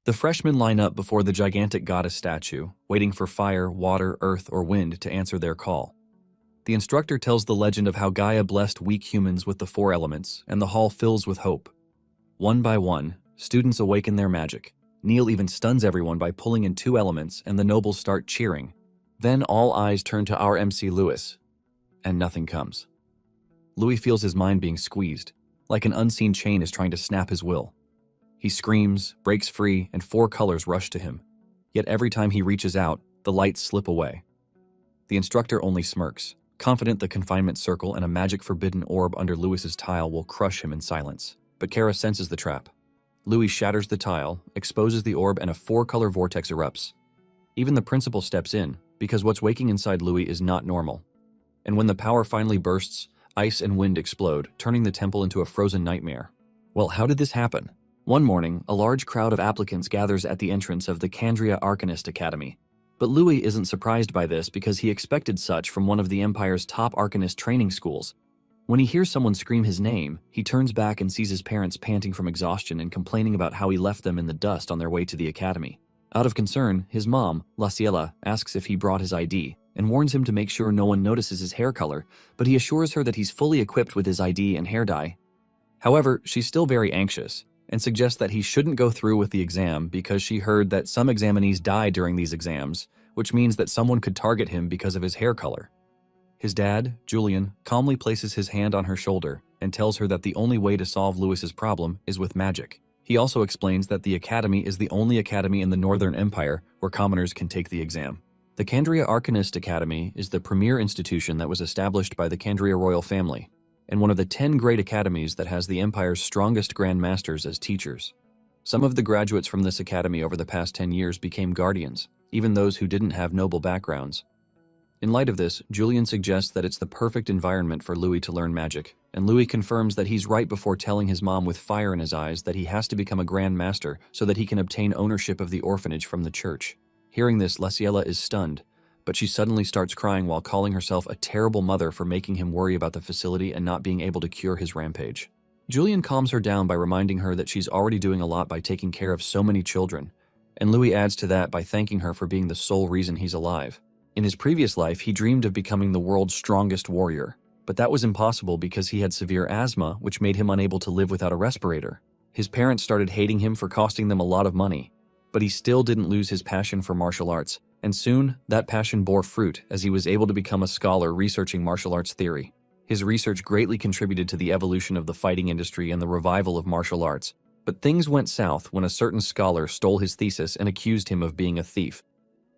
The freshmen line up before the gigantic goddess statue, waiting for fire, water, earth, or wind to answer their call. The instructor tells the legend of how Gaia blessed weak humans with the four elements, and the hall fills with hope. One by one, students awaken their magic. Neil even stuns everyone by pulling in two elements, and the nobles start cheering. Then all eyes turn to our MC Lewis, and nothing comes. Louis feels his mind being squeezed, like an unseen chain is trying to snap his will. He screams, breaks free, and four colors rush to him. Yet every time he reaches out, the lights slip away. The instructor only smirks, confident the confinement circle and a magic-forbidden orb under Louis's tile will crush him in silence. But Kara senses the trap. Louis shatters the tile, exposes the orb, and a four-color vortex erupts. Even the principal steps in, because what's waking inside Louis is not normal. And when the power finally bursts, ice and wind explode, turning the temple into a frozen nightmare. Well, how did this happen? One morning, a large crowd of applicants gathers at the entrance of the Candria Arcanist Academy. But Louis isn't surprised by this because he expected such from one of the Empire's top Arcanist training schools. When he hears someone scream his name, he turns back and sees his parents panting from exhaustion and complaining about how he left them in the dust on their way to the academy. Out of concern, his mom, Laciela, asks if he brought his ID and warns him to make sure no one notices his hair color, but he assures her that he's fully equipped with his ID and hair dye. However, she's still very anxious and suggests that he shouldn't go through with the exam because she heard that some examinees die during these exams, which means that someone could target him because of his hair color. His dad, Julian, calmly places his hand on her shoulder and tells her that the only way to solve Louis's problem is with magic. He also explains that the academy is the only academy in the Northern Empire where commoners can take the exam. The Candria Arcanist Academy is the premier institution that was established by the Candria royal family, and one of the 10 great academies that has the Empire's strongest Grand Masters as teachers. Some of the graduates from this academy over the past 10 years became guardians, even those who didn't have noble backgrounds. In light of this, Julian suggests that it's the perfect environment for Louis to learn magic, and Louis confirms that he's right before telling his mom with fire in his eyes that he has to become a Grand Master so that he can obtain ownership of the orphanage from the church. Hearing this, Laciela is stunned, but she suddenly starts crying while calling herself a terrible mother for making him worry about the facility and not being able to cure his rampage. Julian calms her down by reminding her that she's already doing a lot by taking care of so many children, and Louis adds to that by thanking her for being the sole reason he's alive. In his previous life, he dreamed of becoming the world's strongest warrior, but that was impossible because he had severe asthma, which made him unable to live without a respirator. His parents started hating him for costing them a lot of money, but he still didn't lose his passion for martial arts, and soon that passion bore fruit as he was able to become a scholar researching martial arts theory. His research greatly contributed to the evolution of the fighting industry and the revival of martial arts, but things went south when a certain scholar stole his thesis and accused him of being a thief.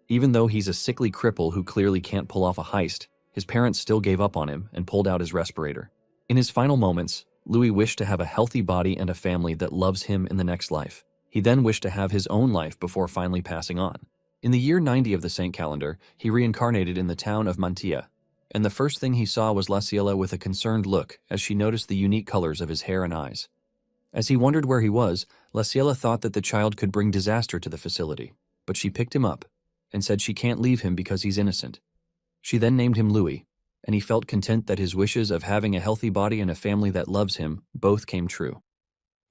Even though he's a sickly cripple who clearly can't pull off a heist, his parents still gave up on him and pulled out his respirator. In his final moments, Louis wished to have a healthy body and a family that loves him in the next life. He then wished to have his own life before finally passing on. In the year 90 of the Saint calendar, he reincarnated in the town of Mantia, and the first thing he saw was Laciela with a concerned look as she noticed the unique colors of his hair and eyes. As he wondered where he was, Laciela thought that the child could bring disaster to the facility, but she picked him up and said she can't leave him because he's innocent. She then named him Louis, and he felt content that his wishes of having a healthy body and a family that loves him both came true.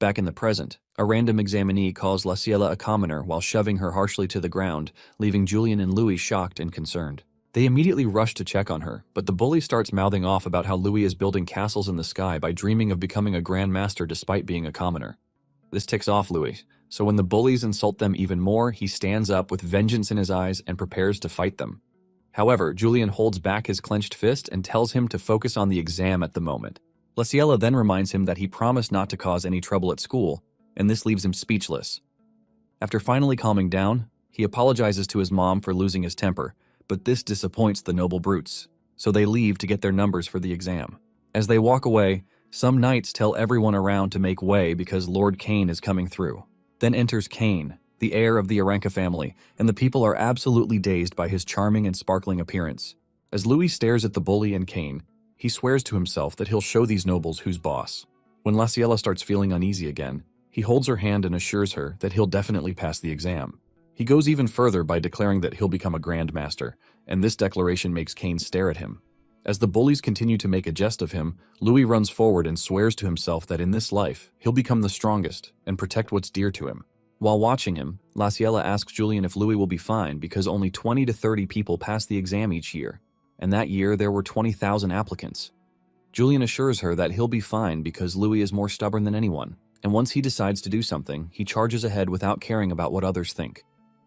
Back in the present, a random examinee calls Laciela a commoner while shoving her harshly to the ground, leaving Julian and Louis shocked and concerned. They immediately rush to check on her, but the bully starts mouthing off about how Louis is building castles in the sky by dreaming of becoming a Grand Master despite being a commoner. This ticks off Louis, so when the bullies insult them even more, he stands up with vengeance in his eyes and prepares to fight them. However, Julian holds back his clenched fist and tells him to focus on the exam at the moment. Laciela then reminds him that he promised not to cause any trouble at school, and this leaves him speechless. After finally calming down, he apologizes to his mom for losing his temper, but this disappoints the noble brutes, so they leave to get their numbers for the exam. As they walk away, some knights tell everyone around to make way because Lord Cain is coming through. Then enters Cain, the heir of the Aranca family, and the people are absolutely dazed by his charming and sparkling appearance. As Louis stares at the bully and Cain, he swears to himself that he'll show these nobles who's boss. When Laciela starts feeling uneasy again, he holds her hand and assures her that he'll definitely pass the exam. He goes even further by declaring that he'll become a Grand Master, and this declaration makes Cain stare at him. As the bullies continue to make a jest of him, Louis runs forward and swears to himself that in this life, he'll become the strongest and protect what's dear to him. While watching him, Laciella asks Julian if Louis will be fine because only 20 to 30 people pass the exam each year, and that year there were 20,000 applicants. Julian assures her that he'll be fine because Louis is more stubborn than anyone, and once he decides to do something, he charges ahead without caring about what others think.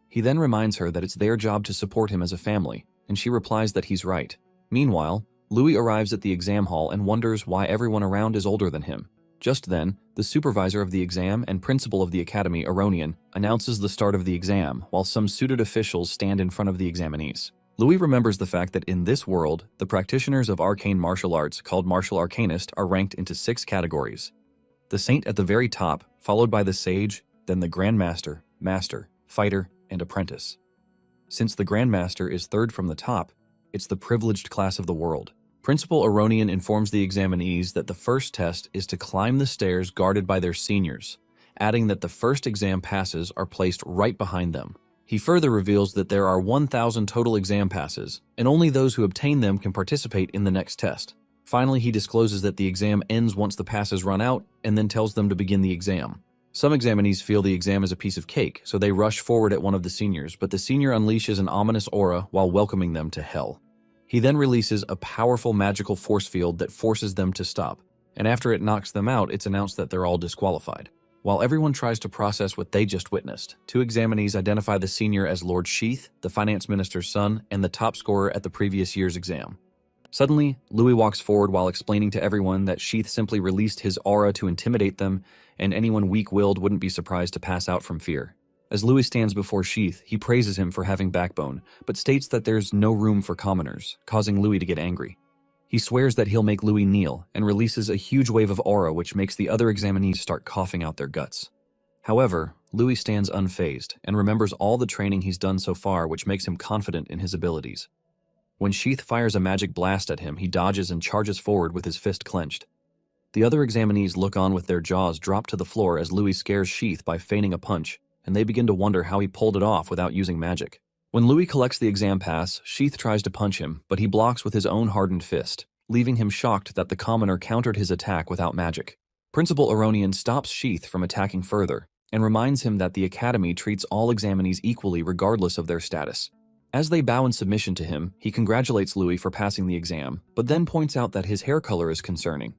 He then reminds her that it's their job to support him as a family, and she replies that he's right. Meanwhile, Louis arrives at the exam hall and wonders why everyone around is older than him. Just then, the supervisor of the exam and principal of the academy, Aronian, announces the start of the exam while some suited officials stand in front of the examinees. Louis remembers the fact that in this world, the practitioners of arcane martial arts called martial arcanist are ranked into 6 categories. The saint at the very top, followed by the sage, then the grandmaster, master, fighter, and apprentice. Since the grandmaster is third from the top, it's the privileged class of the world. Principal Aronian informs the examinees that the first test is to climb the stairs guarded by their seniors, adding that the first exam passes are placed right behind them. He further reveals that there are 1,000 total exam passes, and only those who obtain them can participate in the next test. Finally, he discloses that the exam ends once the passes run out, and then tells them to begin the exam. Some examinees feel the exam is a piece of cake, so they rush forward at one of the seniors, but the senior unleashes an ominous aura while welcoming them to hell. He then releases a powerful magical force field that forces them to stop, and after it knocks them out, it's announced that they're all disqualified. While everyone tries to process what they just witnessed, 2 examinees identify the senior as Lord Sheath, the finance minister's son, and the top scorer at the previous year's exam. Suddenly, Louis walks forward while explaining to everyone that Sheath simply released his aura to intimidate them, and anyone weak-willed wouldn't be surprised to pass out from fear. As Louis stands before Sheath, he praises him for having backbone, but states that there's no room for commoners, causing Louis to get angry. He swears that he'll make Louis kneel, and releases a huge wave of aura which makes the other examinees start coughing out their guts. However, Louis stands unfazed, and remembers all the training he's done so far, which makes him confident in his abilities. When Sheath fires a magic blast at him, he dodges and charges forward with his fist clenched. The other examinees look on with their jaws dropped to the floor as Louis scares Sheath by feigning a punch, and they begin to wonder how he pulled it off without using magic. When Louis collects the exam pass, Sheath tries to punch him, but he blocks with his own hardened fist, leaving him shocked that the commoner countered his attack without magic. Principal Aronian stops Sheath from attacking further, and reminds him that the academy treats all examinees equally regardless of their status. As they bow in submission to him, he congratulates Louis for passing the exam, but then points out that his hair color is concerning.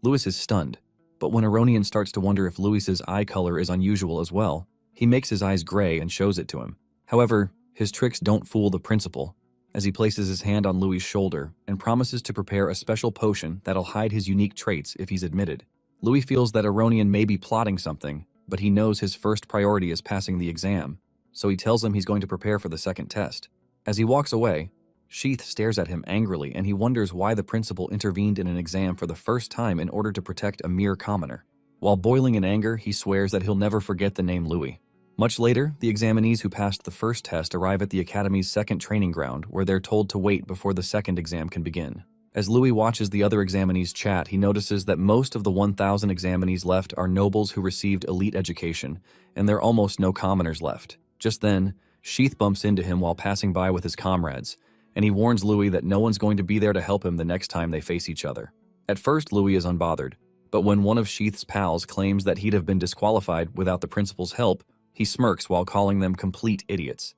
Louis is stunned, but when Aronian starts to wonder if Louis's eye color is unusual as well, he makes his eyes gray and shows it to him. However, his tricks don't fool the principal, as he places his hand on Louis's shoulder and promises to prepare a special potion that'll hide his unique traits if he's admitted. Louis feels that Aronian may be plotting something, but he knows his first priority is passing the exam, so he tells him he's going to prepare for the second test. As he walks away, Sheath stares at him angrily, and he wonders why the principal intervened in an exam for the first time in order to protect a mere commoner. While boiling in anger, he swears that he'll never forget the name Louis. Much later, the examinees who passed the first test arrive at the academy's second training ground, where they're told to wait before the second exam can begin. As Louis watches the other examinees chat, he notices that most of the 1,000 examinees left are nobles who received elite education, and there are almost no commoners left. Just then, Sheath bumps into him while passing by with his comrades, and he warns Louis that no one's going to be there to help him the next time they face each other. At first, Louis is unbothered, but when one of Sheath's pals claims that he'd have been disqualified without the principal's help, he smirks while calling them complete idiots.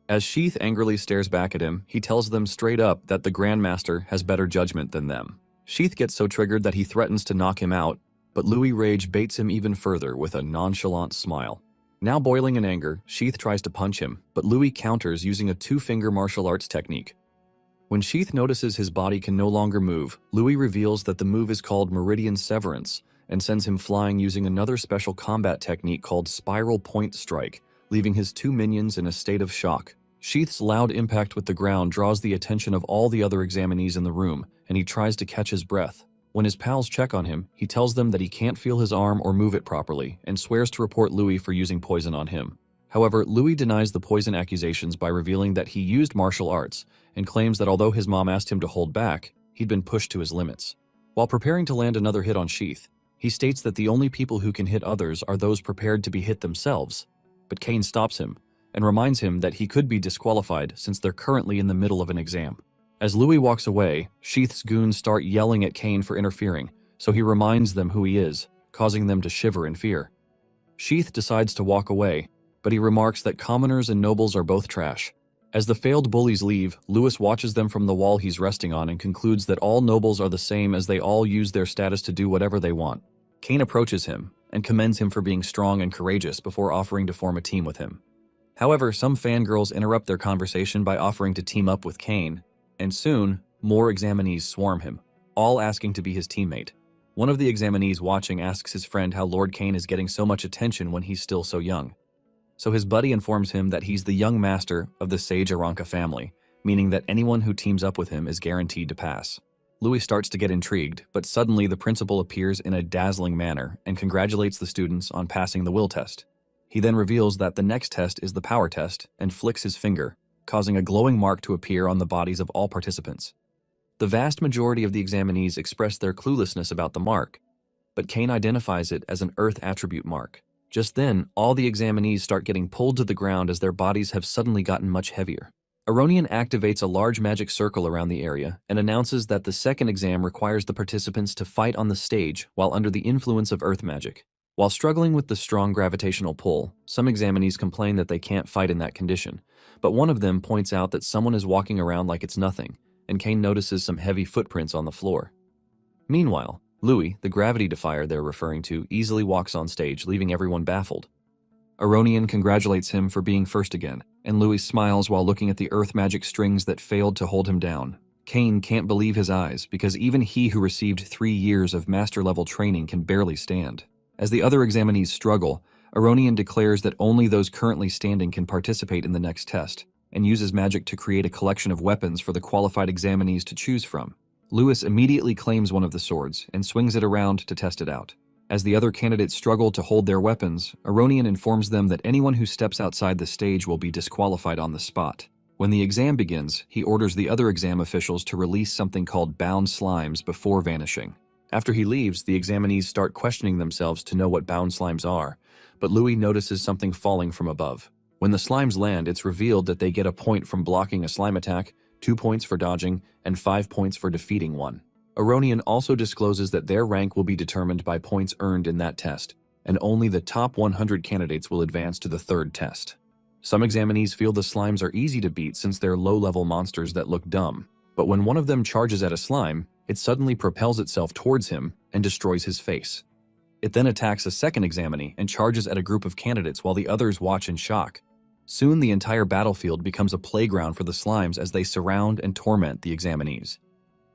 As Sheath angrily stares back at him, he tells them straight up that the Grandmaster has better judgment than them. Sheath gets so triggered that he threatens to knock him out, but Louis' rage baits him even further with a nonchalant smile. Now boiling in anger, Sheath tries to punch him, but Louis counters using a 2-finger martial arts technique. When Sheath notices his body can no longer move, Louis reveals that the move is called Meridian Severance, and sends him flying using another special combat technique called Spiral Point Strike, leaving his 2 minions in a state of shock. Sheath's loud impact with the ground draws the attention of all the other examinees in the room, and he tries to catch his breath. When his pals check on him, he tells them that he can't feel his arm or move it properly, and swears to report Louis for using poison on him. However, Louis denies the poison accusations by revealing that he used martial arts, and claims that although his mom asked him to hold back, he'd been pushed to his limits. While preparing to land another hit on Sheath, he states that the only people who can hit others are those prepared to be hit themselves, but Kane stops him and reminds him that he could be disqualified since they're currently in the middle of an exam. As Louis walks away, Sheath's goons start yelling at Kane for interfering, so he reminds them who he is, causing them to shiver in fear. Sheath decides to walk away, but he remarks that commoners and nobles are both trash. As the failed bullies leave, Lewis watches them from the wall he's resting on and concludes that all nobles are the same as they all use their status to do whatever they want. Kane approaches him and commends him for being strong and courageous before offering to form a team with him. However, some fangirls interrupt their conversation by offering to team up with Kane, and soon, more examinees swarm him, all asking to be his teammate. One of the examinees watching asks his friend how Lord Kane is getting so much attention when he's still so young. So his buddy informs him that he's the young master of the Sage Aranka family, meaning that anyone who teams up with him is guaranteed to pass. Louis starts to get intrigued, but suddenly the principal appears in a dazzling manner and congratulates the students on passing the will test. He then reveals that the next test is the power test and flicks his finger, causing a glowing mark to appear on the bodies of all participants. The vast majority of the examinees express their cluelessness about the mark, but Kane identifies it as an Earth attribute mark. Just then, all the examinees start getting pulled to the ground as their bodies have suddenly gotten much heavier. Aronian activates a large magic circle around the area and announces that the second exam requires the participants to fight on the stage while under the influence of Earth magic. While struggling with the strong gravitational pull, some examinees complain that they can't fight in that condition, but one of them points out that someone is walking around like it's nothing, and Kane notices some heavy footprints on the floor. Meanwhile, Louis, the gravity defier they're referring to, easily walks on stage, leaving everyone baffled. Aronian congratulates him for being first again, and Louis smiles while looking at the earth magic strings that failed to hold him down. Kane can't believe his eyes, because even he who received 3 years of master-level training can barely stand. As the other examinees struggle, Aronian declares that only those currently standing can participate in the next test, and uses magic to create a collection of weapons for the qualified examinees to choose from. Lewis immediately claims one of the swords and swings it around to test it out. As the other candidates struggle to hold their weapons, Aronian informs them that anyone who steps outside the stage will be disqualified on the spot. When the exam begins, he orders the other exam officials to release something called bound slimes before vanishing. After he leaves, the examinees start questioning themselves to know what bound slimes are, but Louis notices something falling from above. When the slimes land, it's revealed that they get a point from blocking a slime attack, 2 points for dodging, and 5 points for defeating one. Aronian also discloses that their rank will be determined by points earned in that test, and only the top 100 candidates will advance to the third test. Some examinees feel the slimes are easy to beat since they're low-level monsters that look dumb, but when one of them charges at a slime, it suddenly propels itself towards him and destroys his face. It then attacks a second examinee and charges at a group of candidates while the others watch in shock. Soon the entire battlefield becomes a playground for the slimes as they surround and torment the examinees.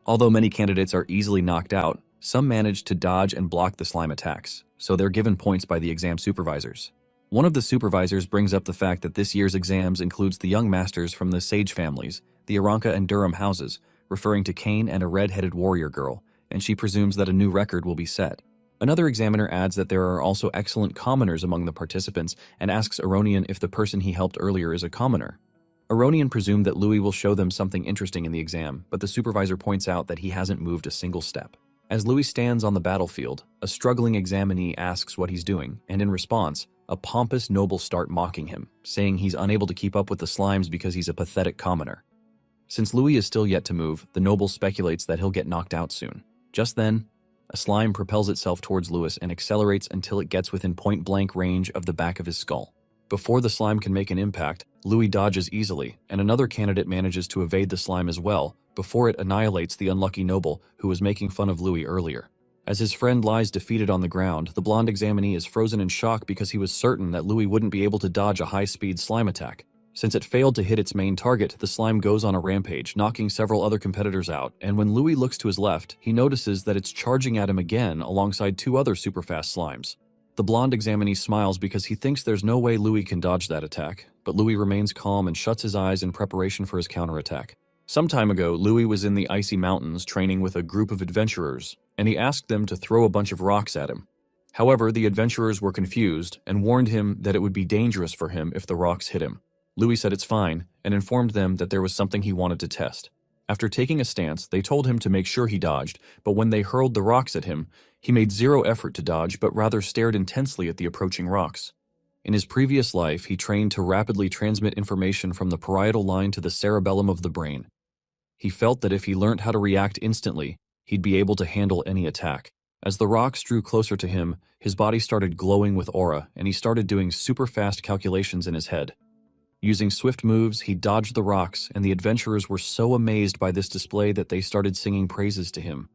Although many candidates are easily knocked out, some manage to dodge and block the slime attacks, so they're given points by the exam supervisors. One of the supervisors brings up the fact that this year's exams includes the young masters from the Sage families, the Aranka and Durham houses, referring to Kane and a red-headed warrior girl, and she presumes that a new record will be set. Another examiner adds that there are also excellent commoners among the participants and asks Aronian if the person he helped earlier is a commoner. Aronian presumed that Louis will show them something interesting in the exam, but the supervisor points out that he hasn't moved a single step. As Louis stands on the battlefield, a struggling examinee asks what he's doing, and in response, a pompous noble start mocking him, saying he's unable to keep up with the slimes because he's a pathetic commoner. Since Louis is still yet to move, the noble speculates that he'll get knocked out soon. Just then, a slime propels itself towards Louis and accelerates until it gets within point-blank range of the back of his skull. Before the slime can make an impact, Louis dodges easily, and another candidate manages to evade the slime as well, before it annihilates the unlucky noble who was making fun of Louis earlier. As his friend lies defeated on the ground, the blonde examinee is frozen in shock because he was certain that Louis wouldn't be able to dodge a high-speed slime attack. Since it failed to hit its main target, the slime goes on a rampage, knocking several other competitors out, and when Louis looks to his left, he notices that it's charging at him again alongside 2 other super-fast slimes. The blonde examinee smiles because he thinks there's no way Louis can dodge that attack, but Louis remains calm and shuts his eyes in preparation for his counterattack. Some time ago, Louis was in the icy mountains training with a group of adventurers, and he asked them to throw a bunch of rocks at him. However, the adventurers were confused and warned him that it would be dangerous for him if the rocks hit him. Louis said it's fine and informed them that there was something he wanted to test. After taking a stance, they told him to make sure he dodged, but when they hurled the rocks at him, he made zero effort to dodge but rather stared intensely at the approaching rocks. In his previous life, he trained to rapidly transmit information from the parietal line to the cerebellum of the brain. He felt that if he learned how to react instantly, he'd be able to handle any attack. As the rocks drew closer to him, his body started glowing with aura, and he started doing super fast calculations in his head. Using swift moves, he dodged the rocks, and the adventurers were so amazed by this display that they started singing praises to him.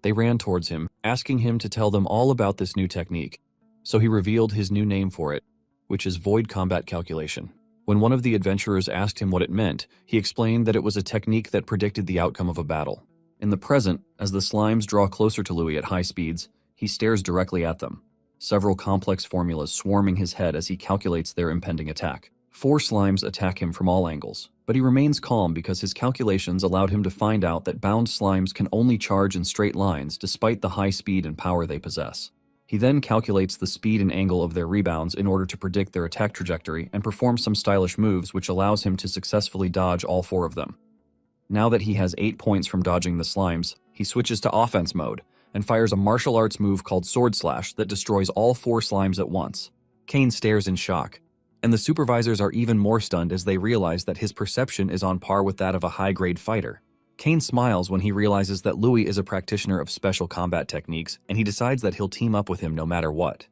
They ran towards him, asking him to tell them all about this new technique. So he revealed his new name for it, which is void combat calculation. When one of the adventurers asked him what it meant, he explained that it was a technique that predicted the outcome of a battle. In the present, as the slimes draw closer to Louis at high speeds, he stares directly at them, several complex formulas swarming his head as he calculates their impending attack. 4 slimes attack him from all angles, but he remains calm because his calculations allowed him to find out that bound slimes can only charge in straight lines despite the high speed and power they possess. He then calculates the speed and angle of their rebounds in order to predict their attack trajectory and performs some stylish moves which allows him to successfully dodge all 4 of them. Now that he has 8 points from dodging the slimes, he switches to offense mode and fires a martial arts move called Sword Slash that destroys all 4 slimes at once. Kane stares in shock, and the supervisors are even more stunned as they realize that his perception is on par with that of a high-grade fighter. Kane smiles when he realizes that Louis is a practitioner of special combat techniques, and he decides that he'll team up with him no matter what.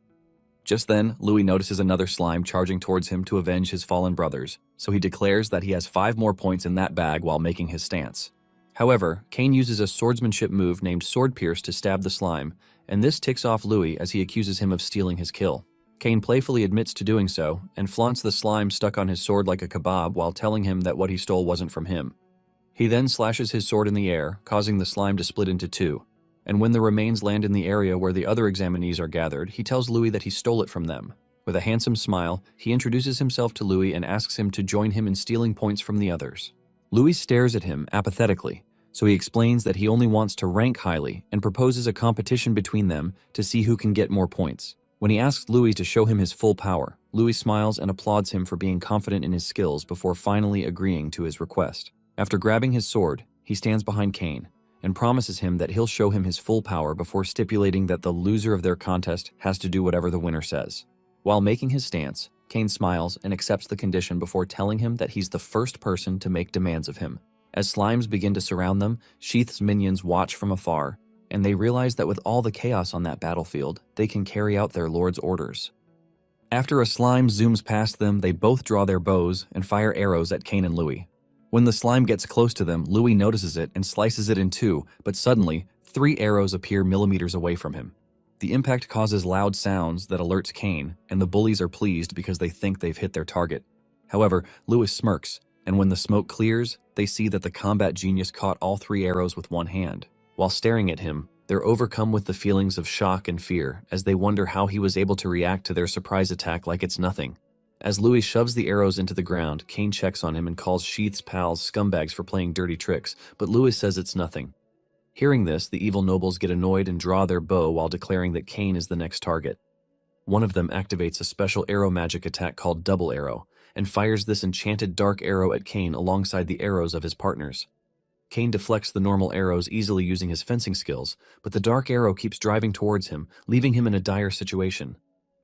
Just then, Louis notices another slime charging towards him to avenge his fallen brothers, so he declares that he has 5 more points in that bag while making his stance. However, Kane uses a swordsmanship move named Sword Pierce to stab the slime, and this ticks off Louis as he accuses him of stealing his kill. Kane playfully admits to doing so, and flaunts the slime stuck on his sword like a kebab while telling him that what he stole wasn't from him. He then slashes his sword in the air, causing the slime to split into 2. And when the remains land in the area where the other examinees are gathered, he tells Louis that he stole it from them. With a handsome smile, he introduces himself to Louis and asks him to join him in stealing points from the others. Louis stares at him apathetically, so he explains that he only wants to rank highly and proposes a competition between them to see who can get more points. When he asks Louis to show him his full power, Louis smiles and applauds him for being confident in his skills before finally agreeing to his request. After grabbing his sword, he stands behind Kane and promises him that he'll show him his full power before stipulating that the loser of their contest has to do whatever the winner says. While making his stance, Kane smiles and accepts the condition before telling him that he's the first person to make demands of him. As slimes begin to surround them, Sheath's minions watch from afar, and they realize that with all the chaos on that battlefield, they can carry out their lord's orders. After a slime zooms past them, they both draw their bows and fire arrows at Kane and Louis. When the slime gets close to them, Louis notices it and slices it in 2, but suddenly, 3 arrows appear millimeters away from him. The impact causes loud sounds that alerts Kane, and the bullies are pleased because they think they've hit their target. However, Louis smirks, and when the smoke clears, they see that the combat genius caught all 3 arrows with one hand. While staring at him, they're overcome with the feelings of shock and fear as they wonder how he was able to react to their surprise attack like it's nothing. As Louis shoves the arrows into the ground, Kane checks on him and calls Sheath's pals scumbags for playing dirty tricks, but Louis says it's nothing. Hearing this, the evil nobles get annoyed and draw their bow while declaring that Kane is the next target. One of them activates a special arrow magic attack called Double Arrow, and fires this enchanted dark arrow at Kane alongside the arrows of his partners. Kane deflects the normal arrows easily using his fencing skills, but the dark arrow keeps driving towards him, leaving him in a dire situation.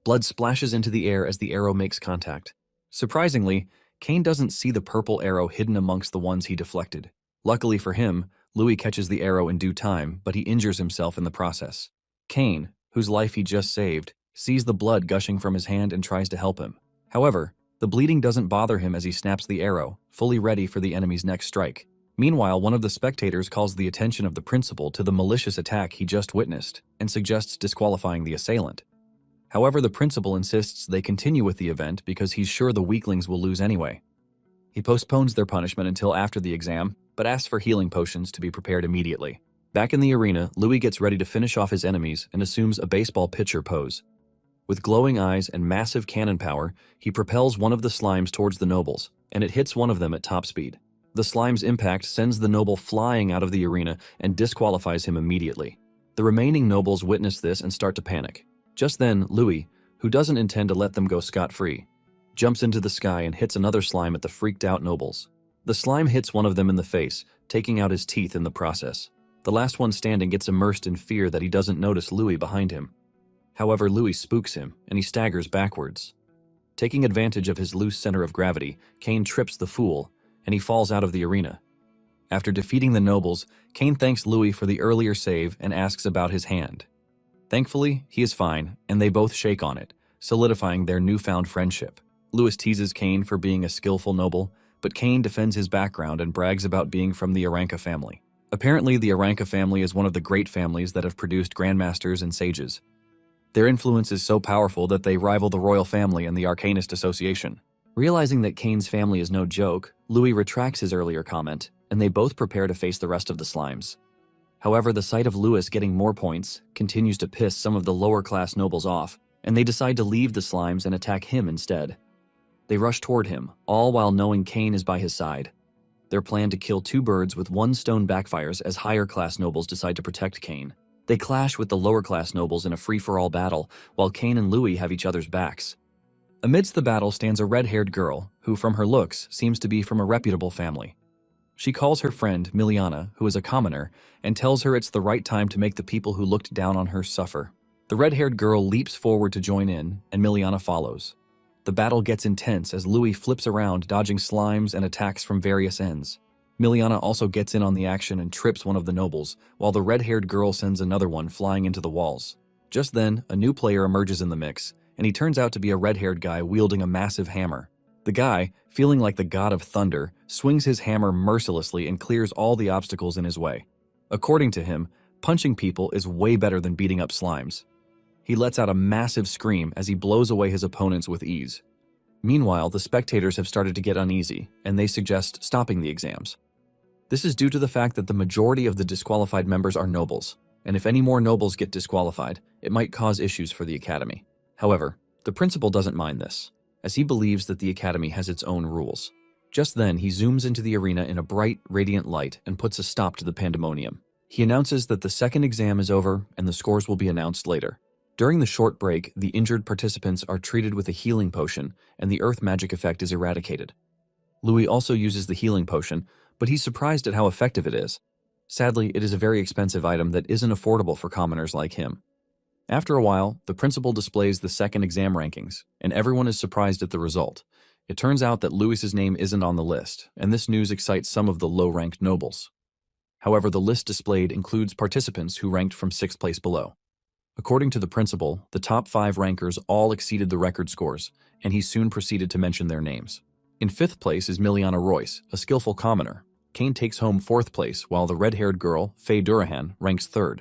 Blood splashes into the air as the arrow makes contact. Surprisingly, Kane doesn't see the purple arrow hidden amongst the ones he deflected. Luckily for him, Louis catches the arrow in due time, but he injures himself in the process. Kane, whose life he just saved, sees the blood gushing from his hand and tries to help him. However, the bleeding doesn't bother him as he snaps the arrow, fully ready for the enemy's next strike. Meanwhile, one of the spectators calls the attention of the principal to the malicious attack he just witnessed and suggests disqualifying the assailant. However, the principal insists they continue with the event because he's sure the weaklings will lose anyway. He postpones their punishment until after the exam, but asks for healing potions to be prepared immediately. Back in the arena, Louis gets ready to finish off his enemies and assumes a baseball pitcher pose. With glowing eyes and massive cannon power, he propels one of the slimes towards the nobles, and it hits one of them at top speed. The slime's impact sends the noble flying out of the arena and disqualifies him immediately. The remaining nobles witness this and start to panic. Just then, Louis, who doesn't intend to let them go scot-free, jumps into the sky and hits another slime at the freaked-out nobles. The slime hits one of them in the face, taking out his teeth in the process. The last one standing gets immersed in fear that he doesn't notice Louis behind him. However, Louis spooks him, and he staggers backwards. Taking advantage of his loose center of gravity, Kane trips the fool, and he falls out of the arena. After defeating the nobles, Kane thanks Louis for the earlier save and asks about his hand. Thankfully, he is fine, and they both shake on it, solidifying their newfound friendship. Louis teases Kane for being a skillful noble, but Kane defends his background and brags about being from the Aranka family. Apparently, the Aranka family is one of the great families that have produced grandmasters and sages. Their influence is so powerful that they rival the royal family and the Arcanist Association. Realizing that Kane's family is no joke, Louis retracts his earlier comment, and they both prepare to face the rest of the slimes. However, the sight of Louis getting more points continues to piss some of the lower-class nobles off, and they decide to leave the slimes and attack him instead. They rush toward him, all while knowing Kane is by his side. Their plan to kill two birds with one stone backfires as higher-class nobles decide to protect Kane. They clash with the lower-class nobles in a free-for-all battle, while Kane and Louis have each other's backs. Amidst the battle stands a red-haired girl, who from her looks seems to be from a reputable family. She calls her friend, Miliana, who is a commoner, and tells her it's the right time to make the people who looked down on her suffer. The red-haired girl leaps forward to join in, and Miliana follows. The battle gets intense as Louis flips around, dodging slimes and attacks from various ends. Miliana also gets in on the action and trips one of the nobles, while the red-haired girl sends another one flying into the walls. Just then, a new player emerges in the mix, and he turns out to be a red-haired guy wielding a massive hammer. The guy, feeling like the god of thunder, swings his hammer mercilessly and clears all the obstacles in his way. According to him, punching people is way better than beating up slimes. He lets out a massive scream as he blows away his opponents with ease. Meanwhile, the spectators have started to get uneasy, and they suggest stopping the exams. This is due to the fact that the majority of the disqualified members are nobles, and if any more nobles get disqualified, it might cause issues for the academy. However, the principal doesn't mind this, as he believes that the academy has its own rules. Just then, he zooms into the arena in a bright, radiant light and puts a stop to the pandemonium. He announces that the second exam is over and the scores will be announced later. During the short break, the injured participants are treated with a healing potion, and the earth magic effect is eradicated. Louis also uses the healing potion, but he's surprised at how effective it is. Sadly, it is a very expensive item that isn't affordable for commoners like him. After a while, the principal displays the second exam rankings, and everyone is surprised at the result. It turns out that Louis's name isn't on the list, and this news excites some of the low-ranked nobles. However, the list displayed includes participants who ranked from 6th place below. According to the principal, the top 5 rankers all exceeded the record scores, and he soon proceeded to mention their names. In 5th place is Miliana Royce, a skillful commoner. Kane takes home 4th place, while the red-haired girl, Faye Durahan, ranks 3rd.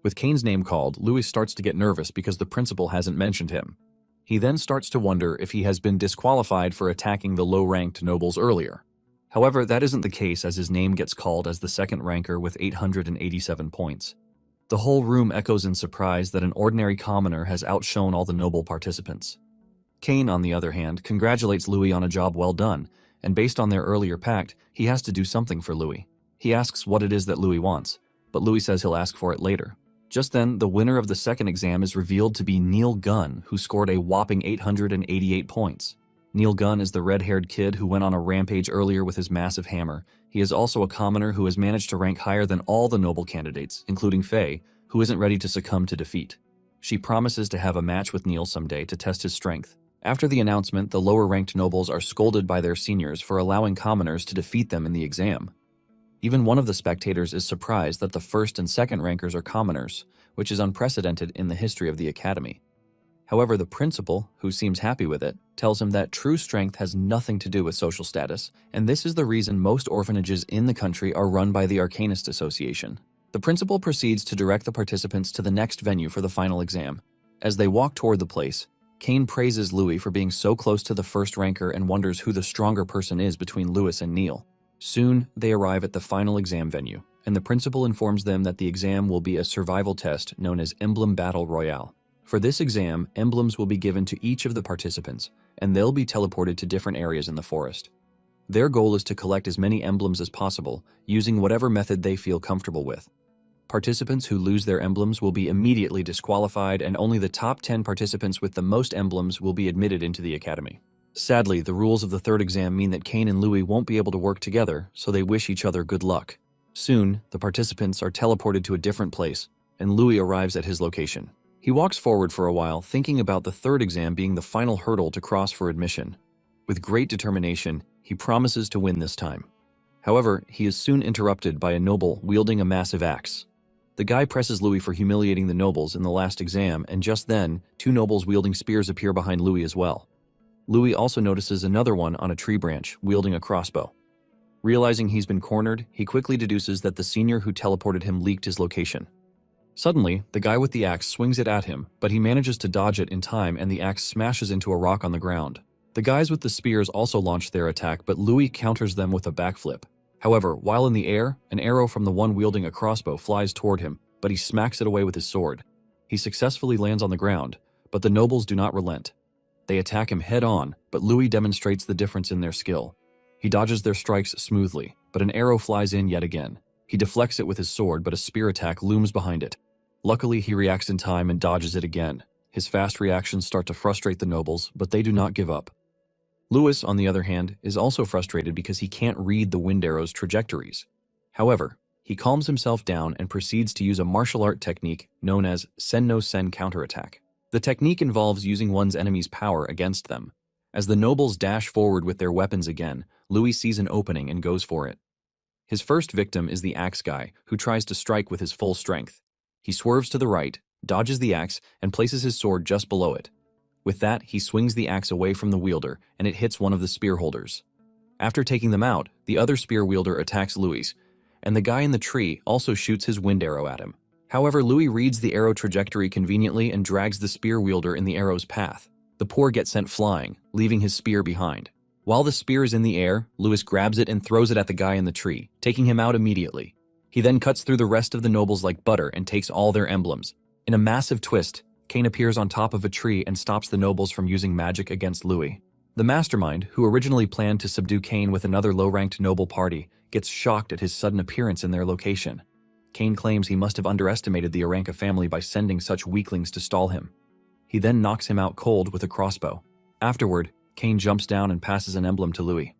With Kane's name called, Louis starts to get nervous because the principal hasn't mentioned him. He then starts to wonder if he has been disqualified for attacking the low-ranked nobles earlier. However, that isn't the case as his name gets called as the second ranker with 887 points. The whole room echoes in surprise that an ordinary commoner has outshone all the noble participants. Kane, on the other hand, congratulates Louis on a job well done, and based on their earlier pact, he has to do something for Louis. He asks what it is that Louis wants, but Louis says he'll ask for it later. Just then, the winner of the second exam is revealed to be Neil Gunn, who scored a whopping 888 points. Neil Gunn is the red-haired kid who went on a rampage earlier with his massive hammer. He is also a commoner who has managed to rank higher than all the noble candidates, including Faye, who isn't ready to succumb to defeat. She promises to have a match with Neil someday to test his strength. After the announcement, the lower-ranked nobles are scolded by their seniors for allowing commoners to defeat them in the exam. Even one of the spectators is surprised that the first and second rankers are commoners, which is unprecedented in the history of the academy. However, the principal, who seems happy with it, tells him that true strength has nothing to do with social status, and this is the reason most orphanages in the country are run by the Arcanist Association. The principal proceeds to direct the participants to the next venue for the final exam. As they walk toward the place, Kane praises Louis for being so close to the first ranker and wonders who the stronger person is between Louis and Neil. Soon, they arrive at the final exam venue, and the principal informs them that the exam will be a survival test known as Emblem Battle Royale. For this exam, emblems will be given to each of the participants, and they'll be teleported to different areas in the forest. Their goal is to collect as many emblems as possible, using whatever method they feel comfortable with. Participants who lose their emblems will be immediately disqualified, and only the top 10 participants with the most emblems will be admitted into the academy. Sadly, the rules of the third exam mean that Kane and Louis won't be able to work together, so they wish each other good luck. Soon, the participants are teleported to a different place, and Louis arrives at his location. He walks forward for a while, thinking about the third exam being the final hurdle to cross for admission. With great determination, he promises to win this time. However, he is soon interrupted by a noble wielding a massive axe. The guy presses Louis for humiliating the nobles in the last exam, and just then, two nobles wielding spears appear behind Louis as well. Louis also notices another one on a tree branch, wielding a crossbow. Realizing he's been cornered, he quickly deduces that the senior who teleported him leaked his location. Suddenly, the guy with the axe swings it at him, but he manages to dodge it in time and the axe smashes into a rock on the ground. The guys with the spears also launch their attack, but Louis counters them with a backflip. However, while in the air, an arrow from the one wielding a crossbow flies toward him, but he smacks it away with his sword. He successfully lands on the ground, but the nobles do not relent. They attack him head-on, but Louis demonstrates the difference in their skill. He dodges their strikes smoothly, but an arrow flies in yet again. He deflects it with his sword, but a spear attack looms behind it. Luckily, he reacts in time and dodges it again. His fast reactions start to frustrate the nobles, but they do not give up. Louis, on the other hand, is also frustrated because he can't read the wind arrow's trajectories. However, he calms himself down and proceeds to use a martial art technique known as sen-no-sen counterattack. The technique involves using one's enemy's power against them. As the nobles dash forward with their weapons again, Louis sees an opening and goes for it. His first victim is the axe guy, who tries to strike with his full strength. He swerves to the right, dodges the axe, and places his sword just below it. With that, he swings the axe away from the wielder, and it hits one of the spear holders. After taking them out, the other spear wielder attacks Louis, and the guy in the tree also shoots his wind arrow at him. However, Louis reads the arrow trajectory conveniently and drags the spear wielder in the arrow's path. The poor get sent flying, leaving his spear behind. While the spear is in the air, Louis grabs it and throws it at the guy in the tree, taking him out immediately. He then cuts through the rest of the nobles like butter and takes all their emblems. In a massive twist, Cain appears on top of a tree and stops the nobles from using magic against Louis. The mastermind, who originally planned to subdue Cain with another low-ranked noble party, gets shocked at his sudden appearance in their location. Cain claims he must have underestimated the Aranka family by sending such weaklings to stall him. He then knocks him out cold with a crossbow. Afterward, Cain jumps down and passes an emblem to Louis.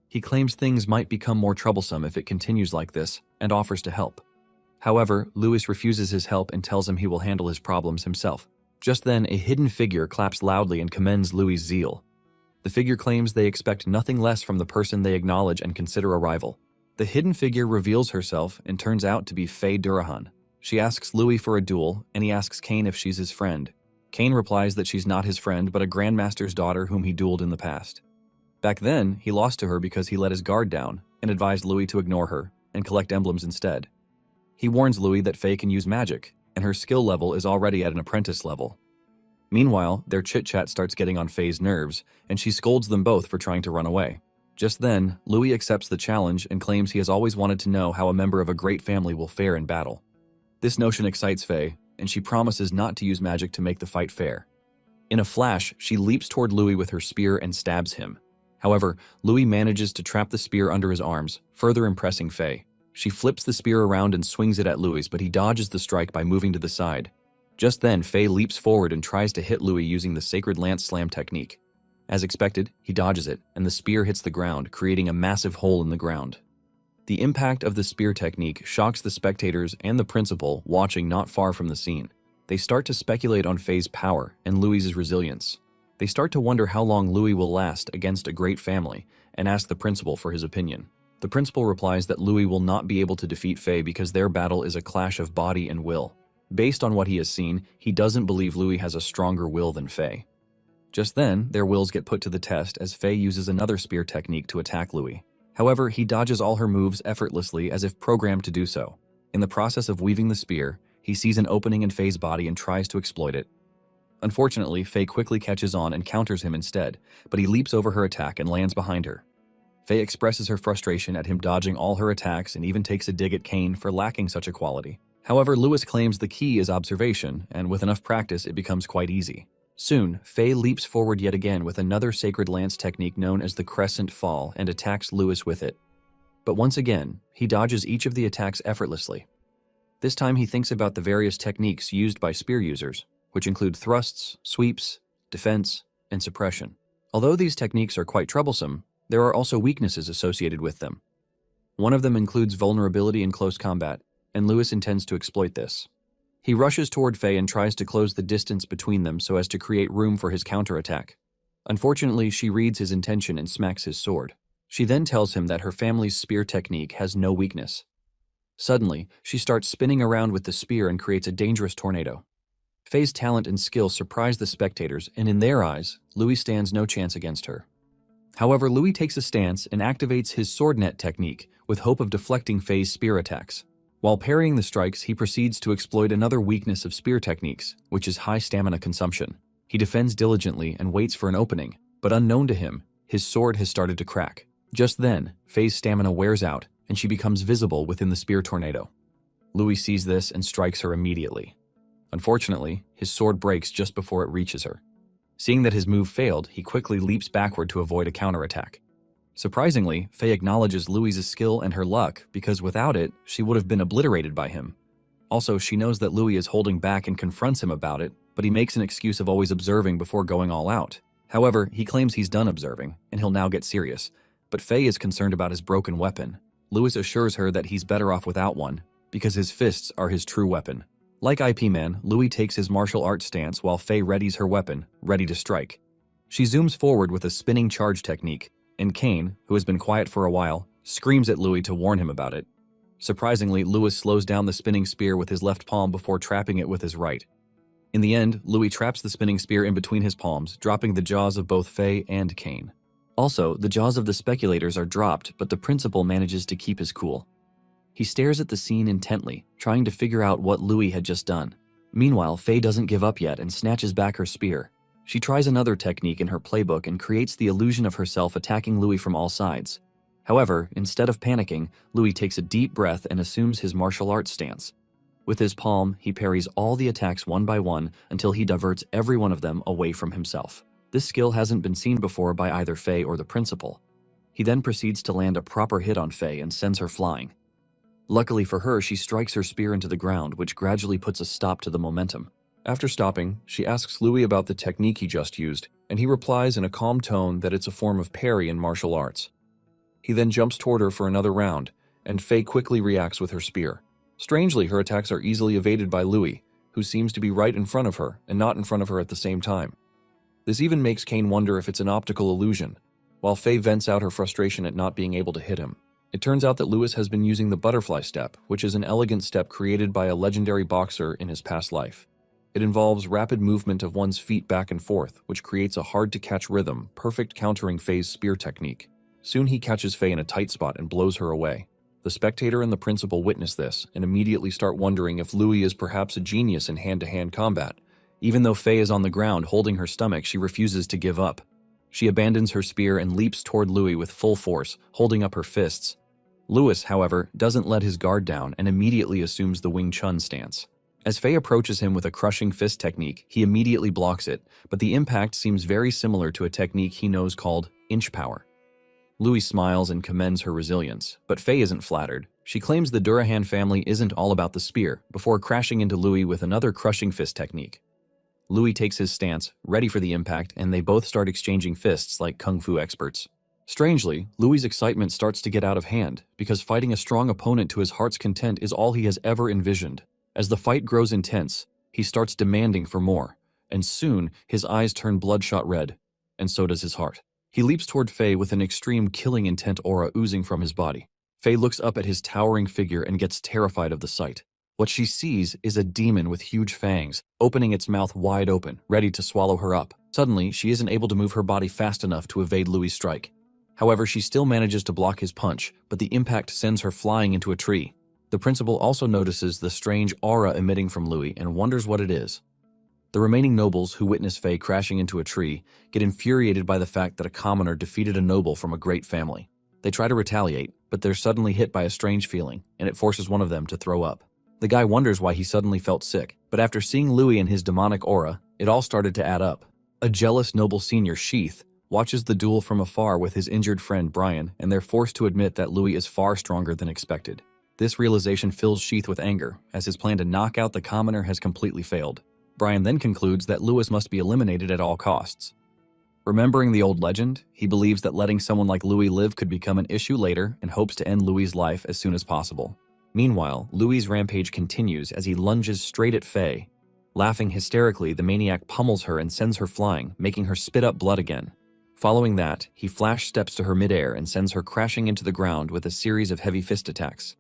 He claims things might become more troublesome if it continues like this, and offers to help. However, Louis refuses his help and tells him he will handle his problems himself. Just then, a hidden figure claps loudly and commends Louis' zeal. The figure claims they expect nothing less from the person they acknowledge and consider a rival. The hidden figure reveals herself and turns out to be Faye Durahan. She asks Louis for a duel, and he asks Cain if she's his friend. Cain replies that she's not his friend but a grandmaster's daughter whom he dueled in the past. Back then, he lost to her because he let his guard down and advised Louis to ignore her and collect emblems instead. He warns Louis that Faye can use magic, and her skill level is already at an apprentice level. Meanwhile, their chit-chat starts getting on Faye's nerves, and she scolds them both for trying to run away. Just then, Louis accepts the challenge and claims he has always wanted to know how a member of a great family will fare in battle. This notion excites Faye, and she promises not to use magic to make the fight fair. In a flash, she leaps toward Louis with her spear and stabs him. However, Louis manages to trap the spear under his arms, further impressing Faye. She flips the spear around and swings it at Louis, but he dodges the strike by moving to the side. Just then, Faye leaps forward and tries to hit Louis using the Sacred Lance Slam technique. As expected, he dodges it, and the spear hits the ground, creating a massive hole in the ground. The impact of the spear technique shocks the spectators and the principal watching not far from the scene. They start to speculate on Faye's power and Louis's resilience. They start to wonder how long Louis will last against a great family and ask the principal for his opinion. The principal replies that Louis will not be able to defeat Faye because their battle is a clash of body and will. Based on what he has seen, he doesn't believe Louis has a stronger will than Faye. Just then, their wills get put to the test as Faye uses another spear technique to attack Louis. However, he dodges all her moves effortlessly as if programmed to do so. In the process of weaving the spear, he sees an opening in Faye's body and tries to exploit it. Unfortunately, Faye quickly catches on and counters him instead, but he leaps over her attack and lands behind her. Faye expresses her frustration at him dodging all her attacks and even takes a dig at Cain for lacking such a quality. However, Louis claims the key is observation, and with enough practice it becomes quite easy. Soon, Faye leaps forward yet again with another sacred lance technique known as the Crescent Fall and attacks Louis with it. But once again, he dodges each of the attacks effortlessly. This time he thinks about the various techniques used by spear users, which include thrusts, sweeps, defense, and suppression. Although these techniques are quite troublesome, there are also weaknesses associated with them. One of them includes vulnerability in close combat, and Louis intends to exploit this. He rushes toward Faye and tries to close the distance between them so as to create room for his counterattack. Unfortunately, she reads his intention and smacks his sword. She then tells him that her family's spear technique has no weakness. Suddenly, she starts spinning around with the spear and creates a dangerous tornado. Faye's talent and skill surprise the spectators, and in their eyes, Louis stands no chance against her. However, Louis takes a stance and activates his sword net technique with hope of deflecting Faye's spear attacks. While parrying the strikes, he proceeds to exploit another weakness of spear techniques, which is high stamina consumption. He defends diligently and waits for an opening, but unknown to him, his sword has started to crack. Just then, Faye's stamina wears out, and she becomes visible within the spear tornado. Louis sees this and strikes her immediately. Unfortunately, his sword breaks just before it reaches her. Seeing that his move failed, he quickly leaps backward to avoid a counterattack. Surprisingly, Faye acknowledges Louis's skill and her luck because without it, she would have been obliterated by him. Also, she knows that Louis is holding back and confronts him about it, but he makes an excuse of always observing before going all out. However, he claims he's done observing, and he'll now get serious. But Faye is concerned about his broken weapon. Louis assures her that he's better off without one, because his fists are his true weapon. Like IP Man, Louis takes his martial arts stance while Faye readies her weapon, ready to strike. She zooms forward with a spinning charge technique, and Kane, who has been quiet for a while, screams at Louis to warn him about it. Surprisingly, Louis slows down the spinning spear with his left palm before trapping it with his right. In the end, Louis traps the spinning spear in between his palms, dropping the jaws of both Faye and Kane. Also, the jaws of the speculators are dropped, but the principal manages to keep his cool. He stares at the scene intently, trying to figure out what Louis had just done. Meanwhile, Faye doesn't give up yet and snatches back her spear. She tries another technique in her playbook and creates the illusion of herself attacking Louis from all sides. However, instead of panicking, Louis takes a deep breath and assumes his martial arts stance. With his palm, he parries all the attacks one by one until he diverts every one of them away from himself. This skill hasn't been seen before by either Faye or the principal. He then proceeds to land a proper hit on Faye and sends her flying. Luckily for her, she strikes her spear into the ground, which gradually puts a stop to the momentum. After stopping, she asks Louis about the technique he just used, and he replies in a calm tone that it's a form of parry in martial arts. He then jumps toward her for another round, and Faye quickly reacts with her spear. Strangely, her attacks are easily evaded by Louis, who seems to be right in front of her and not in front of her at the same time. This even makes Kane wonder if it's an optical illusion, while Faye vents out her frustration at not being able to hit him. It turns out that Louis has been using the butterfly step, which is an elegant step created by a legendary boxer in his past life. It involves rapid movement of one's feet back and forth, which creates a hard-to-catch rhythm, perfect countering Faye's spear technique. Soon he catches Faye in a tight spot and blows her away. The spectator and the principal witness this and immediately start wondering if Louis is perhaps a genius in hand-to-hand combat. Even though Faye is on the ground holding her stomach, she refuses to give up. She abandons her spear and leaps toward Louis with full force, holding up her fists. Louis, however, doesn't let his guard down and immediately assumes the Wing Chun stance. As Faye approaches him with a crushing fist technique, he immediately blocks it, but the impact seems very similar to a technique he knows called inch power. Louis smiles and commends her resilience, but Faye isn't flattered. She claims the Durahan family isn't all about the spear, before crashing into Louis with another crushing fist technique. Louis takes his stance, ready for the impact, and they both start exchanging fists like kung fu experts. Strangely, Louis' excitement starts to get out of hand, because fighting a strong opponent to his heart's content is all he has ever envisioned. As the fight grows intense, he starts demanding for more, and soon his eyes turn bloodshot red, and so does his heart. He leaps toward Faye with an extreme killing intent aura oozing from his body. Faye looks up at his towering figure and gets terrified of the sight. What she sees is a demon with huge fangs, opening its mouth wide open, ready to swallow her up. Suddenly, she isn't able to move her body fast enough to evade Louis' strike. However, she still manages to block his punch, but the impact sends her flying into a tree. The principal also notices the strange aura emitting from Louis and wonders what it is. The remaining nobles who witness Faye crashing into a tree get infuriated by the fact that a commoner defeated a noble from a great family. They try to retaliate, but they're suddenly hit by a strange feeling, and it forces one of them to throw up. The guy wonders why he suddenly felt sick, but after seeing Louis and his demonic aura, it all started to add up. A jealous noble senior, Sheath, watches the duel from afar with his injured friend Brian, and they're forced to admit that Louis is far stronger than expected. This realization fills Sheath with anger, as his plan to knock out the commoner has completely failed. Brian then concludes that Louis must be eliminated at all costs. Remembering the old legend, he believes that letting someone like Louis live could become an issue later and hopes to end Louis' life as soon as possible. Meanwhile, Louis' rampage continues as he lunges straight at Faye. Laughing hysterically, the maniac pummels her and sends her flying, making her spit up blood again. Following that, he flash steps to her midair and sends her crashing into the ground with a series of heavy fist attacks.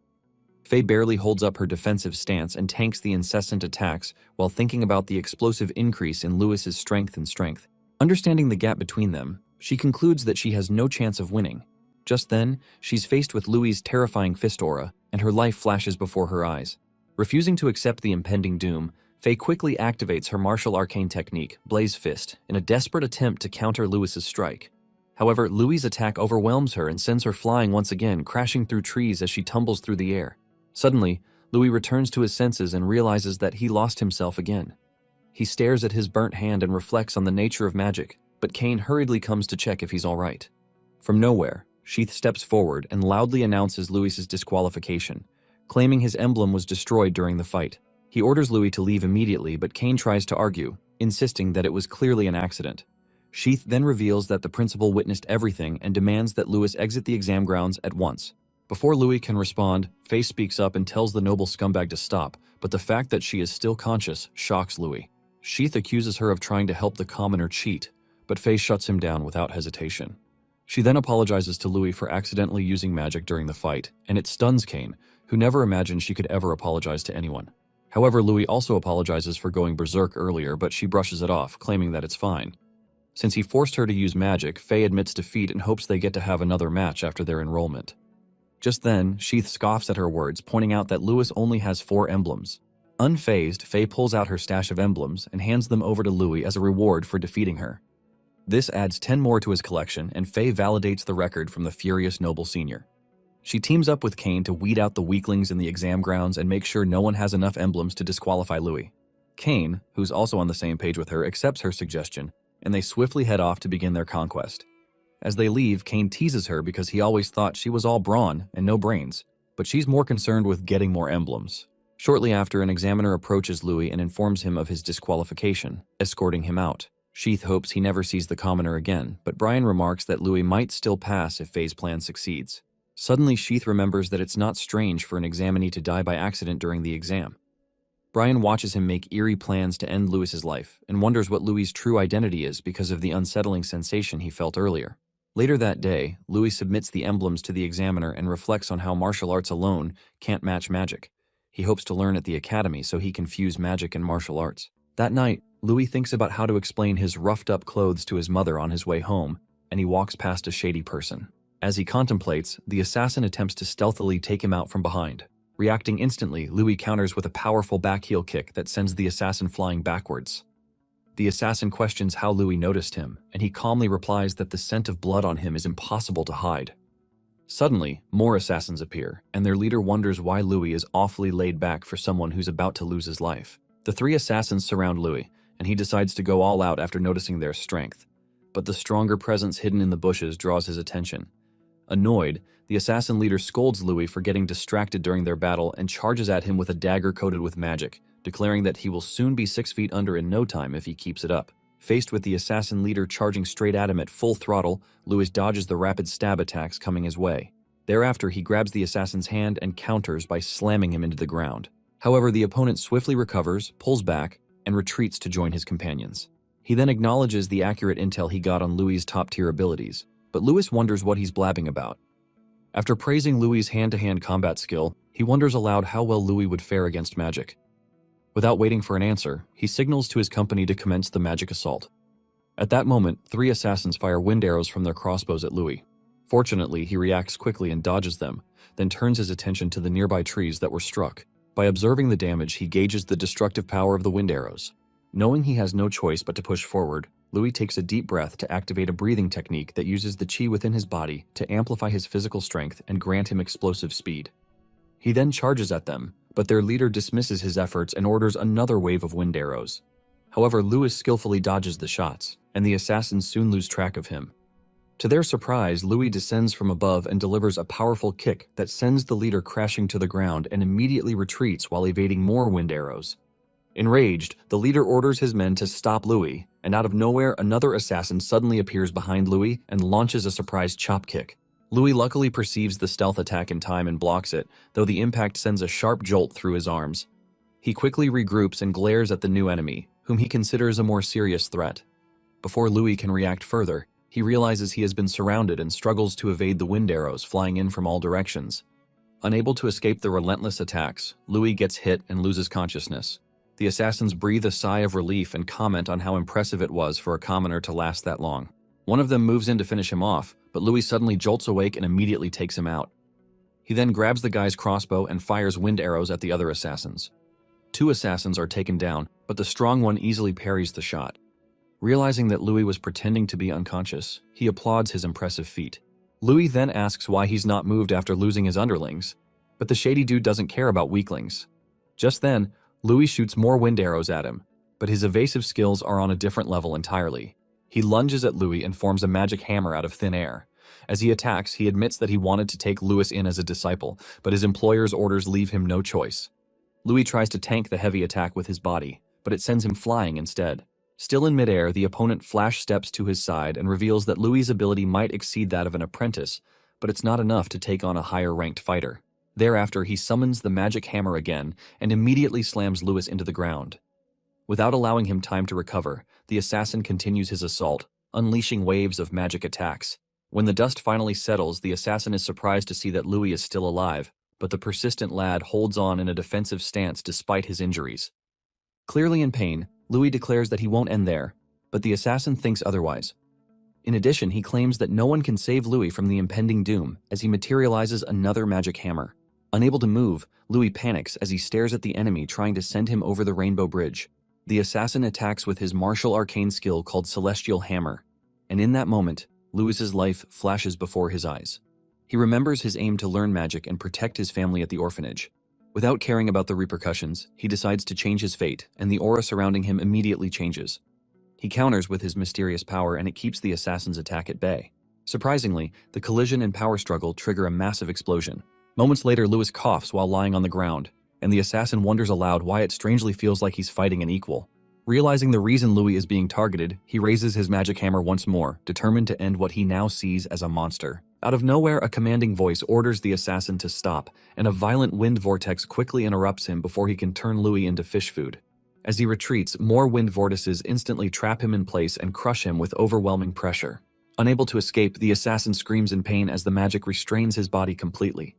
Faye barely holds up her defensive stance and tanks the incessant attacks while thinking about the explosive increase in Lewis's strength. Understanding the gap between them, she concludes that she has no chance of winning. Just then, she's faced with Louis's terrifying fist aura, and her life flashes before her eyes. Refusing to accept the impending doom, Faye quickly activates her martial arcane technique, Blaze Fist, in a desperate attempt to counter Lewis's strike. However, Louis's attack overwhelms her and sends her flying once again, crashing through trees as she tumbles through the air. Suddenly, Louis returns to his senses and realizes that he lost himself again. He stares at his burnt hand and reflects on the nature of magic, but Kane hurriedly comes to check if he's all right. From nowhere, Sheath steps forward and loudly announces Louis's disqualification, claiming his emblem was destroyed during the fight. He orders Louis to leave immediately, but Kane tries to argue, insisting that it was clearly an accident. Sheath then reveals that the principal witnessed everything and demands that Louis exit the exam grounds at once. Before Louis can respond, Faye speaks up and tells the noble scumbag to stop, but the fact that she is still conscious shocks Louis. Sheath accuses her of trying to help the commoner cheat, but Faye shuts him down without hesitation. She then apologizes to Louis for accidentally using magic during the fight, and it stuns Kane, who never imagined she could ever apologize to anyone. However, Louis also apologizes for going berserk earlier, but she brushes it off, claiming that it's fine. Since he forced her to use magic, Faye admits defeat and hopes they get to have another match after their enrollment. Just then, Sheath scoffs at her words, pointing out that Louis only has 4 emblems. Unfazed, Faye pulls out her stash of emblems and hands them over to Louis as a reward for defeating her. This adds 10 more to his collection, and Faye validates the record from the furious noble senior. She teams up with Kane to weed out the weaklings in the exam grounds and make sure no one has enough emblems to disqualify Louis. Kane, who's also on the same page with her, accepts her suggestion, and they swiftly head off to begin their conquest. As they leave, Kane teases her because he always thought she was all brawn and no brains, but she's more concerned with getting more emblems. Shortly after, an examiner approaches Louis and informs him of his disqualification, escorting him out. Sheath hopes he never sees the commoner again, but Brian remarks that Louis might still pass if Faye's plan succeeds. Suddenly, Sheath remembers that it's not strange for an examinee to die by accident during the exam. Brian watches him make eerie plans to end Louis's life and wonders what Louis's true identity is because of the unsettling sensation he felt earlier. Later that day, Louis submits the emblems to the examiner and reflects on how martial arts alone can't match magic. He hopes to learn at the academy so he can fuse magic and martial arts. That night, Louis thinks about how to explain his roughed-up clothes to his mother on his way home, and he walks past a shady person. As he contemplates, the assassin attempts to stealthily take him out from behind. Reacting instantly, Louis counters with a powerful back-heel kick that sends the assassin flying backwards. The assassin questions how Louis noticed him, and he calmly replies that the scent of blood on him is impossible to hide. Suddenly, more assassins appear, and their leader wonders why Louis is awfully laid back for someone who's about to lose his life. The 3 assassins surround Louis, and he decides to go all out after noticing their strength. But the stronger presence hidden in the bushes draws his attention. Annoyed, the assassin leader scolds Louis for getting distracted during their battle and charges at him with a dagger coated with magic, declaring that he will soon be 6 feet under in no time if he keeps it up. Faced with the assassin leader charging straight at him at full throttle, Louis dodges the rapid stab attacks coming his way. Thereafter, he grabs the assassin's hand and counters by slamming him into the ground. However, the opponent swiftly recovers, pulls back, and retreats to join his companions. He then acknowledges the accurate intel he got on Louis's top-tier abilities, but Louis wonders what he's blabbing about. After praising Louis's hand-to-hand combat skill, he wonders aloud how well Louis would fare against magic. Without waiting for an answer, he signals to his company to commence the magic assault. At that moment, 3 assassins fire wind arrows from their crossbows at Louis. Fortunately, he reacts quickly and dodges them, then turns his attention to the nearby trees that were struck. By observing the damage, he gauges the destructive power of the wind arrows. Knowing he has no choice but to push forward, Louis takes a deep breath to activate a breathing technique that uses the chi within his body to amplify his physical strength and grant him explosive speed. He then charges at them, but their leader dismisses his efforts and orders another wave of wind arrows. However, Louis skillfully dodges the shots, and the assassins soon lose track of him. To their surprise, Louis descends from above and delivers a powerful kick that sends the leader crashing to the ground and immediately retreats while evading more wind arrows. Enraged, the leader orders his men to stop Louis, and out of nowhere, another assassin suddenly appears behind Louis and launches a surprise chop kick. Louis luckily perceives the stealth attack in time and blocks it, though the impact sends a sharp jolt through his arms. He quickly regroups and glares at the new enemy, whom he considers a more serious threat. Before Louis can react further, he realizes he has been surrounded and struggles to evade the wind arrows flying in from all directions. Unable to escape the relentless attacks, Louis gets hit and loses consciousness. The assassins breathe a sigh of relief and comment on how impressive it was for a commoner to last that long. One of them moves in to finish him off, but Louis suddenly jolts awake and immediately takes him out. He then grabs the guy's crossbow and fires wind arrows at the other assassins. 2 assassins are taken down, but the strong one easily parries the shot. Realizing that Louis was pretending to be unconscious, he applauds his impressive feat. Louis then asks why he's not moved after losing his underlings, but the shady dude doesn't care about weaklings. Just then, Louis shoots more wind arrows at him, but his evasive skills are on a different level entirely. He lunges at Louis and forms a magic hammer out of thin air. As he attacks, he admits that he wanted to take Louis in as a disciple, but his employer's orders leave him no choice. Louis tries to tank the heavy attack with his body, but it sends him flying instead. Still in midair, the opponent flash steps to his side and reveals that Louis' ability might exceed that of an apprentice, but it's not enough to take on a higher-ranked fighter. Thereafter, he summons the magic hammer again and immediately slams Louis into the ground. Without allowing him time to recover, the assassin continues his assault, unleashing waves of magic attacks. When the dust finally settles, the assassin is surprised to see that Louis is still alive, but the persistent lad holds on in a defensive stance despite his injuries. Clearly in pain, Louis declares that he won't end there, but the assassin thinks otherwise. In addition, he claims that no one can save Louis from the impending doom as he materializes another magic hammer. Unable to move, Louis panics as he stares at the enemy trying to send him over the Rainbow Bridge. The assassin attacks with his martial arcane skill called Celestial Hammer, and in that moment, Louis's life flashes before his eyes. He remembers his aim to learn magic and protect his family at the orphanage. Without caring about the repercussions, he decides to change his fate, and the aura surrounding him immediately changes. He counters with his mysterious power, and it keeps the assassin's attack at bay. Surprisingly, the collision and power struggle trigger a massive explosion. Moments later, Louis coughs while lying on the ground, and the assassin wonders aloud why it strangely feels like he's fighting an equal. Realizing the reason Louis is being targeted, he raises his magic hammer once more, determined to end what he now sees as a monster. Out of nowhere, a commanding voice orders the assassin to stop, and a violent wind vortex quickly interrupts him before he can turn Louis into fish food. As he retreats, more wind vortices instantly trap him in place and crush him with overwhelming pressure. Unable to escape, the assassin screams in pain as the magic restrains his body completely.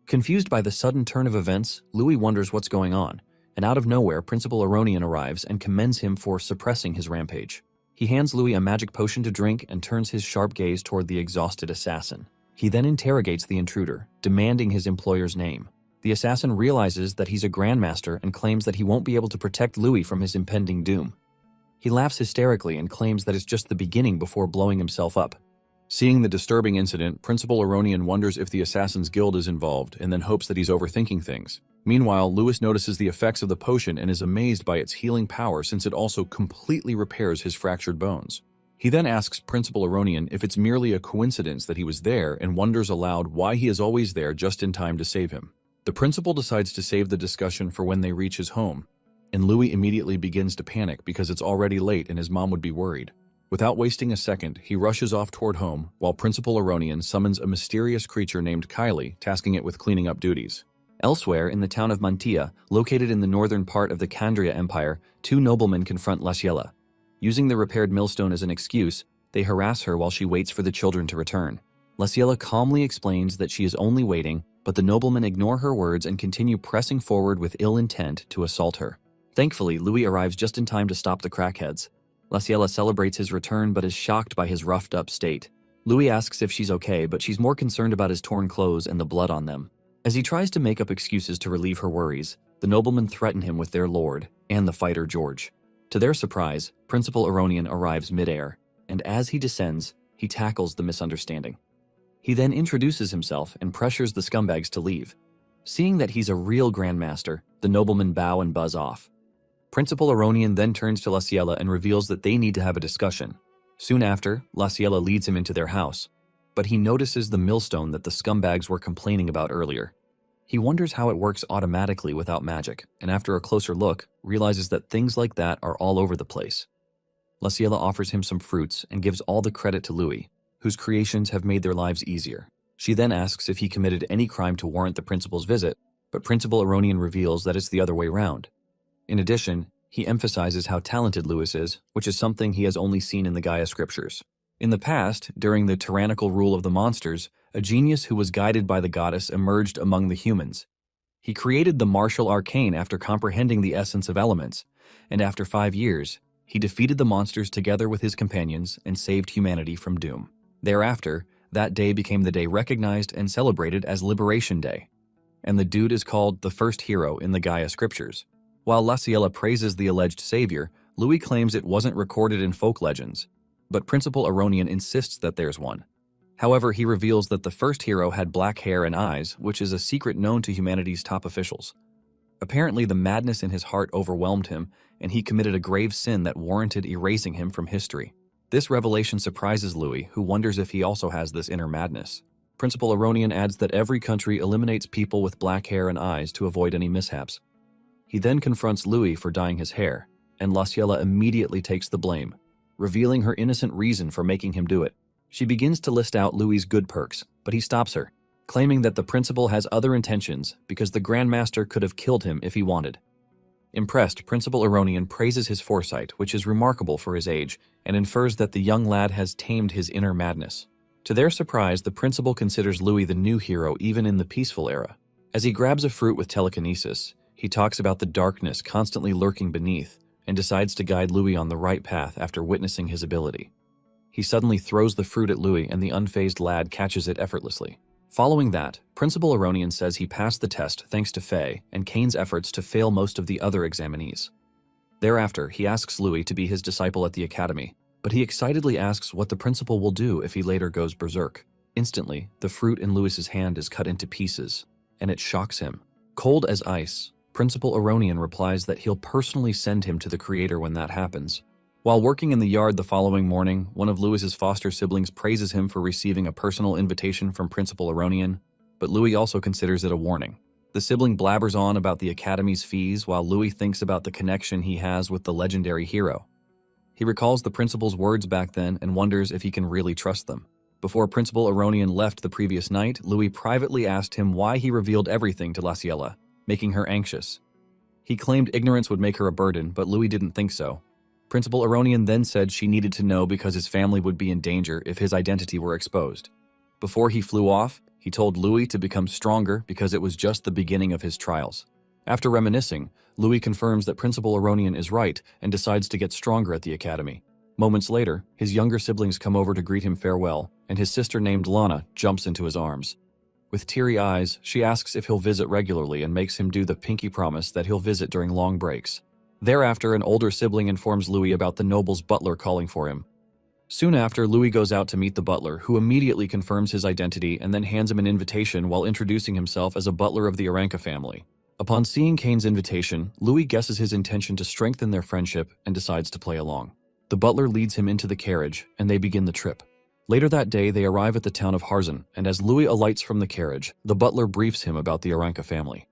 Confused by the sudden turn of events, Louis wonders what's going on, and out of nowhere, Principal Aronian arrives and commends him for suppressing his rampage. He hands Louis a magic potion to drink and turns his sharp gaze toward the exhausted assassin. He then interrogates the intruder, demanding his employer's name. The assassin realizes that he's a grandmaster and claims that he won't be able to protect Louis from his impending doom. He laughs hysterically and claims that it's just the beginning before blowing himself up. Seeing the disturbing incident, Principal Aronian wonders if the Assassin's Guild is involved and then hopes that he's overthinking things. Meanwhile, Louis notices the effects of the potion and is amazed by its healing power since it also completely repairs his fractured bones. He then asks Principal Aronian if it's merely a coincidence that he was there and wonders aloud why he is always there just in time to save him. The principal decides to save the discussion for when they reach his home, and Louis immediately begins to panic because it's already late and his mom would be worried. Without wasting a second, he rushes off toward home while Principal Aronian summons a mysterious creature named Kylie, tasking it with cleaning up duties. Elsewhere, in the town of Mantia, located in the northern part of the Kandria Empire, two noblemen confront Laciella. Using the repaired millstone as an excuse, they harass her while she waits for the children to return. Laciella calmly explains that she is only waiting, but the noblemen ignore her words and continue pressing forward with ill intent to assault her. Thankfully, Louis arrives just in time to stop the crackheads. Laciella celebrates his return but is shocked by his roughed-up state. Louis asks if she's okay, but she's more concerned about his torn clothes and the blood on them. As he tries to make up excuses to relieve her worries, the noblemen threaten him with their lord and the fighter George. To their surprise, Principal Aronian arrives midair, and as he descends, he tackles the misunderstanding. He then introduces himself and pressures the scumbags to leave. Seeing that he's a real grandmaster, the noblemen bow and buzz off. Principal Aronian then turns to Laciella and reveals that they need to have a discussion. Soon after, Laciella leads him into their house, but he notices the millstone that the scumbags were complaining about earlier. He wonders how it works automatically without magic, and after a closer look, realizes that things like that are all over the place. Laciella offers him some fruits and gives all the credit to Louis, whose creations have made their lives easier. She then asks if he committed any crime to warrant the principal's visit, but Principal Aronian reveals that it's the other way round. In addition, he emphasizes how talented Louis is, which is something he has only seen in the Gaia scriptures. In the past, during the tyrannical rule of the monsters, a genius who was guided by the goddess emerged among the humans. He created the martial arcane after comprehending the essence of elements, and after 5 years, he defeated the monsters together with his companions and saved humanity from doom. Thereafter, that day became the day recognized and celebrated as Liberation Day, and the dude is called the first hero in the Gaia scriptures. While Laciella praises the alleged savior, Louis claims it wasn't recorded in folk legends, but Principal Aronian insists that there's one. However, he reveals that the first hero had black hair and eyes, which is a secret known to humanity's top officials. Apparently, the madness in his heart overwhelmed him, and he committed a grave sin that warranted erasing him from history. This revelation surprises Louis, who wonders if he also has this inner madness. Principal Aronian adds that every country eliminates people with black hair and eyes to avoid any mishaps. He then confronts Louis for dyeing his hair, and Laciella immediately takes the blame, revealing her innocent reason for making him do it. She begins to list out Louis's good perks, but he stops her, claiming that the principal has other intentions because the Grandmaster could have killed him if he wanted. Impressed, Principal Aronian praises his foresight, which is remarkable for his age, and infers that the young lad has tamed his inner madness. To their surprise, the principal considers Louis the new hero even in the peaceful era. As he grabs a fruit with telekinesis, he talks about the darkness constantly lurking beneath and decides to guide Louis on the right path after witnessing his ability. He suddenly throws the fruit at Louis and the unfazed lad catches it effortlessly. Following that, Principal Aronian says he passed the test thanks to Faye and Kane's efforts to fail most of the other examinees. Thereafter, he asks Louis to be his disciple at the academy, but he excitedly asks what the principal will do if he later goes berserk. Instantly, the fruit in Louis's hand is cut into pieces, and it shocks him. Cold as ice, Principal Aronian replies that he'll personally send him to the Creator when that happens. While working in the yard the following morning, one of Louis's foster siblings praises him for receiving a personal invitation from Principal Aronian, but Louis also considers it a warning. The sibling blabbers on about the Academy's fees while Louis thinks about the connection he has with the legendary hero. He recalls the principal's words back then and wonders if he can really trust them. Before Principal Aronian left the previous night, Louis privately asked him why he revealed everything to Laciella, making her anxious. He claimed ignorance would make her a burden, but Louis didn't think so. Principal Aronian then said she needed to know because his family would be in danger if his identity were exposed. Before he flew off, he told Louis to become stronger because it was just the beginning of his trials. After reminiscing, Louis confirms that Principal Aronian is right and decides to get stronger at the academy. Moments later, his younger siblings come over to greet him farewell, and his sister named Lana jumps into his arms. With teary eyes, she asks if he'll visit regularly and makes him do the pinky promise that he'll visit during long breaks. Thereafter, an older sibling informs Louis about the noble's butler calling for him. Soon after, Louis goes out to meet the butler, who immediately confirms his identity and then hands him an invitation while introducing himself as a butler of the Aranka family. Upon seeing Kane's invitation, Louis guesses his intention to strengthen their friendship and decides to play along. The butler leads him into the carriage, and they begin the trip. Later that day, they arrive at the town of Harzan, and as Louis alights from the carriage, the butler briefs him about the Aranka family.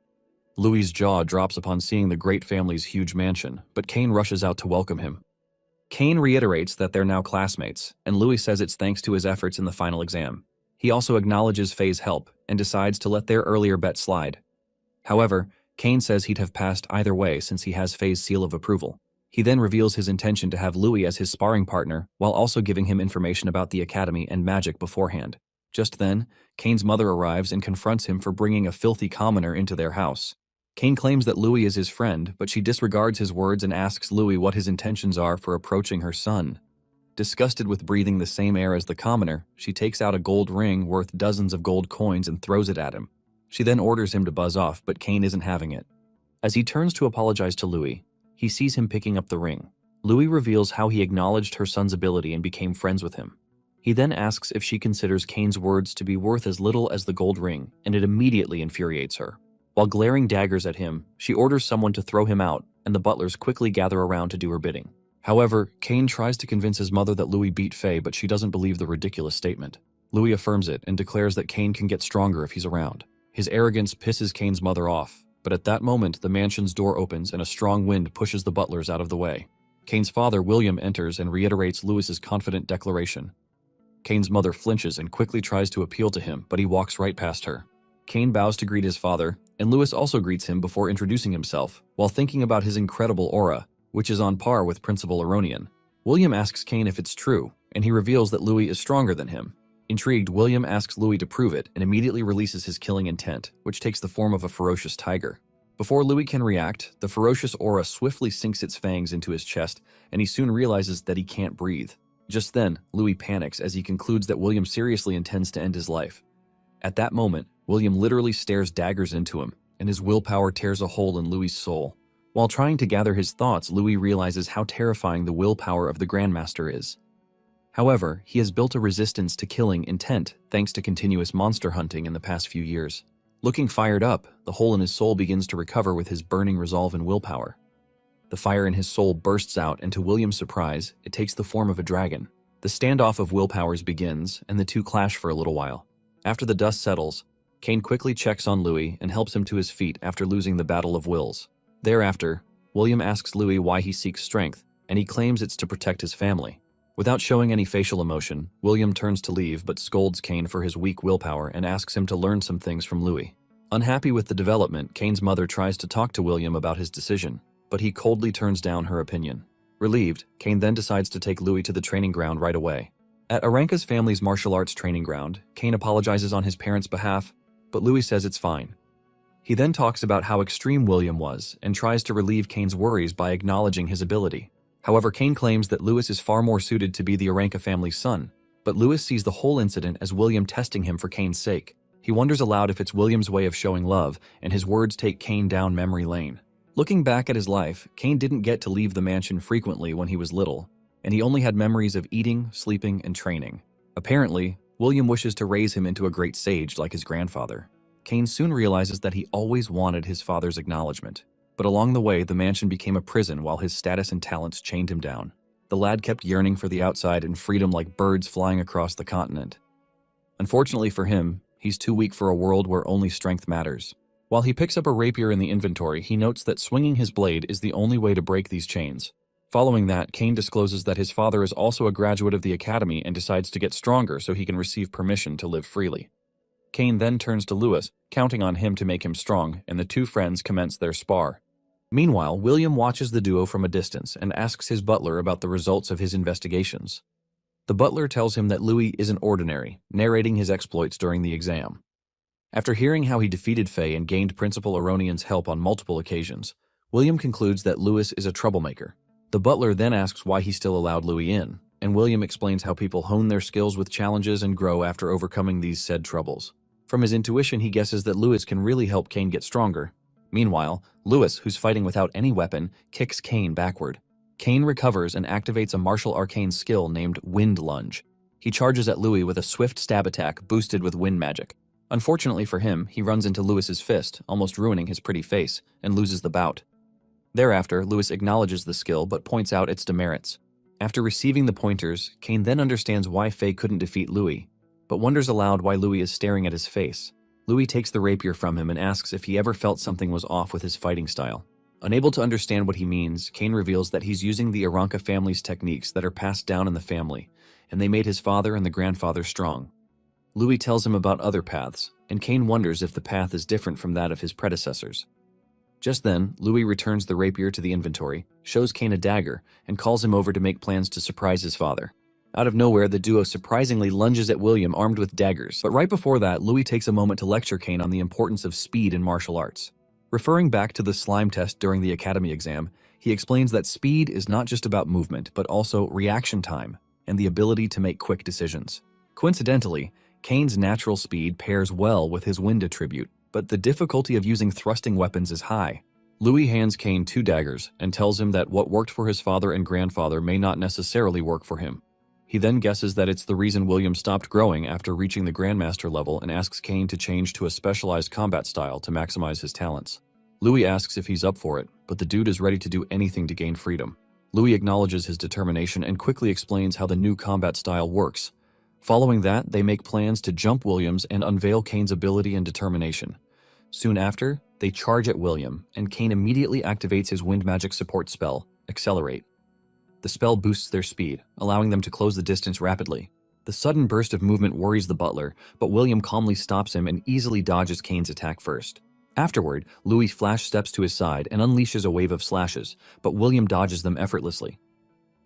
Louis's jaw drops upon seeing the great family's huge mansion, but Kane rushes out to welcome him. Kane reiterates that they're now classmates, and Louis says it's thanks to his efforts in the final exam. He also acknowledges Faye's help and decides to let their earlier bet slide. However, Kane says he'd have passed either way since he has Faye's seal of approval. He then reveals his intention to have Louis as his sparring partner while also giving him information about the academy and magic beforehand. Just then, Kane's mother arrives and confronts him for bringing a filthy commoner into their house. Kane claims that Louis is his friend, but she disregards his words and asks Louis what his intentions are for approaching her son. Disgusted with breathing the same air as the commoner, she takes out a gold ring worth dozens of gold coins and throws it at him. She then orders him to buzz off, but Kane isn't having it. As he turns to apologize to Louis, he sees him picking up the ring. Louis reveals how he acknowledged her son's ability and became friends with him. He then asks if she considers Kane's words to be worth as little as the gold ring, and it immediately infuriates her. While glaring daggers at him, she orders someone to throw him out, and the butlers quickly gather around to do her bidding. However, Kane tries to convince his mother that Louis beat Faye, but she doesn't believe the ridiculous statement. Louis affirms it and declares that Kane can get stronger if he's around. His arrogance pisses Kane's mother off, but at that moment the mansion's door opens and a strong wind pushes the butlers out of the way. Kane's father, William, enters and reiterates Louis's confident declaration. Kane's mother flinches and quickly tries to appeal to him, but he walks right past her. Kane bows to greet his father, and Louis also greets him before introducing himself, while thinking about his incredible aura, which is on par with Principal Aronian. William asks Kane if it's true, and he reveals that Louis is stronger than him. Intrigued, William asks Louis to prove it and immediately releases his killing intent, which takes the form of a ferocious tiger. Before Louis can react, the ferocious aura swiftly sinks its fangs into his chest, and he soon realizes that he can't breathe. Just then, Louis panics as he concludes that William seriously intends to end his life. At that moment, William literally stares daggers into him, and his willpower tears a hole in Louis' soul. While trying to gather his thoughts, Louis realizes how terrifying the willpower of the Grandmaster is. However, he has built a resistance to killing intent thanks to continuous monster hunting in the past few years. Looking fired up, the hole in his soul begins to recover with his burning resolve and willpower. The fire in his soul bursts out, and to William's surprise, it takes the form of a dragon. The standoff of willpowers begins, and the two clash for a little while. After the dust settles, Kane quickly checks on Louis and helps him to his feet after losing the battle of wills. Thereafter, William asks Louis why he seeks strength, and he claims it's to protect his family. Without showing any facial emotion, William turns to leave but scolds Kane for his weak willpower and asks him to learn some things from Louis. Unhappy with the development, Kane's mother tries to talk to William about his decision, but he coldly turns down her opinion. Relieved, Kane then decides to take Louis to the training ground right away. At Aranka's family's martial arts training ground, Kane apologizes on his parents' behalf, but Louis says it's fine. He then talks about how extreme William was and tries to relieve Kane's worries by acknowledging his ability. However, Kane claims that Louis is far more suited to be the Aranka family's son, but Louis sees the whole incident as William testing him for Kane's sake. He wonders aloud if it's William's way of showing love, and his words take Kane down memory lane. Looking back at his life, Kane didn't get to leave the mansion frequently when he was little, and he only had memories of eating, sleeping, and training. Apparently, William wishes to raise him into a great sage like his grandfather. Kane soon realizes that he always wanted his father's acknowledgement. But along the way, the mansion became a prison while his status and talents chained him down. The lad kept yearning for the outside and freedom like birds flying across the continent. Unfortunately for him, he's too weak for a world where only strength matters. While he picks up a rapier in the inventory, he notes that swinging his blade is the only way to break these chains. Following that, Kane discloses that his father is also a graduate of the academy and decides to get stronger so he can receive permission to live freely. Kane then turns to Louis, counting on him to make him strong, and the two friends commence their spar. Meanwhile, William watches the duo from a distance and asks his butler about the results of his investigations. The butler tells him that Louis isn't ordinary, narrating his exploits during the exam. After hearing how he defeated Faye and gained Principal Aronian's help on multiple occasions, William concludes that Louis is a troublemaker. The butler then asks why he still allowed Louis in, and William explains how people hone their skills with challenges and grow after overcoming these said troubles. From his intuition, he guesses that Louis can really help Kane get stronger. Meanwhile, Louis, who's fighting without any weapon, kicks Kane backward. Kane recovers and activates a martial arcane skill named Wind Lunge. He charges at Louis with a swift stab attack boosted with wind magic. Unfortunately for him, he runs into Louis's fist, almost ruining his pretty face, and loses the bout. Thereafter, Louis acknowledges the skill but points out its demerits. After receiving the pointers, Kane then understands why Faye couldn't defeat Louis, but wonders aloud why Louis is staring at his face. Louis takes the rapier from him and asks if he ever felt something was off with his fighting style. Unable to understand what he means, Kane reveals that he's using the Aranka family's techniques that are passed down in the family, and they made his father and the grandfather strong. Louis tells him about other paths, and Kane wonders if the path is different from that of his predecessors. Just then, Louis returns the rapier to the inventory, shows Kane a dagger, and calls him over to make plans to surprise his father. Out of nowhere, the duo surprisingly lunges at William armed with daggers, but right before that, Louis takes a moment to lecture Kane on the importance of speed in martial arts. Referring back to the slime test during the academy exam, he explains that speed is not just about movement, but also reaction time and the ability to make quick decisions. Coincidentally, Kane's natural speed pairs well with his wind attribute, but the difficulty of using thrusting weapons is high. Louis hands Kane 2 daggers and tells him that what worked for his father and grandfather may not necessarily work for him. He then guesses that it's the reason William stopped growing after reaching the Grandmaster level and asks Kane to change to a specialized combat style to maximize his talents. Louis asks if he's up for it, but the dude is ready to do anything to gain freedom. Louis acknowledges his determination and quickly explains how the new combat style works. Following that, they make plans to jump Williams and unveil Kane's ability and determination. Soon after, they charge at William, and Kane immediately activates his wind magic support spell, Accelerate. The spell boosts their speed, allowing them to close the distance rapidly. The sudden burst of movement worries the butler, but William calmly stops him and easily dodges Kane's attack first. Afterward, Louis flash steps to his side and unleashes a wave of slashes, but William dodges them effortlessly.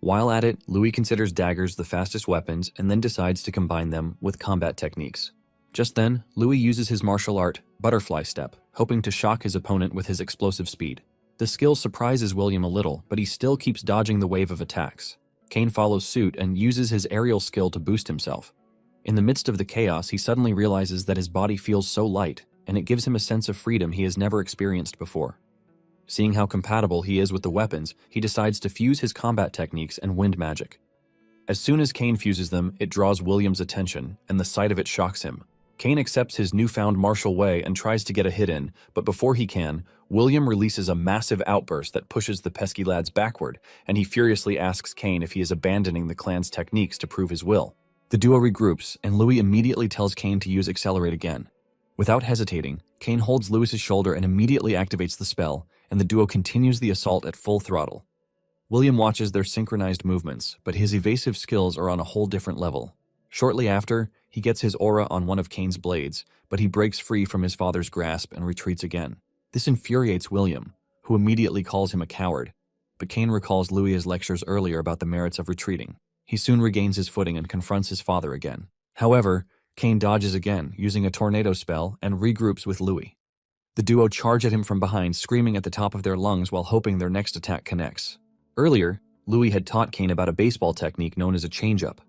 While at it, Louis considers daggers the fastest weapons and then decides to combine them with combat techniques. Just then, Louis uses his martial art, butterfly step, hoping to shock his opponent with his explosive speed. The skill surprises William a little, but he still keeps dodging the wave of attacks. Kane follows suit and uses his aerial skill to boost himself. In the midst of the chaos, he suddenly realizes that his body feels so light, and it gives him a sense of freedom he has never experienced before. Seeing how compatible he is with the weapons, he decides to fuse his combat techniques and wind magic. As soon as Kane fuses them, it draws William's attention, and the sight of it shocks him. Kane accepts his newfound martial way and tries to get a hit in, but before he can, William releases a massive outburst that pushes the pesky lads backward, and he furiously asks Kane if he is abandoning the clan's techniques to prove his will. The duo regroups, and Louis immediately tells Kane to use Accelerate again. Without hesitating, Kane holds Louis's shoulder and immediately activates the spell, and the duo continues the assault at full throttle. William watches their synchronized movements, but his evasive skills are on a whole different level. Shortly after, he gets his aura on one of Kane's blades, but he breaks free from his father's grasp and retreats again. This infuriates William, who immediately calls him a coward, but Kane recalls Louis's lectures earlier about the merits of retreating. He soon regains his footing and confronts his father again. However, Kane dodges again, using a tornado spell, and regroups with Louis. The duo charge at him from behind, screaming at the top of their lungs while hoping their next attack connects. Earlier, Louis had taught Kane about a baseball technique known as a change-up.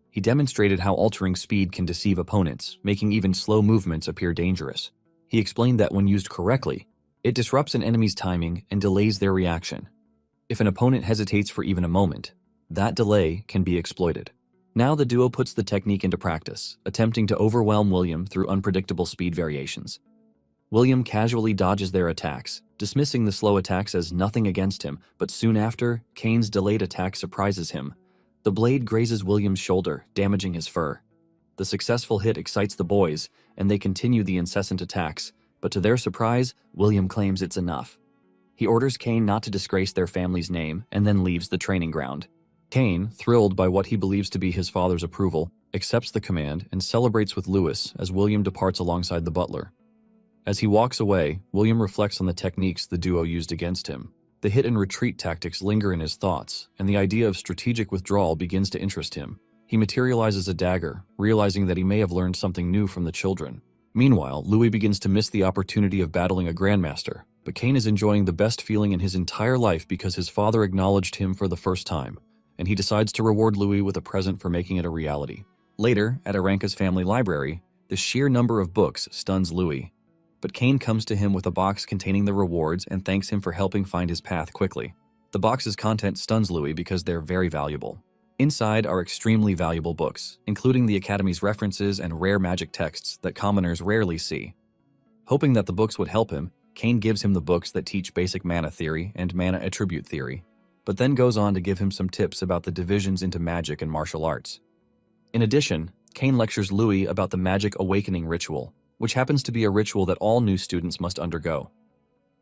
He demonstrated how altering speed can deceive opponents, making even slow movements appear dangerous. He explained that when used correctly, it disrupts an enemy's timing and delays their reaction. If an opponent hesitates for even a moment, that delay can be exploited. Now the duo puts the technique into practice, attempting to overwhelm William through unpredictable speed variations. William casually dodges their attacks, dismissing the slow attacks as nothing against him, but soon after, Kane's delayed attack surprises him. The blade grazes William's shoulder, damaging his fur. The successful hit excites the boys, and they continue the incessant attacks, but to their surprise, William claims it's enough. He orders Kane not to disgrace their family's name and then leaves the training ground. Kane, thrilled by what he believes to be his father's approval, accepts the command and celebrates with Louis as William departs alongside the butler. As he walks away, William reflects on the techniques the duo used against him. The hit and retreat tactics linger in his thoughts, and the idea of strategic withdrawal begins to interest him. He materializes a dagger, realizing that he may have learned something new from the children. Meanwhile, Louis begins to miss the opportunity of battling a grandmaster, but Kane is enjoying the best feeling in his entire life because his father acknowledged him for the first time, and he decides to reward Louis with a present for making it a reality. Later, at Aranka's family library, the sheer number of books stuns Louis. But Kane comes to him with a box containing the rewards and thanks him for helping find his path quickly. The box's content stuns Louis because they're very valuable. Inside are extremely valuable books, including the Academy's references and rare magic texts that commoners rarely see. Hoping that the books would help him, Kane gives him the books that teach basic mana theory and mana attribute theory, but then goes on to give him some tips about the divisions into magic and martial arts. In addition, Kane lectures Louis about the Magic Awakening ritual, which happens to be a ritual that all new students must undergo.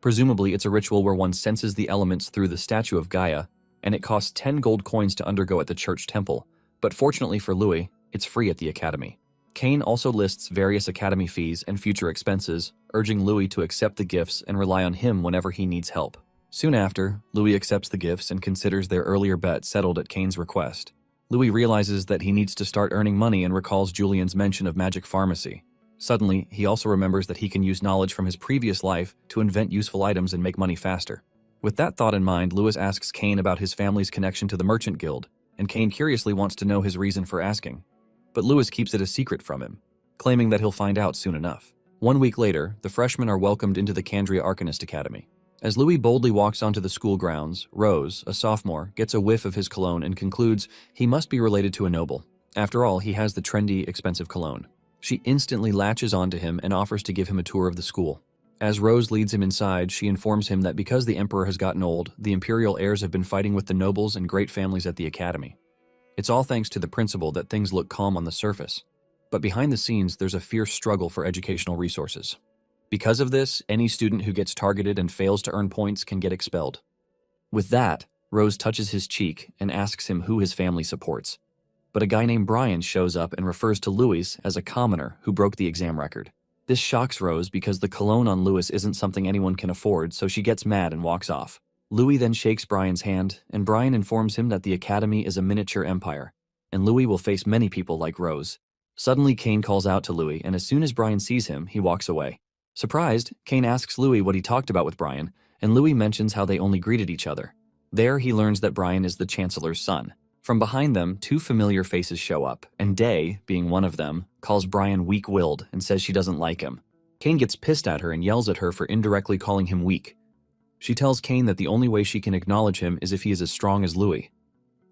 Presumably, it's a ritual where one senses the elements through the statue of Gaia, and it costs 10 gold coins to undergo at the church temple, but fortunately for Louis, it's free at the Academy. Kane also lists various Academy fees and future expenses, urging Louis to accept the gifts and rely on him whenever he needs help. Soon after, Louis accepts the gifts and considers their earlier bet settled at Kane's request. Louis realizes that he needs to start earning money and recalls Julian's mention of magic pharmacy. Suddenly, he also remembers that he can use knowledge from his previous life to invent useful items and make money faster. With that thought in mind, Louis asks Kane about his family's connection to the Merchant Guild, and Kane curiously wants to know his reason for asking. But Louis keeps it a secret from him, claiming that he'll find out soon enough. 1 week later, the freshmen are welcomed into the Candria Arcanist Academy. As Louis boldly walks onto the school grounds, Rose, a sophomore, gets a whiff of his cologne and concludes he must be related to a noble. After all, he has the trendy, expensive cologne. She instantly latches onto him and offers to give him a tour of the school. As Rose leads him inside, she informs him that because the emperor has gotten old, the imperial heirs have been fighting with the nobles and great families at the academy. It's all thanks to the principal that things look calm on the surface. But behind the scenes, there's a fierce struggle for educational resources. Because of this, any student who gets targeted and fails to earn points can get expelled. With that, Rose touches his cheek and asks him who his family supports. But a guy named Brian shows up and refers to Louis as a commoner who broke the exam record. This shocks Rose because the cologne on Louis isn't something anyone can afford, so she gets mad and walks off. Louis then shakes Brian's hand, and Brian informs him that the academy is a miniature empire, and Louis will face many people like Rose. Suddenly, Kane calls out to Louis, and as soon as Brian sees him, he walks away. Surprised, Kane asks Louis what he talked about with Brian, and Louis mentions how they only greeted each other. There, he learns that Brian is the Chancellor's son. From behind them, two familiar faces show up, and Day, being one of them, calls Brian weak-willed and says she doesn't like him. Kane gets pissed at her and yells at her for indirectly calling him weak. She tells Kane that the only way she can acknowledge him is if he is as strong as Louis.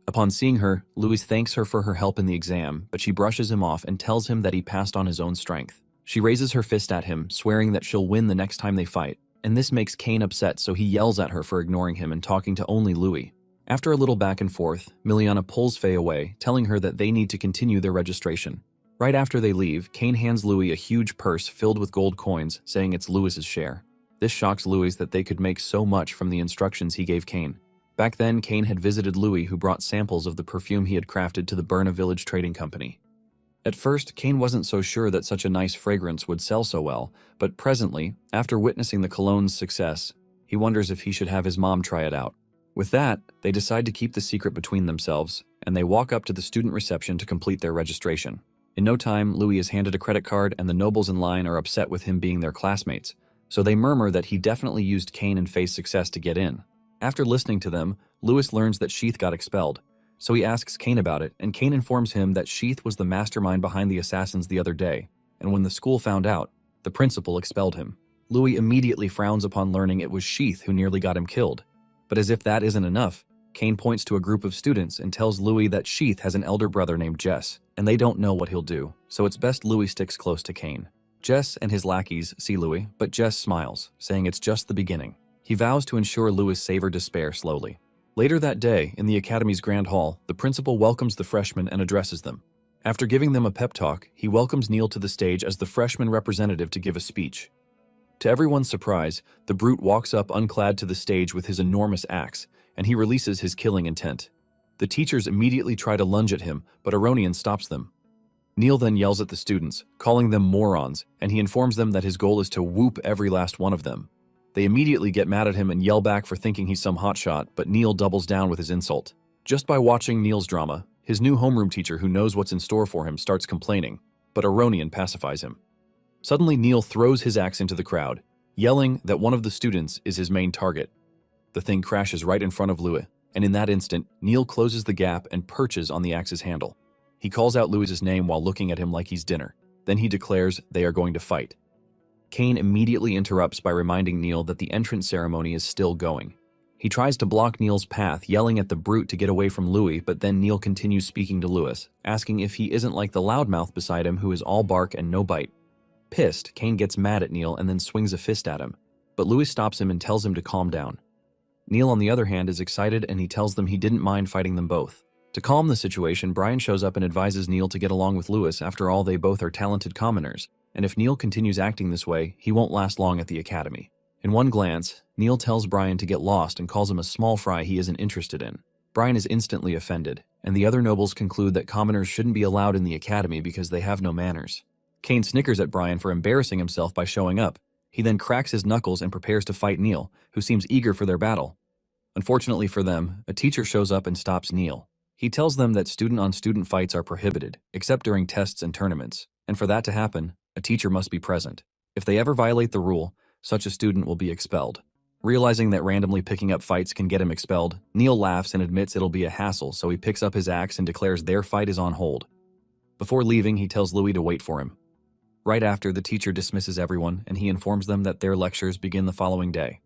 Upon seeing her, Louis thanks her for her help in the exam, but she brushes him off and tells him that he passed on his own strength. She raises her fist at him, swearing that she'll win the next time they fight, and this makes Kane upset, so he yells at her for ignoring him and talking to only Louis. After a little back and forth, Miliana pulls Faye away, telling her that they need to continue their registration. Right after they leave, Kane hands Louis a huge purse filled with gold coins, saying it's Louis's share. This shocks Louis that they could make so much from the instructions he gave Kane. Back then, Kane had visited Louis, who brought samples of the perfume he had crafted to the Burna Village Trading Company. At first, Kane wasn't so sure that such a nice fragrance would sell so well, but presently, after witnessing the cologne's success, he wonders if he should have his mom try it out. With that, they decide to keep the secret between themselves, and they walk up to the student reception to complete their registration. In no time, Louis is handed a credit card, and the nobles in line are upset with him being their classmates, so they murmur that he definitely used Kane and Faye's success to get in. After listening to them, Louis learns that Sheath got expelled, so he asks Kane about it, and Kane informs him that Sheath was the mastermind behind the assassins the other day, and when the school found out, the principal expelled him. Louis immediately frowns upon learning it was Sheath who nearly got him killed. But as if that isn't enough, Kane points to a group of students and tells Louis that Sheath has an elder brother named Jess, and they don't know what he'll do, so it's best Louis sticks close to Kane. Jess and his lackeys see Louis, but Jess smiles, saying it's just the beginning. He vows to ensure Louis savor despair slowly. Later that day, in the Academy's Grand Hall, the principal welcomes the freshmen and addresses them. After giving them a pep talk, he welcomes Neil to the stage as the freshman representative to give a speech. To everyone's surprise, the brute walks up unclad to the stage with his enormous axe, and he releases his killing intent. The teachers immediately try to lunge at him, but Aronian stops them. Neil then yells at the students, calling them morons, and he informs them that his goal is to whoop every last one of them. They immediately get mad at him and yell back for thinking he's some hotshot, but Neil doubles down with his insult. Just by watching Neil's drama, his new homeroom teacher who knows what's in store for him starts complaining, but Aronian pacifies him. Suddenly, Neil throws his axe into the crowd, yelling that one of the students is his main target. The thing crashes right in front of Louis, and in that instant, Neil closes the gap and perches on the axe's handle. He calls out Louis's name while looking at him like he's dinner. Then he declares they are going to fight. Kane immediately interrupts by reminding Neil that the entrance ceremony is still going. He tries to block Neil's path, yelling at the brute to get away from Louis, but then Neil continues speaking to Louis, asking if he isn't like the loudmouth beside him who is all bark and no bite. Pissed, Kane gets mad at Neil and then swings a fist at him, but Louis stops him and tells him to calm down. Neil, on the other hand, is excited and he tells them he didn't mind fighting them both. To calm the situation, Brian shows up and advises Neil to get along with Louis. After all, they both are talented commoners, and if Neil continues acting this way, he won't last long at the academy. In one glance, Neil tells Brian to get lost and calls him a small fry he isn't interested in. Brian is instantly offended, and the other nobles conclude that commoners shouldn't be allowed in the academy because they have no manners. Kane snickers at Brian for embarrassing himself by showing up. He then cracks his knuckles and prepares to fight Neil, who seems eager for their battle. Unfortunately for them, a teacher shows up and stops Neil. He tells them that student-on-student fights are prohibited, except during tests and tournaments, and for that to happen, a teacher must be present. If they ever violate the rule, such a student will be expelled. Realizing that randomly picking up fights can get him expelled, Neil laughs and admits it'll be a hassle, so he picks up his axe and declares their fight is on hold. Before leaving, he tells Louis to wait for him. Right after, the teacher dismisses everyone, and he informs them that their lectures begin the following day.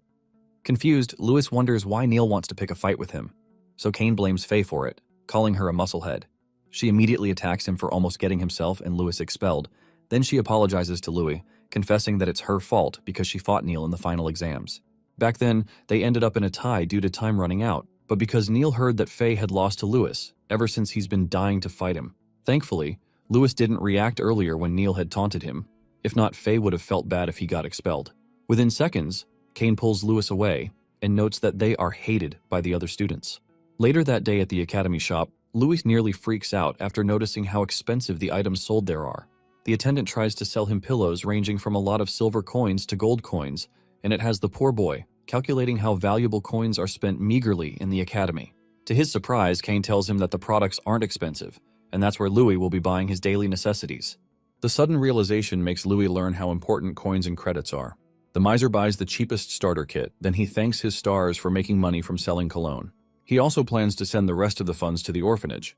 Confused, Louis wonders why Neil wants to pick a fight with him, so Kane blames Faye for it, calling her a musclehead. She immediately attacks him for almost getting himself and Louis expelled. Then she apologizes to Louis, confessing that it's her fault because she fought Neil in the final exams. Back then, they ended up in a tie due to time running out, but because Neil heard that Faye had lost to Louis, ever since he's been dying to fight him. Thankfully, Louis didn't react earlier when Neil had taunted him. If not, Faye would have felt bad if he got expelled. Within seconds, Kane pulls Louis away and notes that they are hated by the other students. Later that day at the academy shop, Louis nearly freaks out after noticing how expensive the items sold there are. The attendant tries to sell him pillows ranging from a lot of silver coins to gold coins, and it has the poor boy, calculating how valuable coins are spent meagerly in the academy. To his surprise, Kane tells him that the products aren't expensive, and that's where Louis will be buying his daily necessities. The sudden realization makes Louis learn how important coins and credits are. The miser buys the cheapest starter kit, then he thanks his stars for making money from selling cologne. He also plans to send the rest of the funds to the orphanage.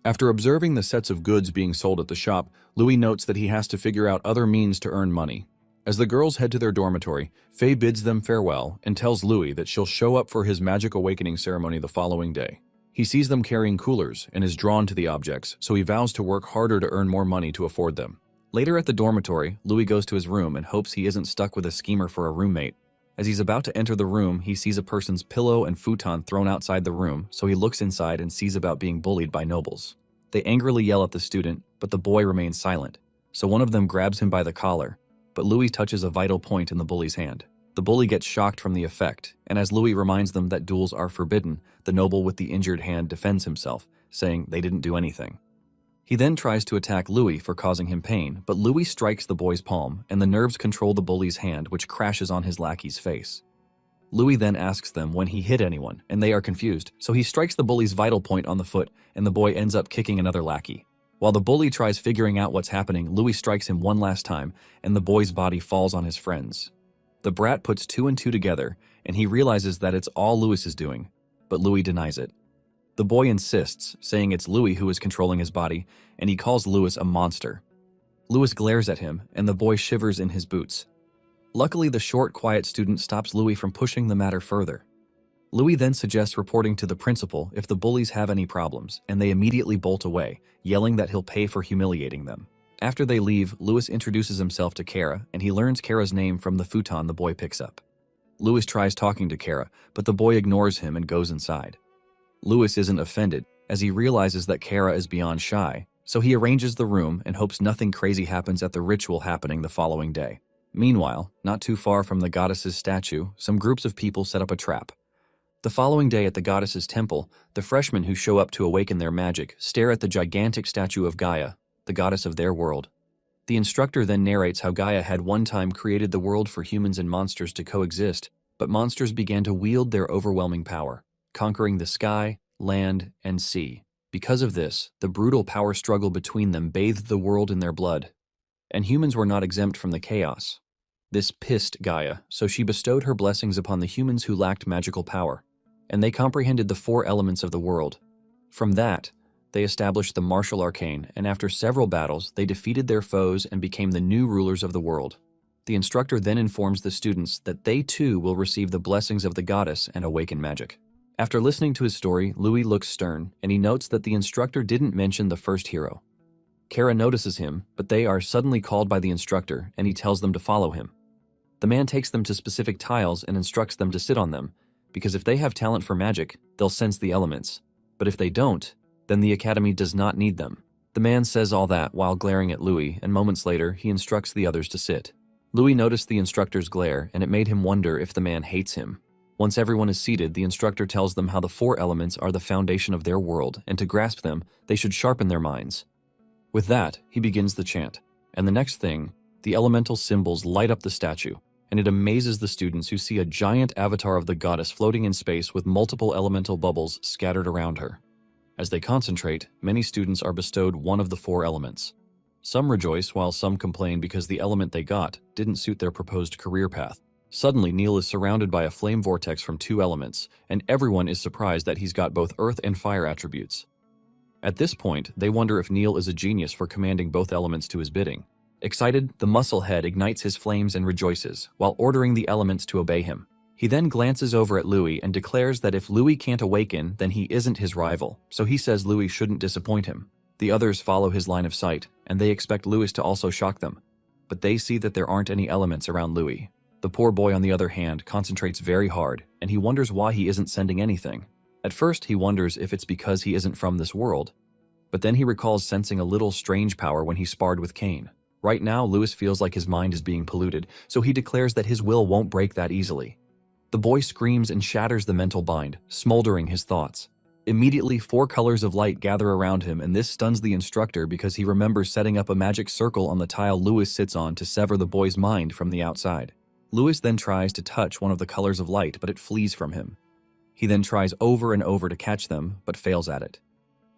After observing the sets of goods being sold at the shop, Louis notes that he has to figure out other means to earn money. As the girls head to their dormitory, Faye bids them farewell and tells Louis that she'll show up for his magic awakening ceremony the following day. He sees them carrying coolers and is drawn to the objects, so he vows to work harder to earn more money to afford them. Later at the dormitory, Louis goes to his room and hopes he isn't stuck with a schemer for a roommate. As he's about to enter the room, he sees a person's pillow and futon thrown outside the room, so he looks inside and sees about being bullied by nobles. They angrily yell at the student, but the boy remains silent, so one of them grabs him by the collar, but Louis touches a vital point in the bully's hand. The bully gets shocked from the effect, and as Louis reminds them that duels are forbidden, the noble with the injured hand defends himself, saying they didn't do anything. He then tries to attack Louis for causing him pain, but Louis strikes the boy's palm, and the nerves control the bully's hand, which crashes on his lackey's face. Louis then asks them when he hit anyone, and they are confused, so he strikes the bully's vital point on the foot, and the boy ends up kicking another lackey. While the bully tries figuring out what's happening, Louis strikes him one last time, and the boy's body falls on his friends. The brat puts two and two together, and he realizes that it's all Louis is doing, but Louis denies it. The boy insists, saying it's Louis who is controlling his body, and he calls Louis a monster. Louis glares at him, and the boy shivers in his boots. Luckily, the short, quiet student stops Louis from pushing the matter further. Louis then suggests reporting to the principal if the bullies have any problems, and they immediately bolt away, yelling that he'll pay for humiliating them. After they leave, Louis introduces himself to Kara, and he learns Kara's name from the futon the boy picks up. Louis tries talking to Kara, but the boy ignores him and goes inside. Louis isn't offended, as he realizes that Kara is beyond shy, so he arranges the room and hopes nothing crazy happens at the ritual happening the following day. Meanwhile, not too far from the goddess's statue, some groups of people set up a trap. The following day at the goddess's temple, the freshmen who show up to awaken their magic stare at the gigantic statue of Gaia, the goddess of their world. The instructor then narrates how Gaia had one time created the world for humans and monsters to coexist, but monsters began to wield their overwhelming power, conquering the sky, land, and sea. Because of this, the brutal power struggle between them bathed the world in their blood, and humans were not exempt from the chaos. This pissed Gaia, so she bestowed her blessings upon the humans who lacked magical power, and they comprehended the four elements of the world. From that, they established the martial arcane, and after several battles, they defeated their foes and became the new rulers of the world. The instructor then informs the students that they too will receive the blessings of the goddess and awaken magic. After listening to his story, Louis looks stern, and he notes that the instructor didn't mention the first hero. Kara notices him, but they are suddenly called by the instructor, and he tells them to follow him. The man takes them to specific tiles and instructs them to sit on them, because if they have talent for magic, they'll sense the elements. But if they don't, then the academy does not need them. The man says all that while glaring at Louis, and moments later, he instructs the others to sit. Louis noticed the instructor's glare, and it made him wonder if the man hates him. Once everyone is seated, the instructor tells them how the four elements are the foundation of their world, and to grasp them, they should sharpen their minds. With that, he begins the chant, and the next thing, the elemental symbols light up the statue, and it amazes the students who see a giant avatar of the goddess floating in space with multiple elemental bubbles scattered around her. As they concentrate, many students are bestowed one of the four elements. Some rejoice while some complain because the element they got didn't suit their proposed career path. Suddenly, Neil is surrounded by a flame vortex from two elements, and everyone is surprised that he's got both earth and fire attributes. At this point, they wonder if Neil is a genius for commanding both elements to his bidding. Excited, the muscle head ignites his flames and rejoices, while ordering the elements to obey him. He then glances over at Louis and declares that if Louis can't awaken, then he isn't his rival, so he says Louis shouldn't disappoint him. The others follow his line of sight, and they expect Louis to also shock them. But they see that there aren't any elements around Louis. The poor boy, on the other hand, concentrates very hard, and he wonders why he isn't sending anything. At first, he wonders if it's because he isn't from this world. But then he recalls sensing a little strange power when he sparred with Kane. Right now, Louis feels like his mind is being polluted, so he declares that his will won't break that easily. The boy screams and shatters the mental bind, smoldering his thoughts. Immediately, 4 colors of light gather around him, and this stuns the instructor because he remembers setting up a magic circle on the tile Louis sits on to sever the boy's mind from the outside. Louis then tries to touch one of the colors of light, but it flees from him. He then tries over and over to catch them, but fails at it.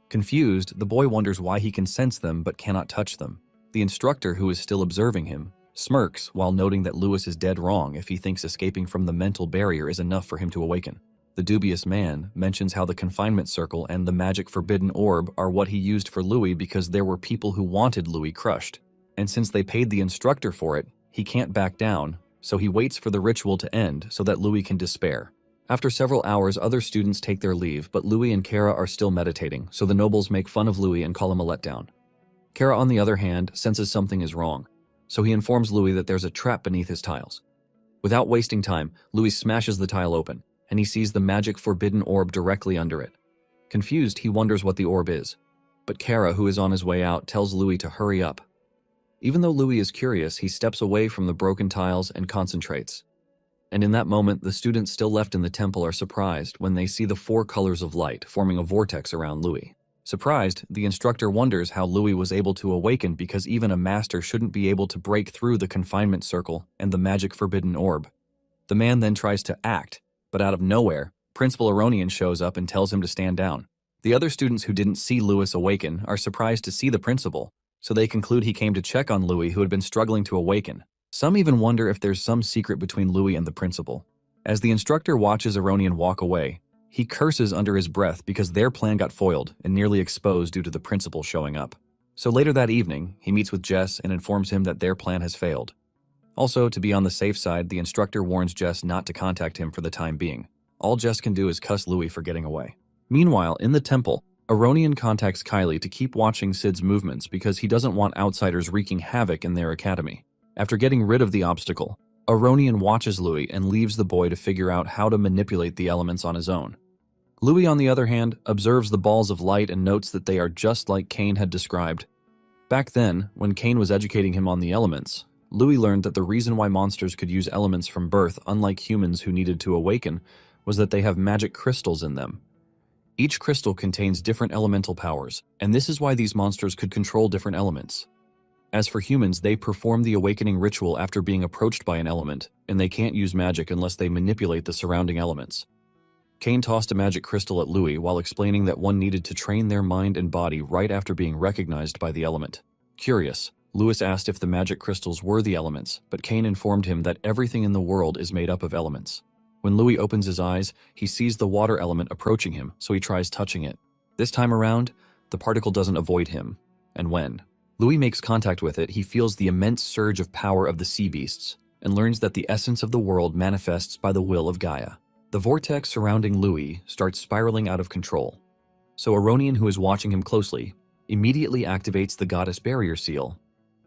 Confused, the boy wonders why he can sense them but cannot touch them. The instructor, who is still observing him, smirks while noting that Louis is dead wrong if he thinks escaping from the mental barrier is enough for him to awaken. The dubious man mentions how the confinement circle and the magic forbidden orb are what he used for Louis because there were people who wanted Louis crushed. And since they paid the instructor for it, he can't back down, so he waits for the ritual to end so that Louis can despair. After several hours, other students take their leave, but Louis and Kara are still meditating, so the nobles make fun of Louis and call him a letdown. Kara, on the other hand, senses something is wrong, so he informs Louis that there's a trap beneath his tiles. Without wasting time, Louis smashes the tile open, and he sees the magic forbidden orb directly under it. Confused, he wonders what the orb is, but Kara, who is on his way out, tells Louis to hurry up. Even though Louis is curious, he steps away from the broken tiles and concentrates. And in that moment, the students still left in the temple are surprised when they see the 4 colors of light forming a vortex around Louis. Surprised, the instructor wonders how Louis was able to awaken because even a master shouldn't be able to break through the confinement circle and the magic forbidden orb. The man then tries to act, but out of nowhere, Principal Aronian shows up and tells him to stand down. The other students who didn't see Louis awaken are surprised to see the principal, so they conclude he came to check on Louis, who had been struggling to awaken. Some even wonder if there's some secret between Louis and the principal. As the instructor watches Aronian walk away, he curses under his breath because their plan got foiled and nearly exposed due to the principal showing up. So later that evening, he meets with Jess and informs him that their plan has failed. Also, to be on the safe side, the instructor warns Jess not to contact him for the time being. All Jess can do is cuss Louis for getting away. Meanwhile, in the temple, Aronian contacts Kylie to keep watching Sid's movements because he doesn't want outsiders wreaking havoc in their academy. After getting rid of the obstacle, Aronian watches Louis and leaves the boy to figure out how to manipulate the elements on his own. Louis, on the other hand, observes the balls of light and notes that they are just like Cain had described. Back then, when Cain was educating him on the elements, Louis learned that the reason why monsters could use elements from birth, unlike humans who needed to awaken, was that they have magic crystals in them. Each crystal contains different elemental powers, and this is why these monsters could control different elements. As for humans, they perform the awakening ritual after being approached by an element, and they can't use magic unless they manipulate the surrounding elements. Cain tossed a magic crystal at Louis while explaining that one needed to train their mind and body right after being recognized by the element. Curious, Louis asked if the magic crystals were the elements, but Cain informed him that everything in the world is made up of elements. When Louis opens his eyes, he sees the water element approaching him, so he tries touching it. This time around, the particle doesn't avoid him, and when Louis makes contact with it, he feels the immense surge of power of the sea beasts, and learns that the essence of the world manifests by the will of Gaia. The vortex surrounding Louis starts spiraling out of control. So Aronian, who is watching him closely, immediately activates the goddess barrier seal,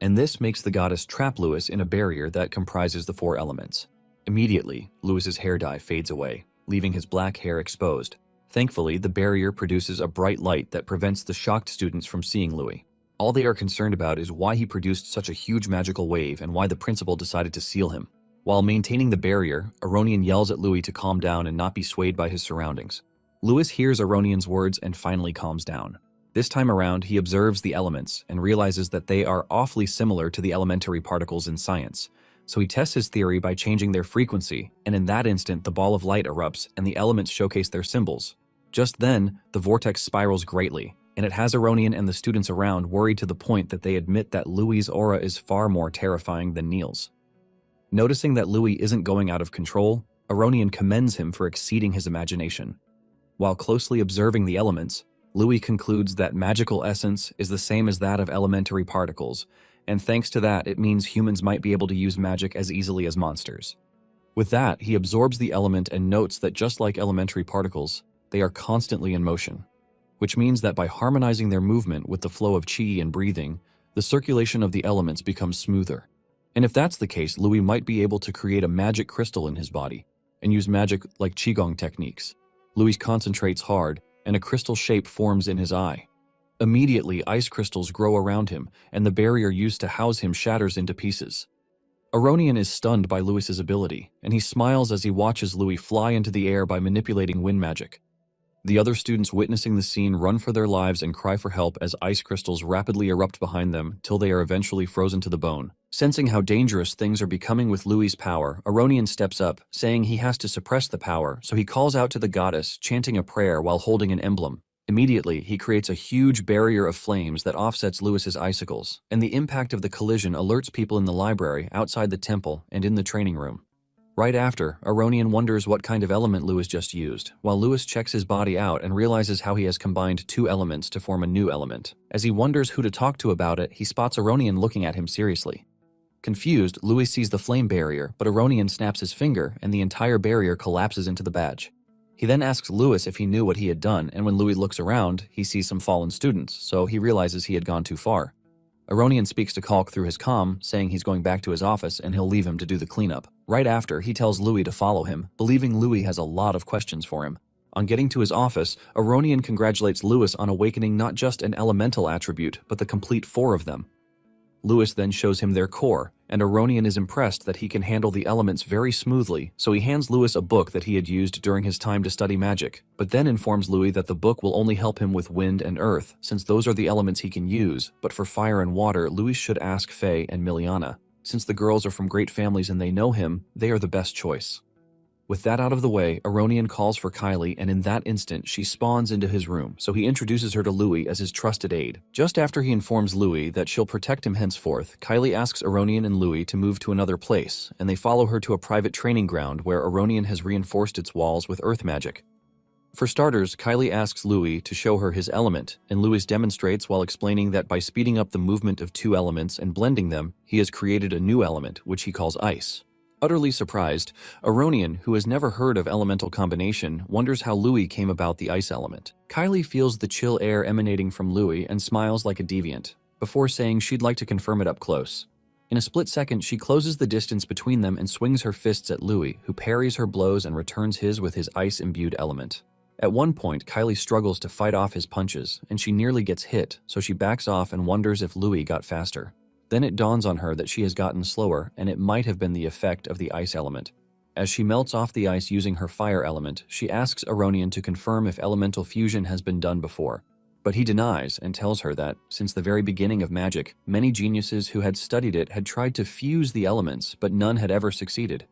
and this makes the goddess trap Louis in a barrier that comprises the 4 elements. Immediately, Louis's hair dye fades away, leaving his black hair exposed. Thankfully, the barrier produces a bright light that prevents the shocked students from seeing Louis. All they are concerned about is why he produced such a huge magical wave and why the principal decided to seal him. While maintaining the barrier, Aronian yells at Louis to calm down and not be swayed by his surroundings. Louis hears Aronian's words and finally calms down. This time around, he observes the elements and realizes that they are awfully similar to the elementary particles in science. So he tests his theory by changing their frequency, and in that instant the ball of light erupts and the elements showcase their symbols. Just then, the vortex spirals greatly, and it has Aronian and the students around worried to the point that they admit that Louis' aura is far more terrifying than Neil's. Noticing that Louis isn't going out of control, Aronian commends him for exceeding his imagination. While closely observing the elements, Louis concludes that magical essence is the same as that of elementary particles, and thanks to that, it means humans might be able to use magic as easily as monsters. With that, he absorbs the element and notes that just like elementary particles, they are constantly in motion, which means that by harmonizing their movement with the flow of qi and breathing, the circulation of the elements becomes smoother. And if that's the case, Louis might be able to create a magic crystal in his body and use magic like qigong techniques. Louis concentrates hard, and a crystal shape forms in his eye. Immediately, ice crystals grow around him, and the barrier used to house him shatters into pieces. Aronian is stunned by Louis's ability, and he smiles as he watches Louis fly into the air by manipulating wind magic. The other students witnessing the scene run for their lives and cry for help as ice crystals rapidly erupt behind them till they are eventually frozen to the bone. Sensing how dangerous things are becoming with Louis's power, Aronian steps up, saying he has to suppress the power, so he calls out to the goddess, chanting a prayer while holding an emblem. Immediately, he creates a huge barrier of flames that offsets Louis's icicles, and the impact of the collision alerts people in the library, outside the temple, and in the training room. Right after, Aronian wonders what kind of element Louis just used, while Louis checks his body out and realizes how he has combined two elements to form a new element. As he wonders who to talk to about it, he spots Aronian looking at him seriously. Confused, Louis sees the flame barrier, but Aronian snaps his finger and the entire barrier collapses into the badge. He then asks Louis if he knew what he had done, and when Louis looks around, he sees some fallen students, so he realizes he had gone too far. Aronian speaks to Kalk through his comm, saying he's going back to his office and he'll leave him to do the cleanup. Right after, he tells Louis to follow him, believing Louis has a lot of questions for him. On getting to his office, Aronian congratulates Louis on awakening not just an elemental attribute, but the complete 4 of them. Louis then shows him their core, and Aronian is impressed that he can handle the elements very smoothly, so he hands Louis a book that he had used during his time to study magic, but then informs Louis that the book will only help him with wind and earth, since those are the elements he can use, but for fire and water, Louis should ask Faye and Miliana. Since the girls are from great families and they know him, they are the best choice. With that out of the way, Aronian calls for Kylie, and in that instant, she spawns into his room, so he introduces her to Louis as his trusted aide. Just after he informs Louis that she'll protect him henceforth, Kylie asks Aronian and Louis to move to another place, and they follow her to a private training ground where Aronian has reinforced its walls with earth magic. For starters, Kylie asks Louis to show her his element, and Louis demonstrates while explaining that by speeding up the movement of two elements and blending them, he has created a new element, which he calls ice. Utterly surprised, Aronian, who has never heard of elemental combination, wonders how Louis came about the ice element. Kylie feels the chill air emanating from Louis and smiles like a deviant, before saying she'd like to confirm it up close. In a split second, she closes the distance between them and swings her fists at Louis, who parries her blows and returns his with his ice-imbued element. At one point, Kylie struggles to fight off his punches, and she nearly gets hit, so she backs off and wonders if Louis got faster. Then it dawns on her that she has gotten slower, and it might have been the effect of the ice element. As she melts off the ice using her fire element, she asks Aronian to confirm if elemental fusion has been done before. But he denies and tells her that, since the very beginning of magic, many geniuses who had studied it had tried to fuse the elements, but none had ever succeeded.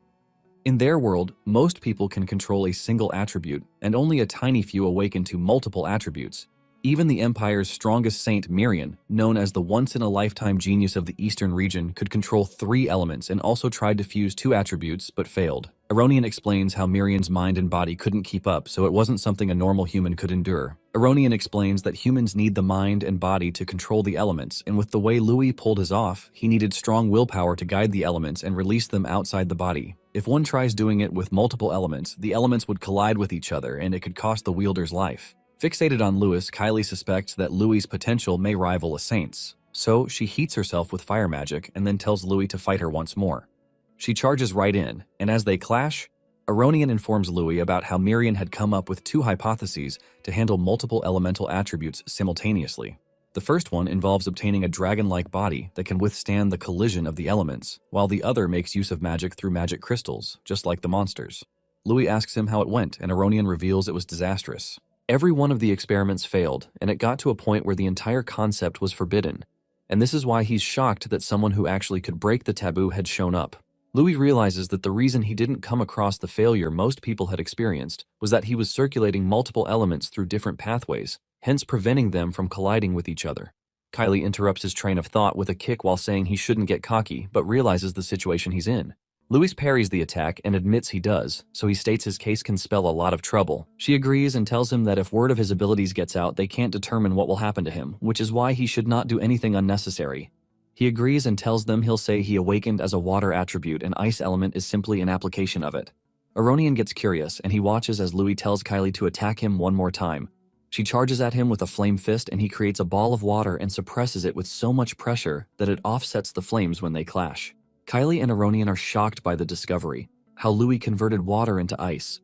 In their world, most people can control a single attribute, and only a tiny few awaken to multiple attributes. Even the Empire's strongest saint, Mirian, known as the once-in-a-lifetime genius of the Eastern region, could control 3 elements and also tried to fuse 2 attributes, but failed. Aronian explains how Mirian's mind and body couldn't keep up, so it wasn't something a normal human could endure. Aronian explains that humans need the mind and body to control the elements, and with the way Louis pulled his off, he needed strong willpower to guide the elements and release them outside the body. If one tries doing it with multiple elements, the elements would collide with each other and it could cost the wielder's life. Fixated on Louis, Kylie suspects that Louis's potential may rival a saint's. So she heats herself with fire magic and then tells Louis to fight her once more. She charges right in, and as they clash, Aronian informs Louis about how Mirian had come up with 2 hypotheses to handle multiple elemental attributes simultaneously. The first one involves obtaining a dragon-like body that can withstand the collision of the elements, while the other makes use of magic through magic crystals, just like the monsters. Louis asks him how it went, and Aronian reveals it was disastrous. Every one of the experiments failed, and it got to a point where the entire concept was forbidden. And this is why he's shocked that someone who actually could break the taboo had shown up. Louis realizes that the reason he didn't come across the failure most people had experienced was that he was circulating multiple elements through different pathways, hence preventing them from colliding with each other. Kylie interrupts his train of thought with a kick while saying he shouldn't get cocky, but realizes the situation he's in. Louis parries the attack and admits he does, so he states his case can spell a lot of trouble. She agrees and tells him that if word of his abilities gets out, they can't determine what will happen to him, which is why he should not do anything unnecessary. He agrees and tells them he'll say he awakened as a water attribute and ice element is simply an application of it. Aronian gets curious and he watches as Louis tells Kylie to attack him one more time. She charges at him with a flame fist and he creates a ball of water and suppresses it with so much pressure that it offsets the flames when they clash. Kylie and Aronian are shocked by the discovery, how Louis converted water into ice.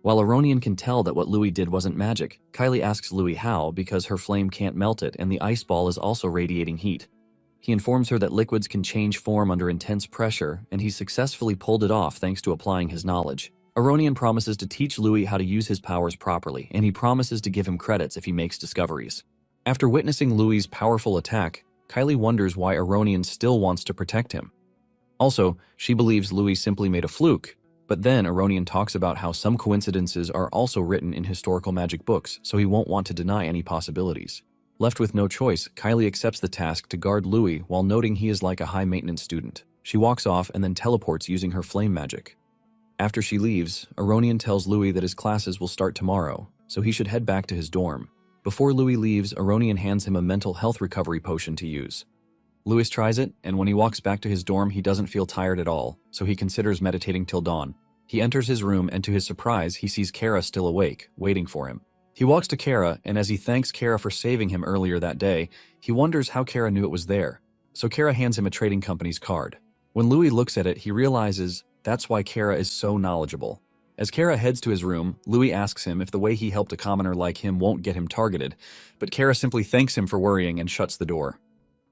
While Aronian can tell that what Louis did wasn't magic, Kylie asks Louis how because her flame can't melt it and the ice ball is also radiating heat. He informs her that liquids can change form under intense pressure and he successfully pulled it off thanks to applying his knowledge. Aronian promises to teach Louis how to use his powers properly, and he promises to give him credits if he makes discoveries. After witnessing Louis' powerful attack, Kylie wonders why Aronian still wants to protect him. Also, she believes Louis simply made a fluke, but then Aronian talks about how some coincidences are also written in historical magic books, so he won't want to deny any possibilities. Left with no choice, Kylie accepts the task to guard Louis while noting he is like a high-maintenance student. She walks off and then teleports using her flame magic. After she leaves, Aronian tells Louis that his classes will start tomorrow, so he should head back to his dorm. Before Louis leaves, Aronian hands him a mental health recovery potion to use. Louis tries it, and when he walks back to his dorm, he doesn't feel tired at all, so he considers meditating till dawn. He enters his room, and to his surprise, he sees Kara still awake, waiting for him. He walks to Kara, and as he thanks Kara for saving him earlier that day, he wonders how Kara knew it was there. So Kara hands him a trading company's card. When Louis looks at it, he realizes that's why Kara is so knowledgeable. As Kara heads to his room, Louis asks him if the way he helped a commoner like him won't get him targeted, but Kara simply thanks him for worrying and shuts the door.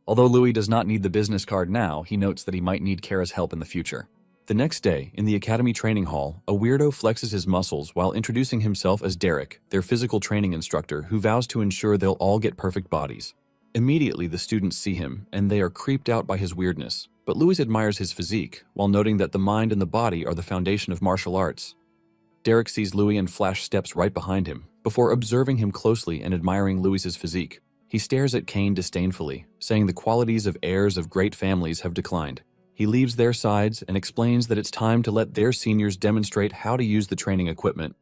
Although Louis does not need the business card now, he notes that he might need Kara's help in the future. The next day, in the Academy training hall, a weirdo flexes his muscles while introducing himself as Derek, their physical training instructor who vows to ensure they'll all get perfect bodies. Immediately, the students see him, and they are creeped out by his weirdness, but Louis admires his physique, while noting that the mind and the body are the foundation of martial arts. Derek sees Louis and Flash steps right behind him, before observing him closely and admiring Louis's physique. He stares at Kane disdainfully, saying the qualities of heirs of great families have declined. He leaves their sides and explains that it's time to let their seniors demonstrate how to use the training equipment.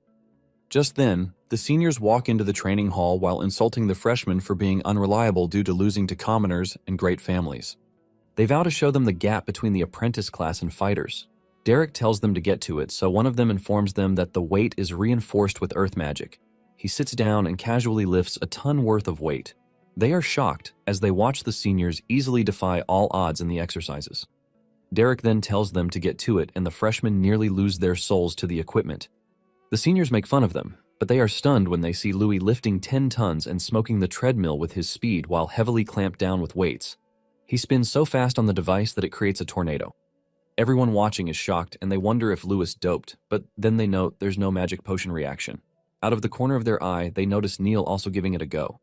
Just then, the seniors walk into the training hall while insulting the freshmen for being unreliable due to losing to commoners and great families. They vow to show them the gap between the apprentice class and fighters. Derek tells them to get to it, so one of them informs them that the weight is reinforced with earth magic. He sits down and casually lifts a ton worth of weight. They are shocked as they watch the seniors easily defy all odds in the exercises. Derek then tells them to get to it, and the freshmen nearly lose their souls to the equipment. The seniors make fun of them, but they are stunned when they see Louis lifting 10 tons and smoking the treadmill with his speed while heavily clamped down with weights. He spins so fast on the device that it creates a tornado. Everyone watching is shocked, and they wonder if Louis doped, but then they note there's no magic potion reaction. Out of the corner of their eye, they notice Neil also giving it a go.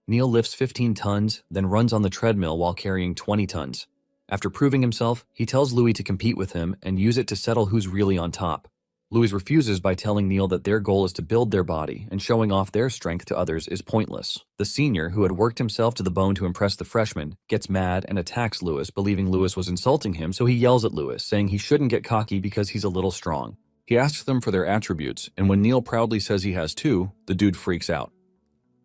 Neil lifts 15 tons, then runs on the treadmill while carrying 20 tons. After proving himself, he tells Louis to compete with him and use it to settle who's really on top. Louis refuses by telling Neil that their goal is to build their body, and showing off their strength to others is pointless. The senior, who had worked himself to the bone to impress the freshman, gets mad and attacks Louis, believing Louis was insulting him, so he yells at Louis, saying he shouldn't get cocky because he's a little strong. He asks them for their attributes, and when Neil proudly says he has 2, the dude freaks out.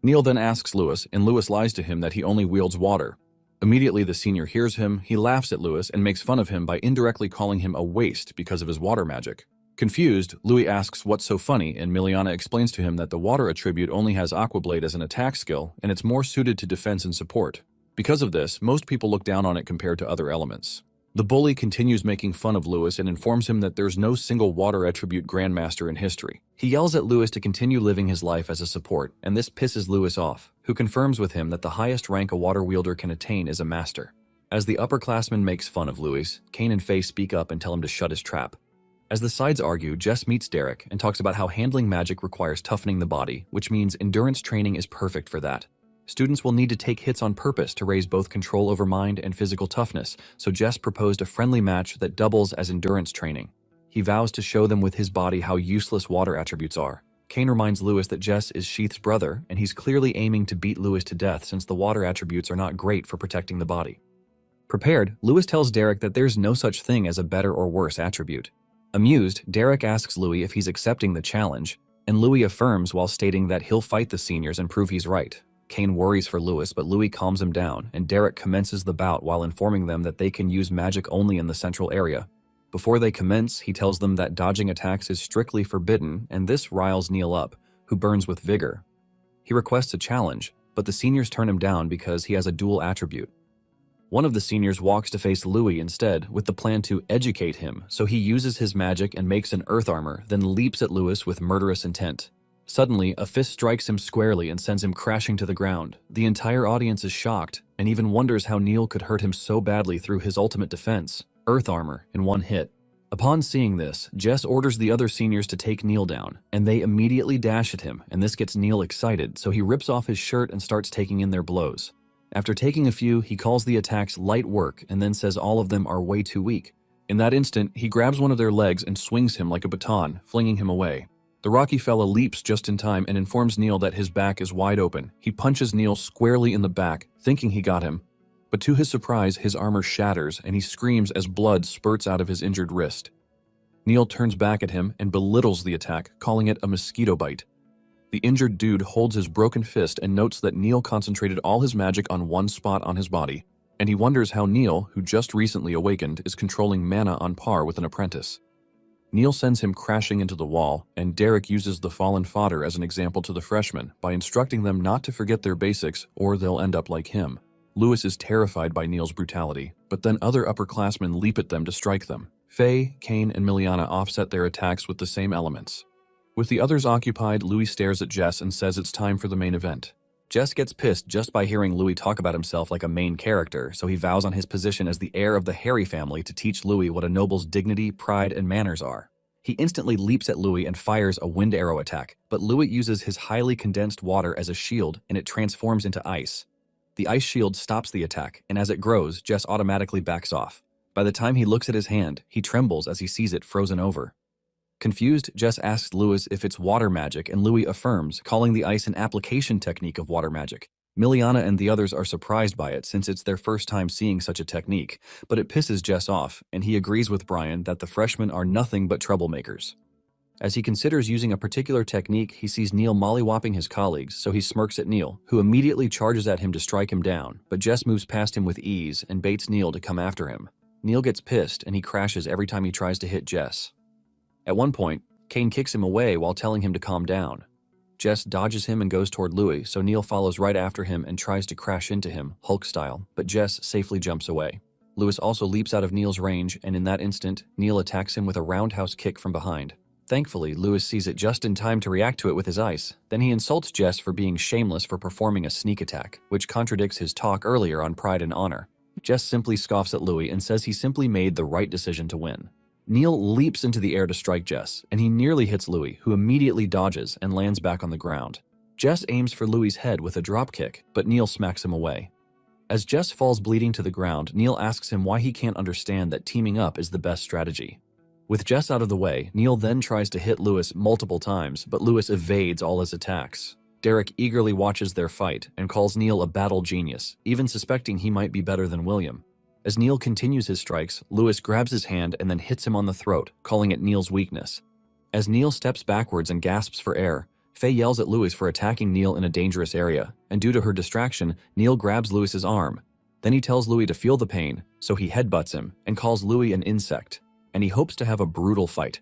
Neil then asks Louis, and Louis lies to him that he only wields water. Immediately, the senior hears him, he laughs at Louis and makes fun of him by indirectly calling him a waste because of his water magic. Confused, Louis asks what's so funny, and Miliana explains to him that the water attribute only has Aquablade as an attack skill, and it's more suited to defense and support. Because of this, most people look down on it compared to other elements. The bully continues making fun of Louis and informs him that there's no single water attribute grandmaster in history. He yells at Louis to continue living his life as a support, and this pisses Louis off, who confirms with him that the highest rank a water wielder can attain is a master. As the upperclassman makes fun of Louis, Kane and Faye speak up and tell him to shut his trap. As the sides argue, Jess meets Derek and talks about how handling magic requires toughening the body, which means endurance training is perfect for that. Students will need to take hits on purpose to raise both control over mind and physical toughness, so Jess proposed a friendly match that doubles as endurance training. He vows to show them with his body how useless water attributes are. Kane reminds Louis that Jess is Sheath's brother, and he's clearly aiming to beat Louis to death since the water attributes are not great for protecting the body. Prepared, Louis tells Derek that there's no such thing as a better or worse attribute. Amused, Derek asks Louis if he's accepting the challenge, and Louis affirms while stating that he'll fight the seniors and prove he's right. Kane worries for Louis, but Louis calms him down, and Derek commences the bout while informing them that they can use magic only in the central area. Before they commence, he tells them that dodging attacks is strictly forbidden, and this riles Neil up, who burns with vigor. He requests a challenge, but the seniors turn him down because he has a dual attribute. One of the seniors walks to face Louis instead, with the plan to educate him, so he uses his magic and makes an earth armor, then leaps at Louis with murderous intent. Suddenly, a fist strikes him squarely and sends him crashing to the ground. The entire audience is shocked, and even wonders how Neil could hurt him so badly through his ultimate defense, earth armor, in one hit. Upon seeing this, Jess orders the other seniors to take Neil down, and they immediately dash at him, and this gets Neil excited, so he rips off his shirt and starts taking in their blows. After taking a few, he calls the attacks light work and then says all of them are way too weak. In that instant, he grabs one of their legs and swings him like a baton, flinging him away. The Rocky fella leaps just in time and informs Neil that his back is wide open. He punches Neil squarely in the back, thinking he got him. But to his surprise, his armor shatters and he screams as blood spurts out of his injured wrist. Neil turns back at him and belittles the attack, calling it a mosquito bite. The injured dude holds his broken fist and notes that Neil concentrated all his magic on one spot on his body, and he wonders how Neil, who just recently awakened, is controlling mana on par with an apprentice. Neil sends him crashing into the wall, and Derek uses the fallen fodder as an example to the freshmen by instructing them not to forget their basics or they'll end up like him. Lewis is terrified by Neil's brutality, but then other upperclassmen leap at them to strike them. Faye, Kane, and Miliana offset their attacks with the same elements. With the others occupied, Louis stares at Jess and says it's time for the main event. Jess gets pissed just by hearing Louis talk about himself like a main character, so he vows on his position as the heir of the Harry family to teach Louis what a noble's dignity, pride, and manners are. He instantly leaps at Louis and fires a wind arrow attack, but Louis uses his highly condensed water as a shield and it transforms into ice. The ice shield stops the attack, and as it grows, Jess automatically backs off. By the time he looks at his hand, he trembles as he sees it frozen over. Confused, Jess asks Louis if it's water magic, and Louis affirms, calling the ice an application technique of water magic. Miliana and the others are surprised by it since it's their first time seeing such a technique, but it pisses Jess off, and he agrees with Brian that the freshmen are nothing but troublemakers. As he considers using a particular technique, he sees Neil mollywopping his colleagues, so he smirks at Neil, who immediately charges at him to strike him down, but Jess moves past him with ease and baits Neil to come after him. Neil gets pissed, and he crashes every time he tries to hit Jess. At one point, Kane kicks him away while telling him to calm down. Jess dodges him and goes toward Louis, so Neil follows right after him and tries to crash into him, Hulk style, but Jess safely jumps away. Louis also leaps out of Neil's range, and in that instant, Neil attacks him with a roundhouse kick from behind. Thankfully, Louis sees it just in time to react to it with his ice. Then he insults Jess for being shameless for performing a sneak attack, which contradicts his talk earlier on pride and honor. Jess simply scoffs at Louis and says he simply made the right decision to win. Neil leaps into the air to strike Jess, and he nearly hits Louis, who immediately dodges and lands back on the ground. Jess aims for Louis' head with a dropkick, but Neil smacks him away. As Jess falls bleeding to the ground, Neil asks him why he can't understand that teaming up is the best strategy. With Jess out of the way, Neil then tries to hit Louis multiple times, but Louis evades all his attacks. Derek eagerly watches their fight and calls Neil a battle genius, even suspecting he might be better than William. As Neil continues his strikes, Louis grabs his hand and then hits him on the throat, calling it Neil's weakness. As Neil steps backwards and gasps for air, Faye yells at Louis for attacking Neil in a dangerous area, and due to her distraction, Neil grabs Louis's arm. Then he tells Louis to feel the pain, so he headbutts him and calls Louis an insect, and he hopes to have a brutal fight.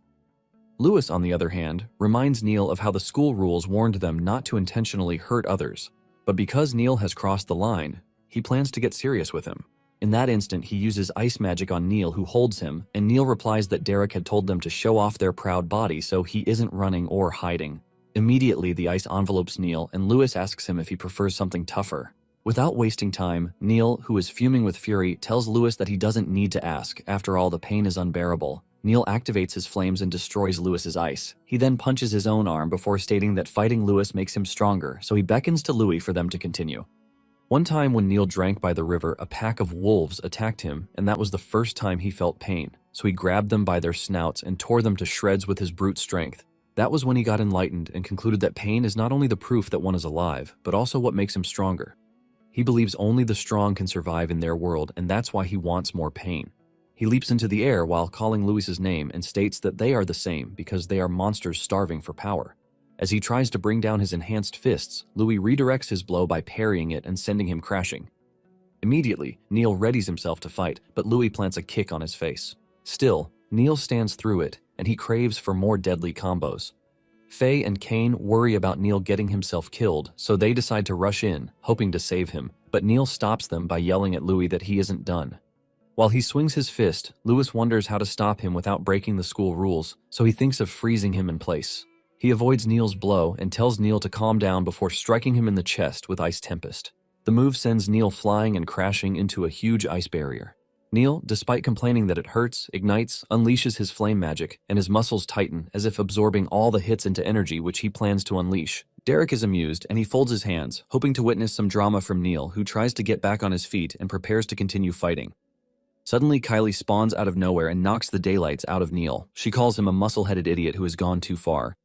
Louis, on the other hand, reminds Neil of how the school rules warned them not to intentionally hurt others. But because Neil has crossed the line, he plans to get serious with him. In that instant, he uses ice magic on Neil, who holds him, and Neil replies that Derek had told them to show off their proud body, so he isn't running or hiding. Immediately, the ice envelopes Neil, and Louis asks him if he prefers something tougher. Without wasting time, Neil, who is fuming with fury, tells Louis that he doesn't need to ask. After all, the pain is unbearable. Neil activates his flames and destroys Louis's ice. He then punches his own arm before stating that fighting Louis makes him stronger, so he beckons to Louis for them to continue. One time when Neil drank by the river, a pack of wolves attacked him, and that was the first time he felt pain, so he grabbed them by their snouts and tore them to shreds with his brute strength. That was when he got enlightened and concluded that pain is not only the proof that one is alive, but also what makes him stronger. He believes only the strong can survive in their world, and that's why he wants more pain. He leaps into the air while calling Louis's name and states that they are the same because they are monsters starving for power. As he tries to bring down his enhanced fists, Louis redirects his blow by parrying it and sending him crashing. Immediately, Neil readies himself to fight, but Louis plants a kick on his face. Still, Neil stands through it, and he craves for more deadly combos. Faye and Kane worry about Neil getting himself killed, so they decide to rush in, hoping to save him, but Neil stops them by yelling at Louis that he isn't done. While he swings his fist, Louis wonders how to stop him without breaking the school rules, so he thinks of freezing him in place. He avoids Neil's blow and tells Neil to calm down before striking him in the chest with Ice Tempest. The move sends Neil flying and crashing into a huge ice barrier. Neil, despite complaining that it hurts, ignites, unleashes his flame magic, and his muscles tighten as if absorbing all the hits into energy which he plans to unleash. Derek is amused, and he folds his hands, hoping to witness some drama from Neil, who tries to get back on his feet and prepares to continue fighting. Suddenly, Kylie spawns out of nowhere and knocks the daylights out of Neil. She calls him a muscle-headed idiot who has gone too far.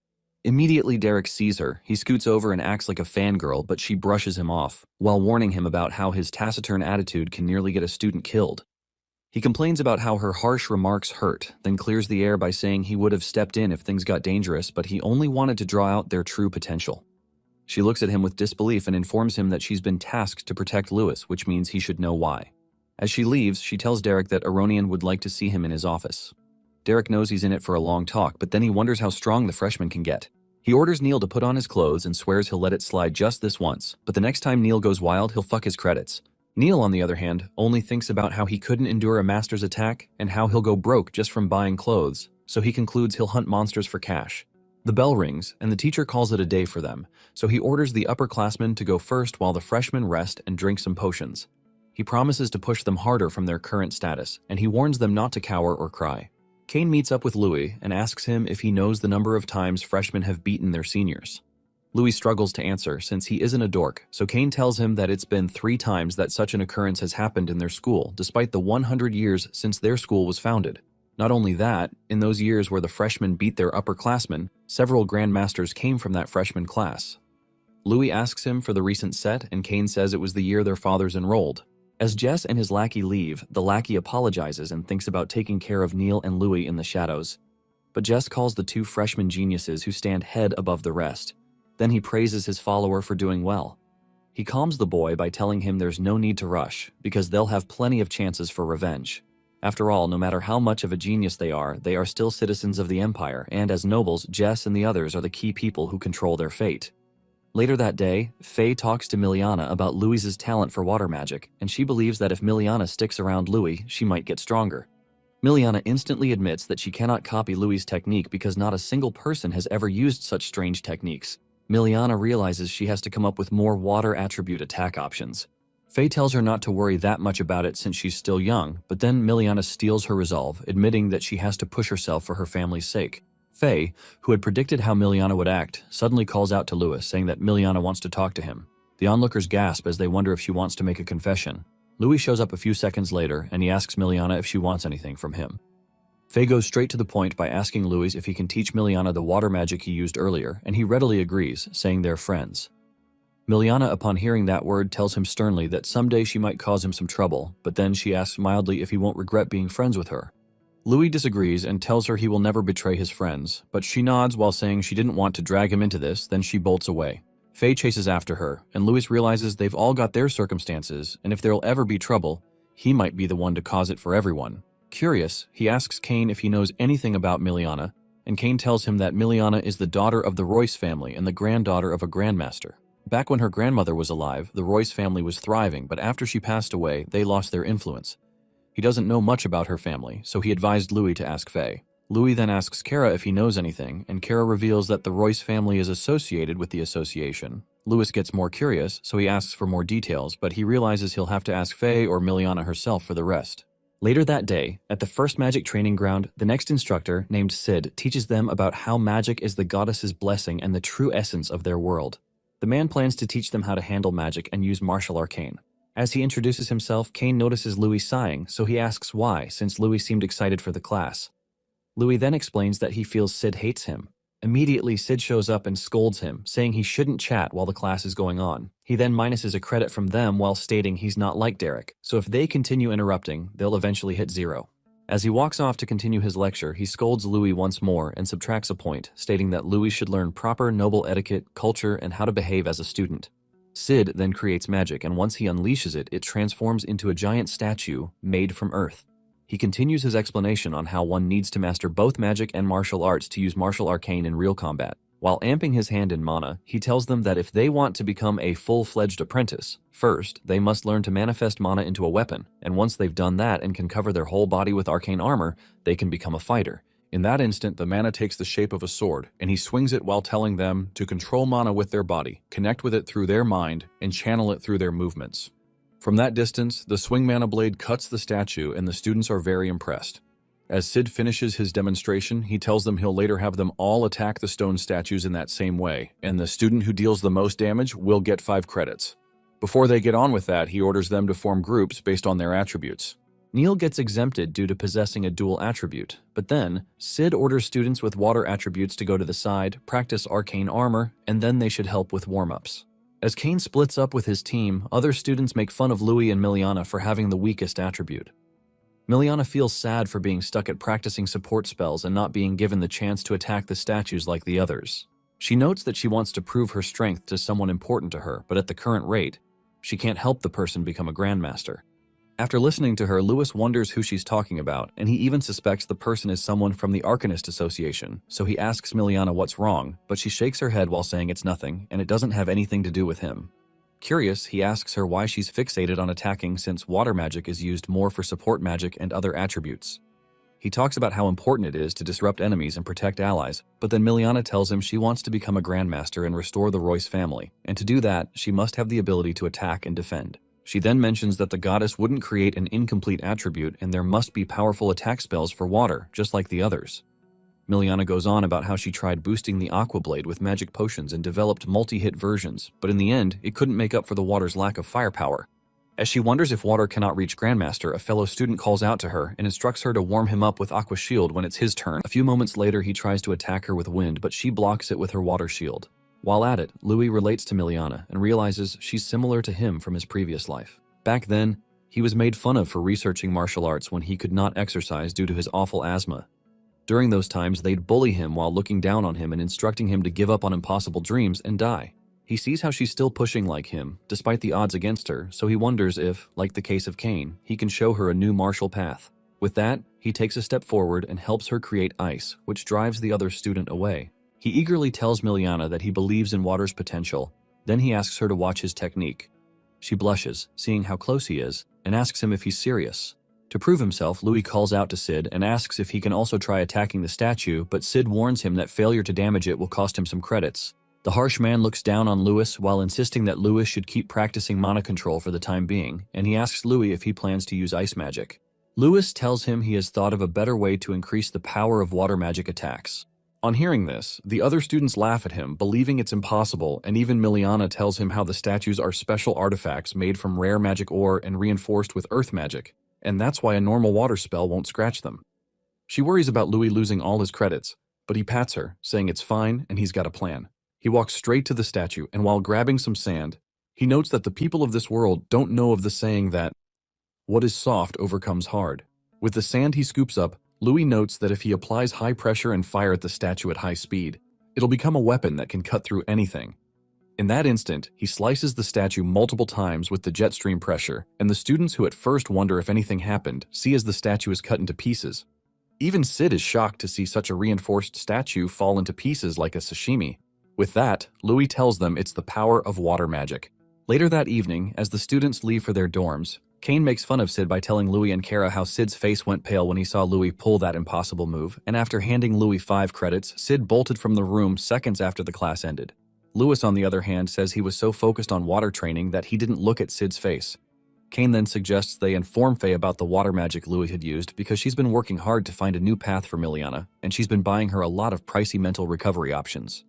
Immediately, Derek sees her. He scoots over and acts like a fangirl, but she brushes him off, while warning him about how his taciturn attitude can nearly get a student killed. He complains about how her harsh remarks hurt, then clears the air by saying he would have stepped in if things got dangerous, but he only wanted to draw out their true potential. She looks at him with disbelief and informs him that she's been tasked to protect Lewis, which means he should know why. As she leaves, she tells Derek that Aronian would like to see him in his office. Derek knows he's in it for a long talk, but then he wonders how strong the freshman can get. He orders Neil to put on his clothes and swears he'll let it slide just this once, but the next time Neil goes wild, he'll fuck his credits. Neil, on the other hand, only thinks about how he couldn't endure a master's attack and how he'll go broke just from buying clothes, so he concludes he'll hunt monsters for cash. The bell rings, and the teacher calls it a day for them, so he orders the upperclassmen to go first while the freshmen rest and drink some potions. He promises to push them harder from their current status, and he warns them not to cower or cry. Kane meets up with Louis and asks him if he knows the number of times freshmen have beaten their seniors. Louis struggles to answer since he isn't a dork, so Kane tells him that it's been 3 times that such an occurrence has happened in their school, despite the 100 years since their school was founded. Not only that, in those years where the freshmen beat their upperclassmen, several grandmasters came from that freshman class. Louis asks him for the recent set, and Kane says it was the year their fathers enrolled. As Jess and his lackey leave, the lackey apologizes and thinks about taking care of Neil and Louis in the shadows. But Jess calls the 2 freshman geniuses who stand head above the rest. Then he praises his follower for doing well. He calms the boy by telling him there's no need to rush, because they'll have plenty of chances for revenge. After all, no matter how much of a genius they are still citizens of the Empire, and as nobles, Jess and the others are the key people who control their fate. Later that day, Faye talks to Miliana about Louis's talent for water magic, and she believes that if Miliana sticks around Louis, she might get stronger. Miliana instantly admits that she cannot copy Louis's technique because not a single person has ever used such strange techniques. Miliana realizes she has to come up with more water attribute attack options. Faye tells her not to worry that much about it since she's still young, but then Miliana steals her resolve, admitting that she has to push herself for her family's sake. Faye, who had predicted how Miliana would act, suddenly calls out to Louis, saying that Miliana wants to talk to him. The onlookers gasp as they wonder if she wants to make a confession. Louis shows up a few seconds later, and he asks Miliana if she wants anything from him. Faye goes straight to the point by asking Louis if he can teach Miliana the water magic he used earlier, and he readily agrees, saying they're friends. Miliana, upon hearing that word, tells him sternly that someday she might cause him some trouble, but then she asks mildly if he won't regret being friends with her. Louis disagrees and tells her he will never betray his friends, but she nods while saying she didn't want to drag him into this, then she bolts away. Faye chases after her, and Louis realizes they've all got their circumstances, and if there'll ever be trouble, he might be the one to cause it for everyone. Curious, he asks Kane if he knows anything about Miliana, and Kane tells him that Miliana is the daughter of the Royce family and the granddaughter of a grandmaster. Back when her grandmother was alive, the Royce family was thriving, but after she passed away, they lost their influence. He doesn't know much about her family, so he advised Louis to ask Faye. Louis then asks Kara if he knows anything, and Kara reveals that the Royce family is associated with the association. Louis gets more curious, so he asks for more details, but he realizes he'll have to ask Faye or Miliana herself for the rest. Later that day, at the first magic training ground, the next instructor, named Sid, teaches them about how magic is the goddess's blessing and the true essence of their world. The man plans to teach them how to handle magic and use martial arcane. As he introduces himself, Kane notices Louis sighing, so he asks why, since Louis seemed excited for the class. Louis then explains that he feels Sid hates him. Immediately, Sid shows up and scolds him, saying he shouldn't chat while the class is going on. He then minuses a credit from them while stating he's not like Derek, so if they continue interrupting, they'll eventually hit 0. As he walks off to continue his lecture, he scolds Louis once more and subtracts a point, stating that Louis should learn proper noble etiquette, culture, and how to behave as a student. Sid then creates magic, and once he unleashes it, it transforms into a giant statue made from earth. He continues his explanation on how one needs to master both magic and martial arts to use martial arcane in real combat. While amping his hand in mana, he tells them that if they want to become a full-fledged apprentice, first, they must learn to manifest mana into a weapon, and once they've done that and can cover their whole body with arcane armor, they can become a fighter. In that instant, the mana takes the shape of a sword, and he swings it while telling them to control mana with their body, connect with it through their mind, and channel it through their movements. From that distance, the swing mana blade cuts the statue and the students are very impressed. As Sid finishes his demonstration, he tells them he'll later have them all attack the stone statues in that same way, and the student who deals the most damage will get 5 credits. Before they get on with that, he orders them to form groups based on their attributes. Neil gets exempted due to possessing a dual attribute, but then, Sid orders students with water attributes to go to the side, practice arcane armor, and then they should help with warm-ups. As Kane splits up with his team, other students make fun of Louis and Miliana for having the weakest attribute. Miliana feels sad for being stuck at practicing support spells and not being given the chance to attack the statues like the others. She notes that she wants to prove her strength to someone important to her, but at the current rate, she can't help the person become a grandmaster. After listening to her, Lewis wonders who she's talking about, and he even suspects the person is someone from the Arcanist Association, so he asks Miliana what's wrong, but she shakes her head while saying it's nothing, and it doesn't have anything to do with him. Curious, he asks her why she's fixated on attacking since water magic is used more for support magic and other attributes. He talks about how important it is to disrupt enemies and protect allies, but then Miliana tells him she wants to become a grandmaster and restore the Royce family, and to do that, she must have the ability to attack and defend. She then mentions that the goddess wouldn't create an incomplete attribute and there must be powerful attack spells for water, just like the others. Miliana goes on about how she tried boosting the Aqua Blade with magic potions and developed multi-hit versions, but in the end, it couldn't make up for the water's lack of firepower. As she wonders if water cannot reach Grandmaster, a fellow student calls out to her and instructs her to warm him up with Aqua Shield when it's his turn. A few moments later, he tries to attack her with wind, but she blocks it with her water shield. While at it, Louis relates to Miliana and realizes she's similar to him from his previous life. Back then, he was made fun of for researching martial arts when he could not exercise due to his awful asthma. During those times, they'd bully him while looking down on him and instructing him to give up on impossible dreams and die. He sees how she's still pushing like him, despite the odds against her, so he wonders if, like the case of Kane, he can show her a new martial path. With that, he takes a step forward and helps her create ice, which drives the other student away. He eagerly tells Miliana that he believes in water's potential, then he asks her to watch his technique. She blushes, seeing how close he is, and asks him if he's serious. To prove himself, Louis calls out to Sid and asks if he can also try attacking the statue, but Sid warns him that failure to damage it will cost him some credits. The harsh man looks down on Louis while insisting that Louis should keep practicing mana control for the time being, and he asks Louis if he plans to use ice magic. Louis tells him he has thought of a better way to increase the power of water magic attacks. On hearing this, the other students laugh at him, believing it's impossible, and even Miliana tells him how the statues are special artifacts made from rare magic ore and reinforced with earth magic, and that's why a normal water spell won't scratch them. She worries about Louis losing all his credits, but he pats her, saying it's fine and he's got a plan. He walks straight to the statue, and while grabbing some sand, he notes that the people of this world don't know of the saying that what is soft overcomes hard. With the sand he scoops up, Louis notes that if he applies high pressure and fire at the statue at high speed, it'll become a weapon that can cut through anything. In that instant, he slices the statue multiple times with the jet stream pressure, and the students who at first wonder if anything happened see as the statue is cut into pieces. Even Sid is shocked to see such a reinforced statue fall into pieces like a sashimi. With that, Louis tells them it's the power of water magic. Later that evening, as the students leave for their dorms, Kane makes fun of Sid by telling Louis and Kara how Sid's face went pale when he saw Louis pull that impossible move, and after handing Louis 5 credits, Sid bolted from the room seconds after the class ended. Louis, on the other hand, says he was so focused on water training that he didn't look at Sid's face. Kane then suggests they inform Faye about the water magic Louis had used because she's been working hard to find a new path for Miliana, and she's been buying her a lot of pricey mental recovery options.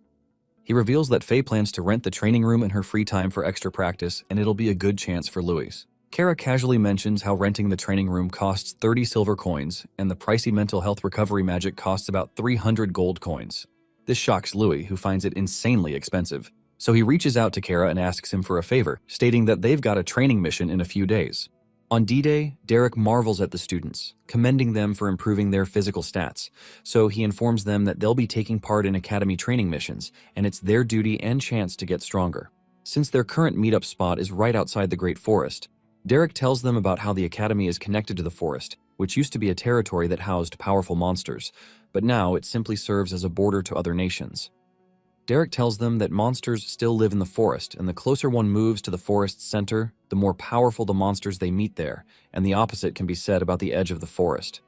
He reveals that Faye plans to rent the training room in her free time for extra practice, and it'll be a good chance for Louis. Kara casually mentions how renting the training room costs 30 silver coins, and the pricey mental health recovery magic costs about 300 gold coins. This shocks Louis, who finds it insanely expensive. So he reaches out to Kara and asks him for a favor, stating that they've got a training mission in a few days. On D-Day, Derek marvels at the students, commending them for improving their physical stats, so he informs them that they'll be taking part in academy training missions, and it's their duty and chance to get stronger. Since their current meetup spot is right outside the Great Forest, Derek tells them about how the academy is connected to the forest, which used to be a territory that housed powerful monsters, but now it simply serves as a border to other nations. Derek tells them that monsters still live in the forest, and the closer one moves to the forest's center, the more powerful the monsters they meet there, and the opposite can be said about the edge of the forest.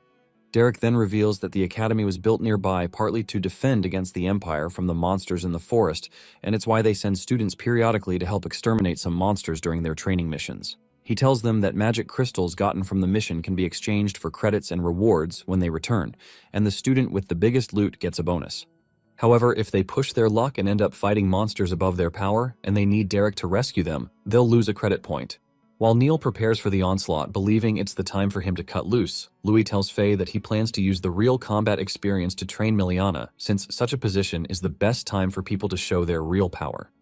Derek then reveals that the academy was built nearby partly to defend against the Empire from the monsters in the forest, and it's why they send students periodically to help exterminate some monsters during their training missions. He tells them that magic crystals gotten from the mission can be exchanged for credits and rewards when they return, and the student with the biggest loot gets a bonus. However, if they push their luck and end up fighting monsters above their power, and they need Derek to rescue them, they'll lose a credit point. While Neil prepares for the onslaught, believing it's the time for him to cut loose, Louis tells Faye that he plans to use the real combat experience to train Miliana, since such a position is the best time for people to show their real power.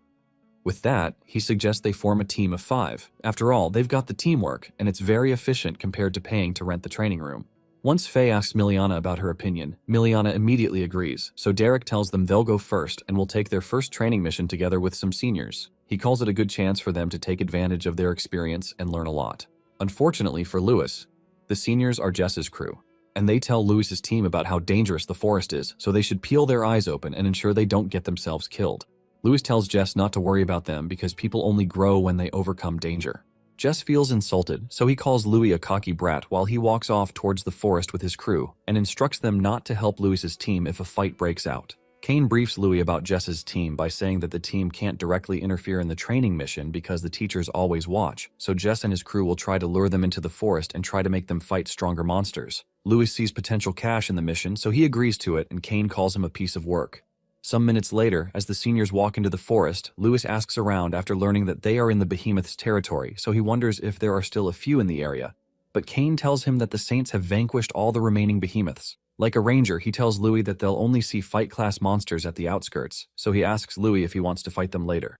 With that, he suggests they form a team of 5. After all, they've got the teamwork, and it's very efficient compared to paying to rent the training room. Once Faye asks Miliana about her opinion, Miliana immediately agrees, so Derek tells them they'll go first and will take their first training mission together with some seniors. He calls it a good chance for them to take advantage of their experience and learn a lot. Unfortunately for Louis, the seniors are Jess's crew, and they tell Louis's team about how dangerous the forest is, so they should peel their eyes open and ensure they don't get themselves killed. Louis tells Jess not to worry about them because people only grow when they overcome danger. Jess feels insulted, so he calls Louis a cocky brat while he walks off towards the forest with his crew and instructs them not to help Louis's team if a fight breaks out. Kane briefs Louis about Jess's team by saying that the team can't directly interfere in the training mission because the teachers always watch, so Jess and his crew will try to lure them into the forest and try to make them fight stronger monsters. Louis sees potential cash in the mission, so he agrees to it, and Kane calls him a piece of work. Some minutes later, as the seniors walk into the forest, Louis asks around after learning that they are in the behemoth's territory, so he wonders if there are still a few in the area. But Kane tells him that the Saints have vanquished all the remaining behemoths. Like a ranger, he tells Louis that they'll only see fight-class monsters at the outskirts, so he asks Louis if he wants to fight them later.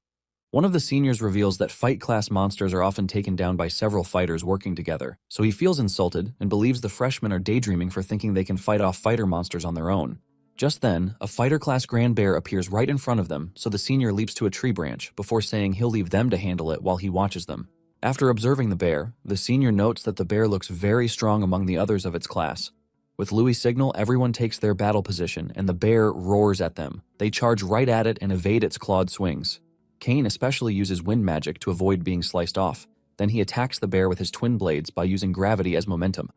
One of the seniors reveals that fight-class monsters are often taken down by several fighters working together, so he feels insulted and believes the freshmen are daydreaming for thinking they can fight off fighter monsters on their own. Just then, a fighter-class grand bear appears right in front of them, so the senior leaps to a tree branch before saying he'll leave them to handle it while he watches them. After observing the bear, the senior notes that the bear looks very strong among the others of its class. With Louis' signal, everyone takes their battle position, and the bear roars at them. They charge right at it and evade its clawed swings. Kane especially uses wind magic to avoid being sliced off. Then he attacks the bear with his twin blades by using gravity as momentum.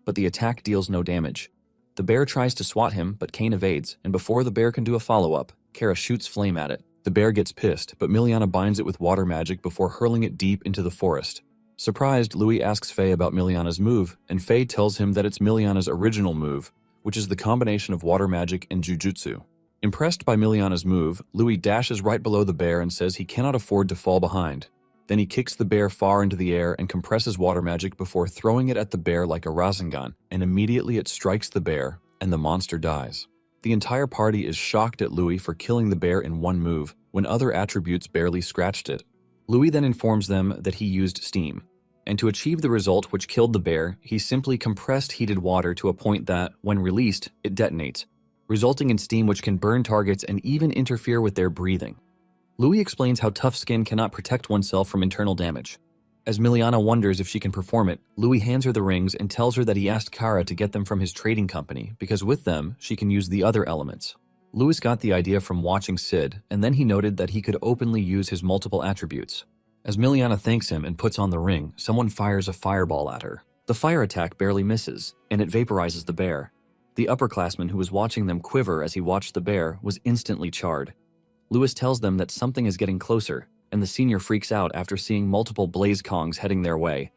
But the attack deals no damage. The bear tries to swat him, but Kane evades, and before the bear can do a follow-up, Kara shoots flame at it. The bear gets pissed, but Miliana binds it with water magic before hurling it deep into the forest. Surprised, Louis asks Faye about Miliana's move, and Faye tells him that it's Miliana's original move, which is the combination of water magic and jujutsu. Impressed by Miliana's move, Louis dashes right below the bear and says he cannot afford to fall behind. Then he kicks the bear far into the air and compresses water magic before throwing it at the bear like a Rasengan, and immediately it strikes the bear, and the monster dies. The entire party is shocked at Louis for killing the bear in one move, when other attributes barely scratched it. Louis then informs them that he used steam, and to achieve the result which killed the bear, he simply compressed heated water to a point that, when released, it detonates, resulting in steam which can burn targets and even interfere with their breathing. Louis explains how tough skin cannot protect oneself from internal damage. As Miliana wonders if she can perform it, Louis hands her the rings and tells her that he asked Kara to get them from his trading company because with them, she can use the other elements. Louis got the idea from watching Sid, and then he noted that he could openly use his multiple attributes. As Miliana thanks him and puts on the ring, someone fires a fireball at her. The fire attack barely misses, and it vaporizes the bear. The upperclassman who was watching them quiver as he watched the bear was instantly charred. Louis tells them that something is getting closer, and the senior freaks out after seeing multiple blaze kongs heading their way.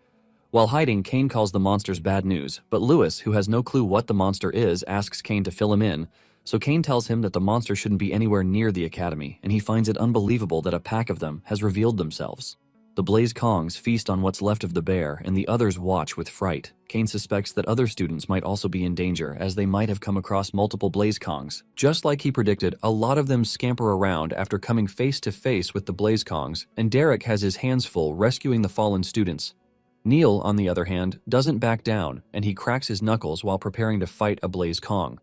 While hiding, Kane calls the monsters bad news, but Louis, who has no clue what the monster is, asks Kane to fill him in, so Kane tells him that the monster shouldn't be anywhere near the academy, and he finds it unbelievable that a pack of them has revealed themselves. The blaze kongs feast on what's left of the bear, and the others watch with fright. Kane suspects that other students might also be in danger, as they might have come across multiple blaze kongs. Just like he predicted, a lot of them scamper around after coming face to face with the blaze kongs, and Derek has his hands full rescuing the fallen students. Neil, on the other hand, doesn't back down, and he cracks his knuckles while preparing to fight a blaze kong.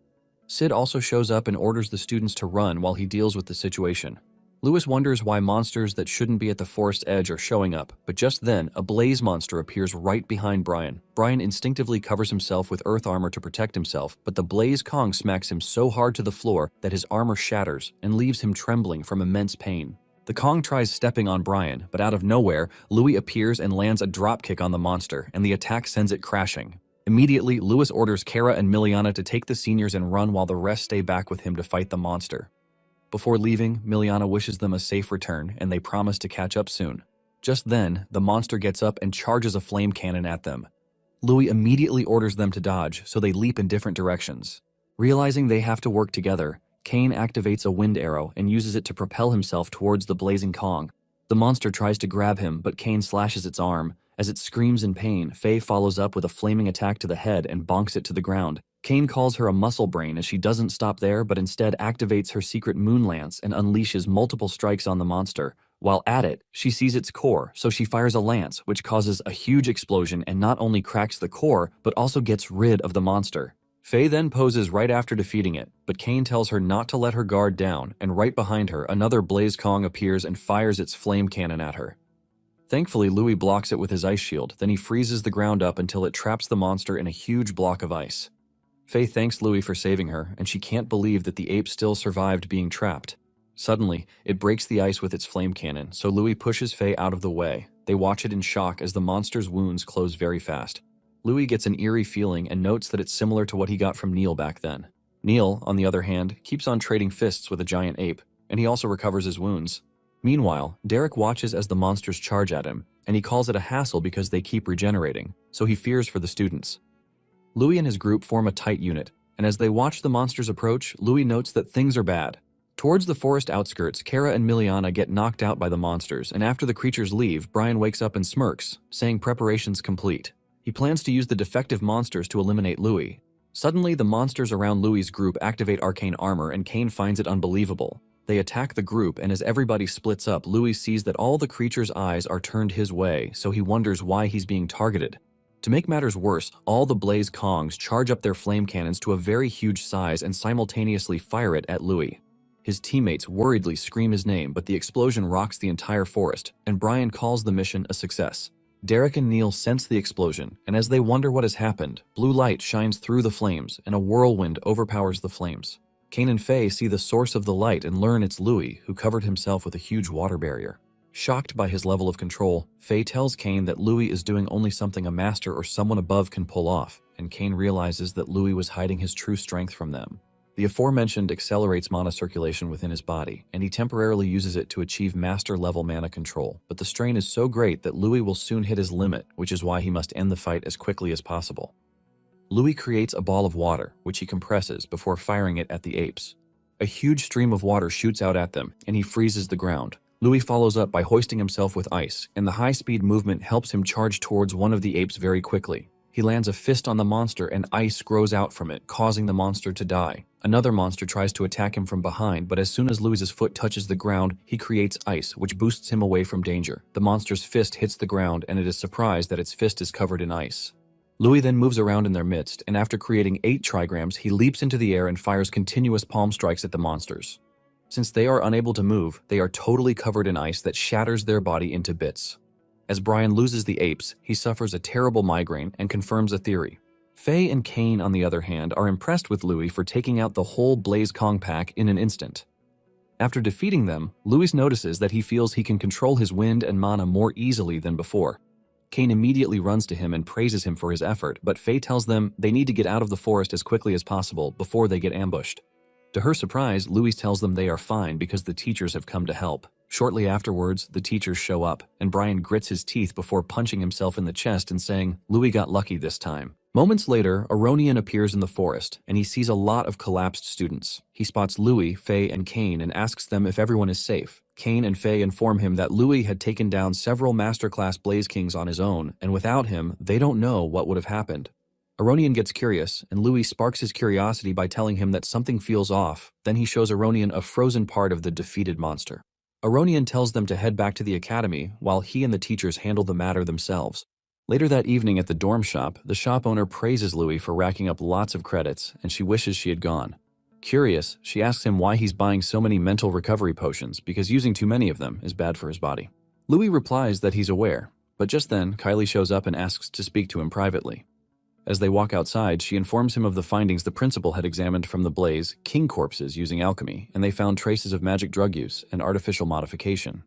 Sid also shows up and orders the students to run while he deals with the situation. Louis wonders why monsters that shouldn't be at the forest's edge are showing up, but just then, a blaze monster appears right behind Brian. Brian instinctively covers himself with earth armor to protect himself, but the blaze kong smacks him so hard to the floor that his armor shatters and leaves him trembling from immense pain. The kong tries stepping on Brian, but out of nowhere, Louis appears and lands a dropkick on the monster, and the attack sends it crashing. Immediately, Louis orders Kara and Miliana to take the seniors and run while the rest stay back with him to fight the monster. Before leaving, Miliana wishes them a safe return, and they promise to catch up soon. Just then, the monster gets up and charges a flame cannon at them. Louis immediately orders them to dodge, so they leap in different directions. Realizing they have to work together, Kane activates a wind arrow and uses it to propel himself towards the blazing Kong. The monster tries to grab him, but Kane slashes its arm. As it screams in pain, Faye follows up with a flaming attack to the head and bonks it to the ground. Kane calls her a muscle brain as she doesn't stop there but instead activates her secret moon lance and unleashes multiple strikes on the monster. While at it, she sees its core, so she fires a lance, which causes a huge explosion and not only cracks the core, but also gets rid of the monster. Faye then poses right after defeating it, but Kane tells her not to let her guard down, and right behind her, another Blaze Kong appears and fires its flame cannon at her. Thankfully, Louis blocks it with his ice shield, then he freezes the ground up until it traps the monster in a huge block of ice. Faye thanks Louis for saving her, and she can't believe that the ape still survived being trapped. Suddenly, it breaks the ice with its flame cannon, so Louis pushes Faye out of the way. They watch it in shock as the monster's wounds close very fast. Louis gets an eerie feeling and notes that it's similar to what he got from Neil back then. Neil, on the other hand, keeps on trading fists with a giant ape, and he also recovers his wounds. Meanwhile, Derek watches as the monsters charge at him, and he calls it a hassle because they keep regenerating, so he fears for the students. Louis and his group form a tight unit, and as they watch the monsters approach, Louis notes that things are bad. Towards the forest outskirts, Kara and Miliana get knocked out by the monsters, and after the creatures leave, Brian wakes up and smirks, saying preparations complete. He plans to use the defective monsters to eliminate Louis. Suddenly, the monsters around Louis' group activate arcane armor, and Kane finds it unbelievable. They attack the group, and as everybody splits up, Louis sees that all the creatures' eyes are turned his way, so he wonders why he's being targeted. To make matters worse, all the Blaze Kongs charge up their flame cannons to a very huge size and simultaneously fire it at Louis. His teammates worriedly scream his name, but the explosion rocks the entire forest, and Brian calls the mission a success. Derek and Neil sense the explosion, and as they wonder what has happened, blue light shines through the flames, and a whirlwind overpowers the flames. Kane and Faye see the source of the light and learn it's Louis, who covered himself with a huge water barrier. Shocked by his level of control, Faye tells Kane that Louis is doing only something a master or someone above can pull off, and Kane realizes that Louis was hiding his true strength from them. The aforementioned accelerates mana circulation within his body, and he temporarily uses it to achieve master-level mana control, but the strain is so great that Louis will soon hit his limit, which is why he must end the fight as quickly as possible. Louis creates a ball of water, which he compresses before firing it at the apes. A huge stream of water shoots out at them, and he freezes the ground. Louis follows up by hoisting himself with ice, and the high-speed movement helps him charge towards one of the apes very quickly. He lands a fist on the monster and ice grows out from it, causing the monster to die. Another monster tries to attack him from behind, but as soon as Louis's foot touches the ground, he creates ice, which boosts him away from danger. The monster's fist hits the ground, and it is surprised that its fist is covered in ice. Louis then moves around in their midst, and after creating 8 trigrams, he leaps into the air and fires continuous palm strikes at the monsters. Since they are unable to move, they are totally covered in ice that shatters their body into bits. As Brian loses the apes, he suffers a terrible migraine and confirms a theory. Faye and Kane, on the other hand, are impressed with Louis for taking out the whole Blaze Kong pack in an instant. After defeating them, Louis notices that he feels he can control his wind and mana more easily than before. Kane immediately runs to him and praises him for his effort, but Faye tells them they need to get out of the forest as quickly as possible before they get ambushed. To her surprise, Louis tells them they are fine because the teachers have come to help. Shortly afterwards, the teachers show up, and Brian grits his teeth before punching himself in the chest and saying, "Louis got lucky this time." Moments later, Aronian appears in the forest, and he sees a lot of collapsed students. He spots Louis, Faye, and Kane and asks them if everyone is safe. Kane and Faye inform him that Louis had taken down several Masterclass Blaze Kings on his own, and without him, they don't know what would have happened. Aronian gets curious, and Louis sparks his curiosity by telling him that something feels off. Then he shows Aronian a frozen part of the defeated monster. Aronian tells them to head back to the academy while he and the teachers handle the matter themselves. Later that evening at the dorm shop, the shop owner praises Louis for racking up lots of credits, and she wishes she had gone. Curious, she asks him why he's buying so many mental recovery potions because using too many of them is bad for his body. Louis replies that he's aware, but just then Kylie shows up and asks to speak to him privately. As they walk outside, she informs him of the findings the principal had examined from the Blaze King corpses using alchemy, and they found traces of magic drug use and artificial modification.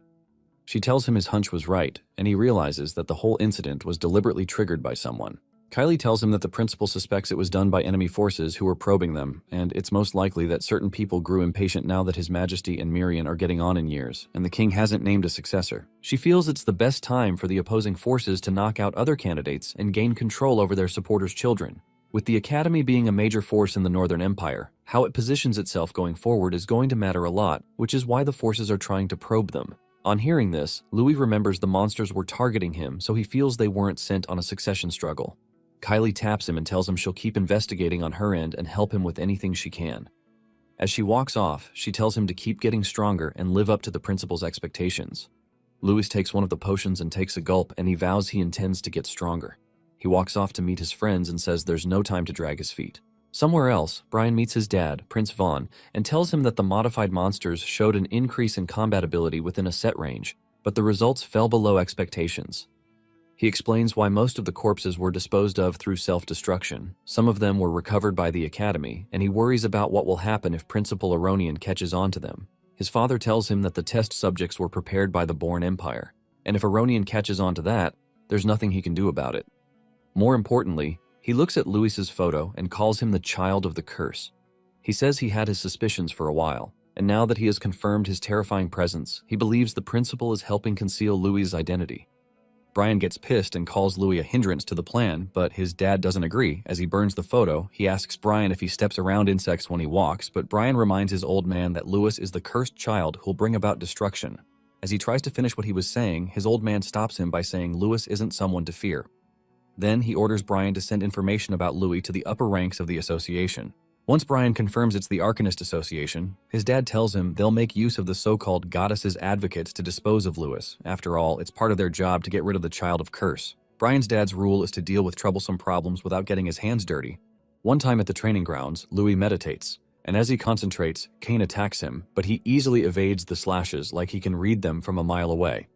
She tells him his hunch was right, and he realizes that the whole incident was deliberately triggered by someone. Kylie tells him that the principal suspects it was done by enemy forces who were probing them, and it's most likely that certain people grew impatient now that His Majesty and Mirian are getting on in years, and the king hasn't named a successor. She feels it's the best time for the opposing forces to knock out other candidates and gain control over their supporters' children. With the Academy being a major force in the Northern Empire, how it positions itself going forward is going to matter a lot, which is why the forces are trying to probe them. On hearing this, Louis remembers the monsters were targeting him, so he feels they weren't sent on a succession struggle. Kylie taps him and tells him she'll keep investigating on her end and help him with anything she can. As she walks off, she tells him to keep getting stronger and live up to the principal's expectations. Louis takes one of the potions and takes a gulp, and he vows he intends to get stronger. He walks off to meet his friends and says there's no time to drag his feet. Somewhere else, Brian meets his dad, Prince Vaughn, and tells him that the modified monsters showed an increase in combat ability within a set range, but the results fell below expectations. He explains why most of the corpses were disposed of through self-destruction. Some of them were recovered by the Academy, and he worries about what will happen if Principal Aronian catches on to them. His father tells him that the test subjects were prepared by the Born Empire, and if Aronian catches on to that, there's nothing he can do about it. More importantly, he looks at Louis's photo and calls him the child of the curse. He says he had his suspicions for a while, and now that he has confirmed his terrifying presence, he believes the principal is helping conceal Louis's identity. Brian gets pissed and calls Louis a hindrance to the plan, but his dad doesn't agree. As he burns the photo, he asks Brian if he steps around insects when he walks, but Brian reminds his old man that Louis is the cursed child who'll bring about destruction. As he tries to finish what he was saying, his old man stops him by saying Louis isn't someone to fear. Then he orders Brian to send information about Louis to the upper ranks of the association. Once Brian confirms it's the Arcanist Association, his dad tells him they'll make use of the so-called goddesses' advocates to dispose of Louis. After all, it's part of their job to get rid of the child of curse. Brian's dad's rule is to deal with troublesome problems without getting his hands dirty. One time at the training grounds, Louis meditates, and as he concentrates, Cain attacks him, but he easily evades the slashes like he can read them from a mile away.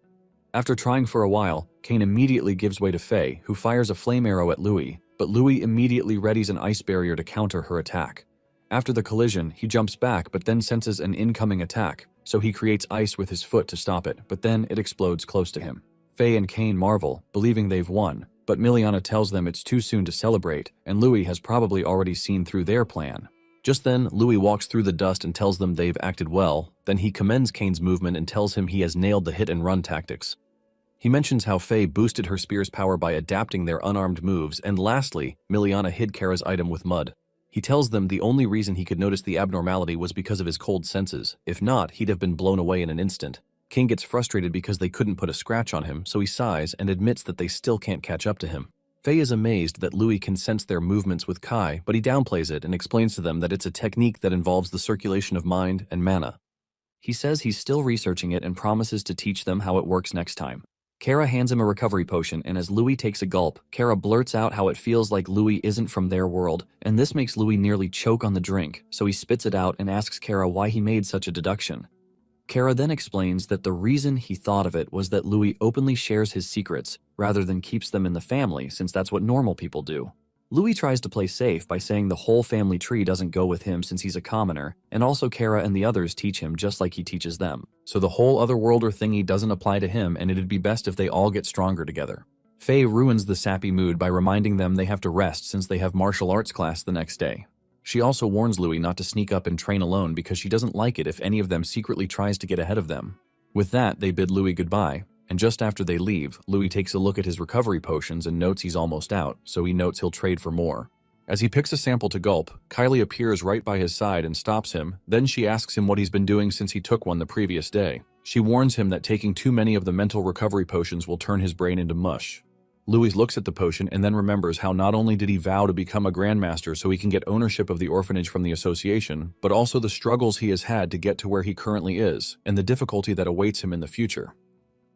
After trying for a while, Cain immediately gives way to Faye, who fires a flame arrow at Louis, but Louis immediately readies an ice barrier to counter her attack. After the collision, he jumps back but then senses an incoming attack, so he creates ice with his foot to stop it, but then it explodes close to him. Faye and Cain marvel, believing they've won, but Miliana tells them it's too soon to celebrate, and Louis has probably already seen through their plan. Just then, Louis walks through the dust and tells them they've acted well, then he commends Cain's movement and tells him he has nailed the hit-and-run tactics. He mentions how Faye boosted her spear's power by adapting their unarmed moves, and lastly, Miliana hid Kara's item with mud. He tells them the only reason he could notice the abnormality was because of his cold senses. If not, he'd have been blown away in an instant. King gets frustrated because they couldn't put a scratch on him, so he sighs and admits that they still can't catch up to him. Faye is amazed that Louis can sense their movements with Kai, but he downplays it and explains to them that it's a technique that involves the circulation of mind and mana. He says he's still researching it and promises to teach them how it works next time. Kara hands him a recovery potion, and as Louis takes a gulp, Kara blurts out how it feels like Louis isn't from their world, and this makes Louis nearly choke on the drink, so he spits it out and asks Kara why he made such a deduction. Kara then explains that the reason he thought of it was that Louis openly shares his secrets, rather than keeps them in the family, since that's what normal people do. Louis tries to play safe by saying the whole family tree doesn't go with him since he's a commoner, and also Kara and the others teach him just like he teaches them. So the whole otherworlder thingy doesn't apply to him, and it'd be best if they all get stronger together. Faye ruins the sappy mood by reminding them they have to rest since they have martial arts class the next day. She also warns Louis not to sneak up and train alone because she doesn't like it if any of them secretly tries to get ahead of them. With that, they bid Louis goodbye, and just after they leave, Louis takes a look at his recovery potions and notes he's almost out, so he notes he'll trade for more. As he picks a sample to gulp, Kylie appears right by his side and stops him, then she asks him what he's been doing since he took one the previous day. She warns him that taking too many of the mental recovery potions will turn his brain into mush. Louis looks at the potion and then remembers how not only did he vow to become a grandmaster so he can get ownership of the orphanage from the association, but also the struggles he has had to get to where he currently is, and the difficulty that awaits him in the future.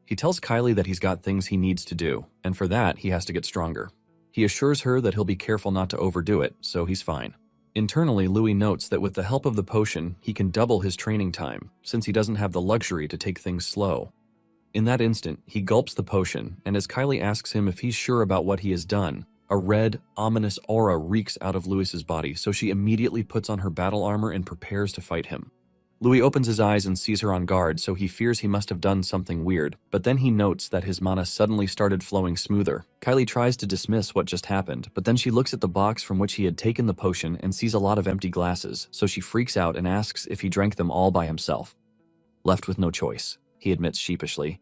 He tells Kylie that he's got things he needs to do, and for that, he has to get stronger. He assures her that he'll be careful not to overdo it, so he's fine. Internally, Louis notes that with the help of the potion, he can double his training time, since he doesn't have the luxury to take things slow. In that instant, he gulps the potion, and as Kylie asks him if he's sure about what he has done, a red, ominous aura reeks out of Louis's body, so she immediately puts on her battle armor and prepares to fight him. Louis opens his eyes and sees her on guard, so he fears he must have done something weird, but then he notes that his mana suddenly started flowing smoother. Kylie tries to dismiss what just happened, but then she looks at the box from which he had taken the potion and sees a lot of empty glasses, so she freaks out and asks if he drank them all by himself. Left with no choice, he admits sheepishly.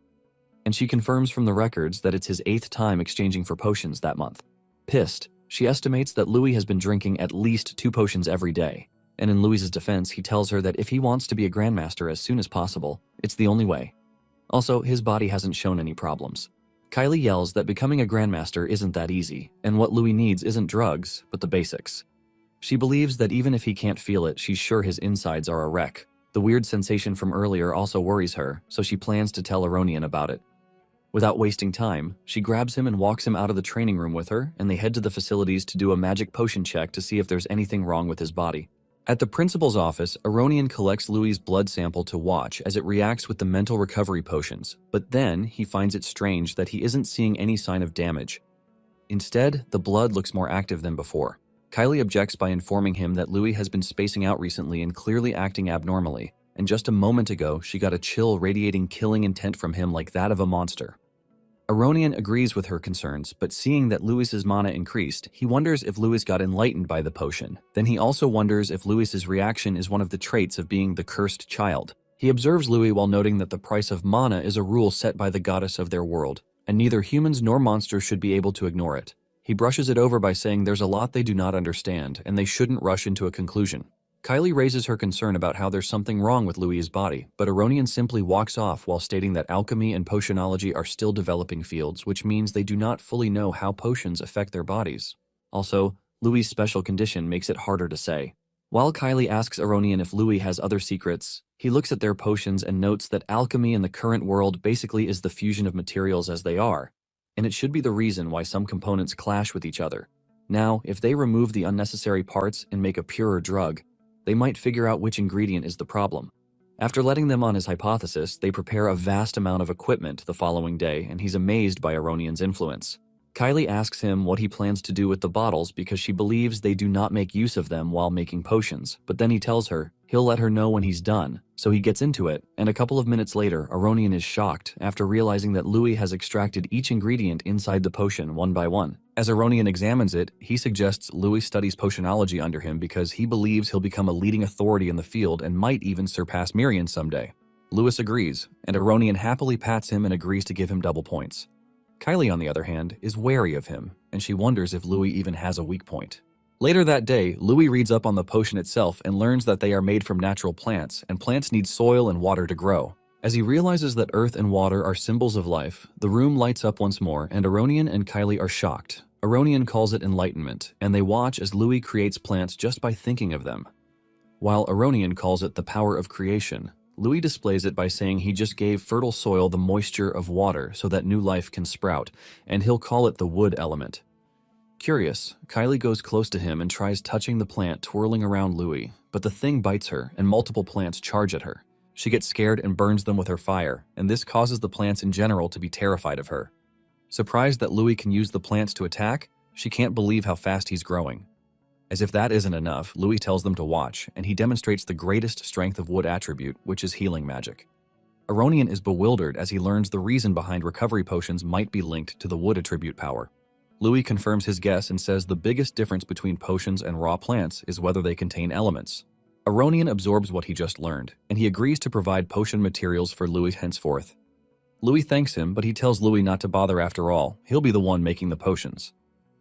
And she confirms from the records that it's his 8th time exchanging for potions that month. Pissed, she estimates that Louis has been drinking at least 2 potions every day. And in Louis's defense, he tells her that if he wants to be a grandmaster as soon as possible, it's the only way. Also, his body hasn't shown any problems. Kylie yells that becoming a grandmaster isn't that easy, and what Louis needs isn't drugs, but the basics. She believes that even if he can't feel it, she's sure his insides are a wreck. The weird sensation from earlier also worries her, so she plans to tell Aronian about it. Without wasting time, she grabs him and walks him out of the training room with her, and they head to the facilities to do a magic potion check to see if there's anything wrong with his body. At the principal's office, Aronian collects Louis's blood sample to watch as it reacts with the mental recovery potions, but then he finds it strange that he isn't seeing any sign of damage. Instead, the blood looks more active than before. Kylie objects by informing him that Louis has been spacing out recently and clearly acting abnormally, and just a moment ago she got a chill radiating killing intent from him like that of a monster. Aronian agrees with her concerns, but seeing that Louis's mana increased, he wonders if Louis got enlightened by the potion. Then he also wonders if Louis's reaction is one of the traits of being the cursed child. He observes Louis while noting that the price of mana is a rule set by the goddess of their world, and neither humans nor monsters should be able to ignore it. He brushes it over by saying there's a lot they do not understand, and they shouldn't rush into a conclusion. Kylie raises her concern about how there's something wrong with Louis's body, but Aronian simply walks off while stating that alchemy and potionology are still developing fields, which means they do not fully know how potions affect their bodies. Also, Louis's special condition makes it harder to say. While Kylie asks Aronian if Louis has other secrets, he looks at their potions and notes that alchemy in the current world basically is the fusion of materials as they are, and it should be the reason why some components clash with each other. Now, if they remove the unnecessary parts and make a purer drug, they might figure out which ingredient is the problem. After letting them on his hypothesis, they prepare a vast amount of equipment the following day, and he's amazed by Aronian's influence. Kylie asks him what he plans to do with the bottles because she believes they do not make use of them while making potions, but then he tells her he'll let her know when he's done, so he gets into it, and a couple of minutes later, Aronian is shocked after realizing that Louis has extracted each ingredient inside the potion one by one. As Aronian examines it, he suggests Louis studies potionology under him because he believes he'll become a leading authority in the field and might even surpass Miriam someday. Louis agrees, and Aronian happily pats him and agrees to give him double points. Kylie, on the other hand, is wary of him, and she wonders if Louis even has a weak point. Later that day, Louis reads up on the potion itself and learns that they are made from natural plants, and plants need soil and water to grow. As he realizes that earth and water are symbols of life, the room lights up once more, and Aronian and Kylie are shocked. Aronian calls it enlightenment, and they watch as Louis creates plants just by thinking of them. While Aronian calls it the power of creation, Louis displays it by saying he just gave fertile soil the moisture of water so that new life can sprout, and he'll call it the wood element. Curious, Kylie goes close to him and tries touching the plant twirling around Louis, but the thing bites her and multiple plants charge at her. She gets scared and burns them with her fire, and this causes the plants in general to be terrified of her. Surprised that Louis can use the plants to attack, she can't believe how fast he's growing. As if that isn't enough, Louis tells them to watch, and he demonstrates the greatest strength of wood attribute, which is healing magic. Aronian is bewildered as he learns the reason behind recovery potions might be linked to the wood attribute power. Louis confirms his guess and says the biggest difference between potions and raw plants is whether they contain elements. Aronian absorbs what he just learned, and he agrees to provide potion materials for Louis henceforth. Louis thanks him, but he tells Louis not to bother after all. He'll be the one making the potions.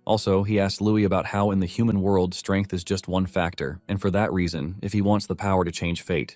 Also, he asks Louis about how in the human world strength is just one factor, and for that reason, if he wants the power to change fate.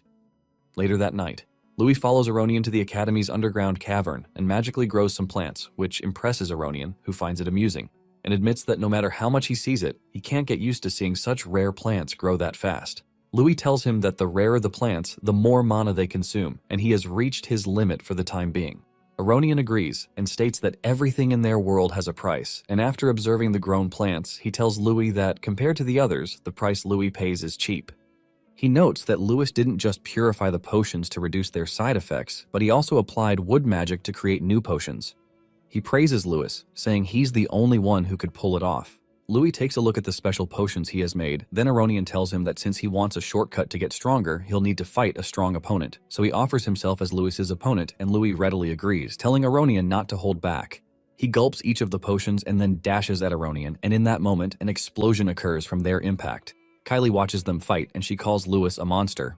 Later that night, Louis follows Aronian to the Academy's underground cavern and magically grows some plants, which impresses Aronian, who finds it amusing, and admits that no matter how much he sees it, he can't get used to seeing such rare plants grow that fast. Louis tells him that the rarer the plants, the more mana they consume, and he has reached his limit for the time being. Aronian agrees and states that everything in their world has a price, and after observing the grown plants, he tells Louis that, compared to the others, the price Louis pays is cheap. He notes that Louis didn't just purify the potions to reduce their side effects, but he also applied wood magic to create new potions. He praises Louis, saying he's the only one who could pull it off. Louis takes a look at the special potions he has made, then Aronian tells him that since he wants a shortcut to get stronger, he'll need to fight a strong opponent. So he offers himself as Louis's opponent, and Louis readily agrees, telling Aronian not to hold back. He gulps each of the potions and then dashes at Aronian, and in that moment, an explosion occurs from their impact. Kylie watches them fight, and she calls Louis a monster.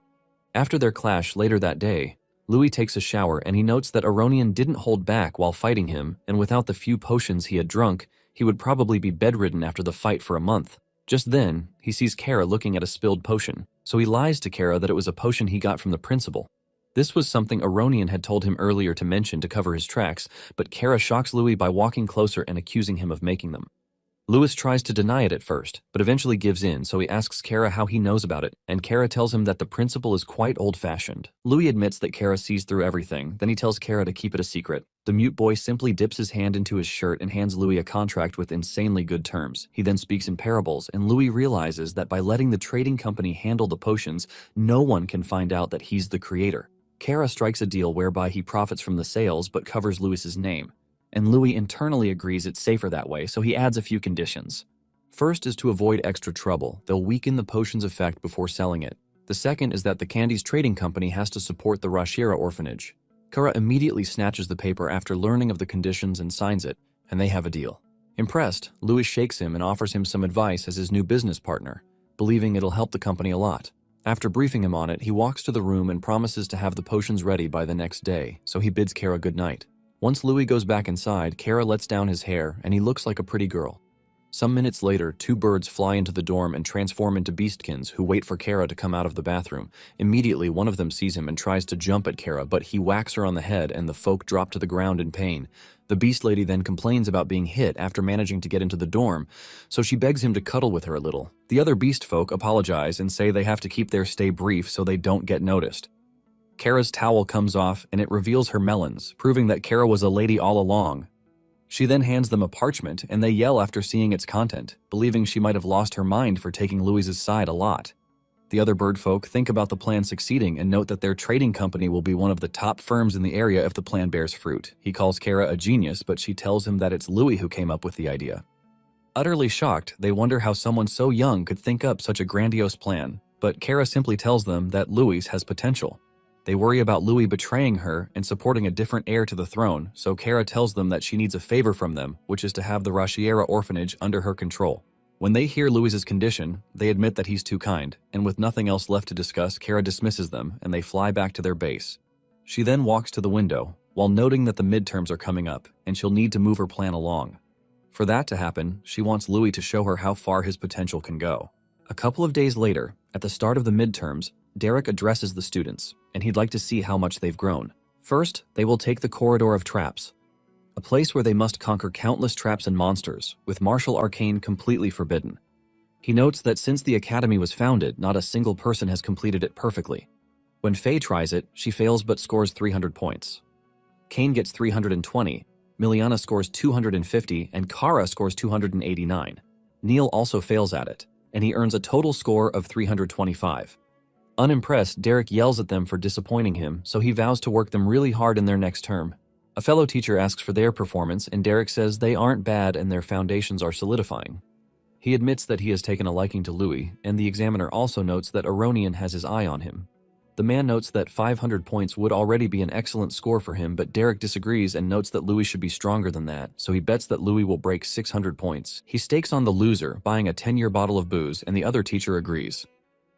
After their clash later that day, Louis takes a shower and he notes that Aronian didn't hold back while fighting him, and without the few potions he had drunk, he would probably be bedridden after the fight for a month. Just then, he sees Kara looking at a spilled potion, so he lies to Kara that it was a potion he got from the principal. This was something Aronian had told him earlier to mention to cover his tracks, but Kara shocks Louis by walking closer and accusing him of making them. Louis tries to deny it at first, but eventually gives in, so he asks Kara how he knows about it, and Kara tells him that the principal is quite old-fashioned. Louis admits that Kara sees through everything, then he tells Kara to keep it a secret. The mute boy simply dips his hand into his shirt and hands Louis a contract with insanely good terms. He then speaks in parables, and Louis realizes that by letting the trading company handle the potions, no one can find out that he's the creator. Kara strikes a deal whereby he profits from the sales but covers Louis's name. And Louis internally agrees it's safer that way, so he adds a few conditions. First is to avoid extra trouble. They'll weaken the potion's effect before selling it. The second is that the candy's trading company has to support the Rashira orphanage. Kara immediately snatches the paper after learning of the conditions and signs it, and they have a deal. Impressed, Louis shakes him and offers him some advice as his new business partner, believing it'll help the company a lot. After briefing him on it, he walks to the room and promises to have the potions ready by the next day, so he bids Kara goodnight. Once Louis goes back inside, Kara lets down his hair, and he looks like a pretty girl. Some minutes later, two birds fly into the dorm and transform into beastkins who wait for Kara to come out of the bathroom. Immediately, one of them sees him and tries to jump at Kara, but he whacks her on the head and the folk drop to the ground in pain. The beast lady then complains about being hit after managing to get into the dorm, so she begs him to cuddle with her a little. The other beast folk apologize and say they have to keep their stay brief so they don't get noticed. Kara's towel comes off and it reveals her melons, proving that Kara was a lady all along. She then hands them a parchment and they yell after seeing its content, believing she might have lost her mind for taking Louis's side a lot. The other bird folk think about the plan succeeding and note that their trading company will be one of the top firms in the area if the plan bears fruit. He calls Kara a genius, but she tells him that it's Louis who came up with the idea. Utterly shocked, they wonder how someone so young could think up such a grandiose plan, but Kara simply tells them that Louis has potential. They worry about Louis betraying her and supporting a different heir to the throne, so Kara tells them that she needs a favor from them, which is to have the Rashiera orphanage under her control. When they hear Louis's condition, they admit that he's too kind, and with nothing else left to discuss, Kara dismisses them and they fly back to their base. She then walks to the window, while noting that the midterms are coming up and she'll need to move her plan along. For that to happen, she wants Louis to show her how far his potential can go. A couple of days later, at the start of the midterms, Derek addresses the students, and he'd like to see how much they've grown. First, they will take the Corridor of Traps, a place where they must conquer countless traps and monsters, with martial arcane completely forbidden. He notes that since the academy was founded, not a single person has completed it perfectly. When Faye tries it, she fails but scores 300 points. Kane gets 320, Miliana scores 250, and Kara scores 289. Neil also fails at it, and he earns a total score of 325. Unimpressed, Derek yells at them for disappointing him, so he vows to work them really hard in their next term. A fellow teacher asks for their performance, and Derek says they aren't bad and their foundations are solidifying. He admits that he has taken a liking to Louis, and the examiner also notes that Aronian has his eye on him. The man notes that 500 points would already be an excellent score for him, but Derek disagrees and notes that Louis should be stronger than that, so he bets that Louis will break 600 points. He stakes on the loser, buying a 10-year bottle of booze, and the other teacher agrees.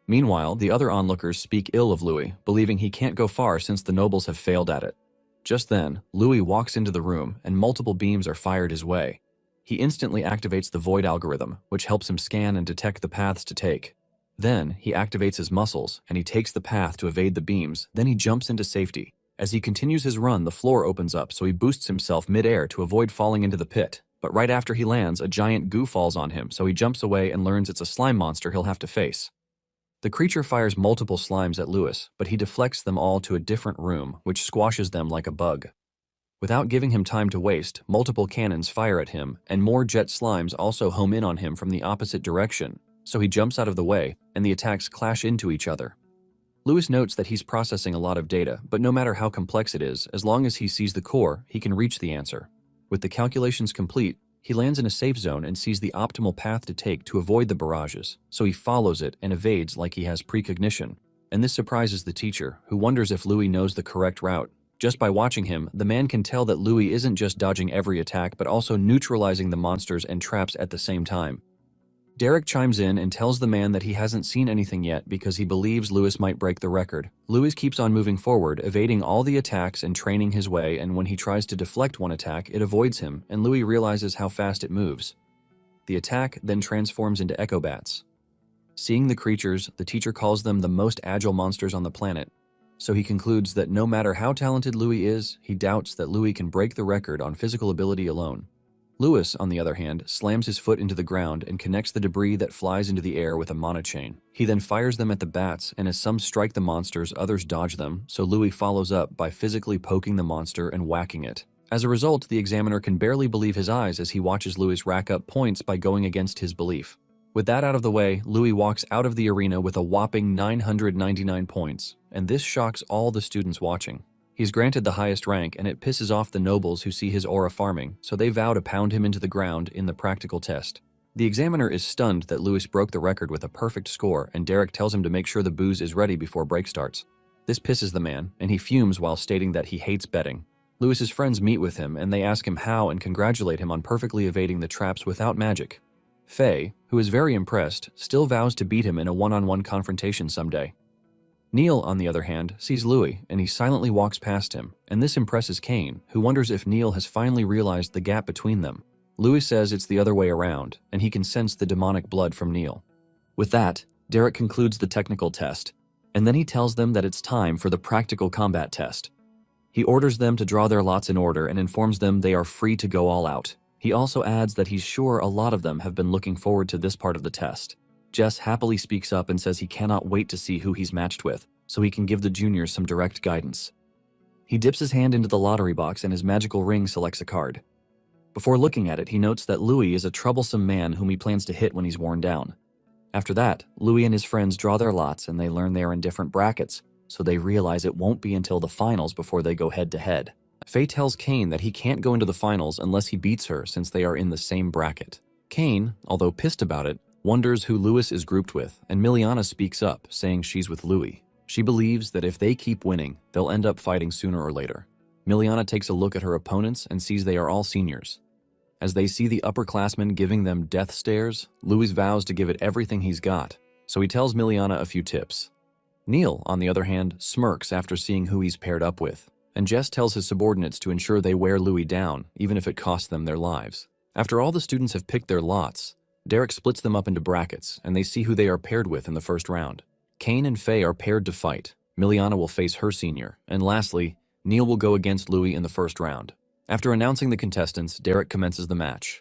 Meanwhile, the other onlookers speak ill of Louis, believing he can't go far since the nobles have failed at it. Just then, Louis walks into the room and multiple beams are fired his way. He instantly activates the void algorithm, which helps him scan and detect the paths to take. Then, he activates his muscles and he takes the path to evade the beams, then he jumps into safety. As he continues his run, the floor opens up, so he boosts himself mid-air to avoid falling into the pit. But right after he lands, a giant goo falls on him, so he jumps away and learns it's a slime monster he'll have to face. The creature fires multiple slimes at Louis, but he deflects them all to a different room, which squashes them like a bug. Without giving him time to waste, multiple cannons fire at him, and more jet slimes also home in on him from the opposite direction, so he jumps out of the way, and the attacks clash into each other. Louis notes that he's processing a lot of data, but no matter how complex it is, as long as he sees the core, he can reach the answer. With the calculations complete, He lands in a safe zone and sees the optimal path to take to avoid the barrages, so he follows it and evades like he has precognition. And this surprises the teacher, who wonders if Louis knows the correct route. Just by watching him, the man can tell that Louis isn't just dodging every attack but also neutralizing the monsters and traps at the same time. Derek chimes in and tells the man that he hasn't seen anything yet because he believes Louis might break the record. Louis keeps on moving forward, evading all the attacks and training his way, and when he tries to deflect one attack, it avoids him, and Louis realizes how fast it moves. The attack then transforms into echo bats. Seeing the creatures, the teacher calls them the most agile monsters on the planet, so he concludes that no matter how talented Louis is, he doubts that Louis can break the record on physical ability alone. Louis, on the other hand, slams his foot into the ground and connects the debris that flies into the air with a mana chain. He then fires them at the bats, and as some strike the monsters, others dodge them, so Louis follows up by physically poking the monster and whacking it. As a result, the examiner can barely believe his eyes as he watches Louis rack up points by going against his belief. With that out of the way, Louis walks out of the arena with a whopping 999 points, and this shocks all the students watching. He's granted the highest rank, and it pisses off the nobles who see his aura farming, so they vow to pound him into the ground in the practical test. The examiner is stunned that Louis broke the record with a perfect score, and Derek tells him to make sure the booze is ready before break starts. This pisses the man, and he fumes while stating that he hates betting. Louis's friends meet with him, and they ask him how and congratulate him on perfectly evading the traps without magic. Faye, who is very impressed, still vows to beat him in a one-on-one confrontation someday. Neil, on the other hand, sees Louis, and he silently walks past him, and this impresses Kane, who wonders if Neil has finally realized the gap between them. Louis says it's the other way around, and he can sense the demonic blood from Neil. With that, Derek concludes the technical test, and then he tells them that it's time for the practical combat test. He orders them to draw their lots in order and informs them they are free to go all out. He also adds that he's sure a lot of them have been looking forward to this part of the test. Jess happily speaks up and says he cannot wait to see who he's matched with, so he can give the juniors some direct guidance. He dips his hand into the lottery box and his magical ring selects a card. Before looking at it, he notes that Louis is a troublesome man whom he plans to hit when he's worn down. After that, Louis and his friends draw their lots and they learn they are in different brackets, so they realize it won't be until the finals before they go head-to-head. Faye tells Kane that he can't go into the finals unless he beats her since they are in the same bracket. Kane, although pissed about it, wonders who Louis is grouped with, and Miliana speaks up, saying she's with Louis. She believes that if they keep winning, they'll end up fighting sooner or later. Miliana takes a look at her opponents and sees they are all seniors. As they see the upperclassmen giving them death stares, Louis vows to give it everything he's got, so he tells Miliana a few tips. Neil, on the other hand, smirks after seeing who he's paired up with, and Jess tells his subordinates to ensure they wear Louis down, even if it costs them their lives. After all the students have picked their lots, Derek splits them up into brackets, and they see who they are paired with in the first round. Kane and Faye are paired to fight. Miliana will face her senior, and lastly, Neil will go against Louis in the first round. After announcing the contestants, Derek commences the match.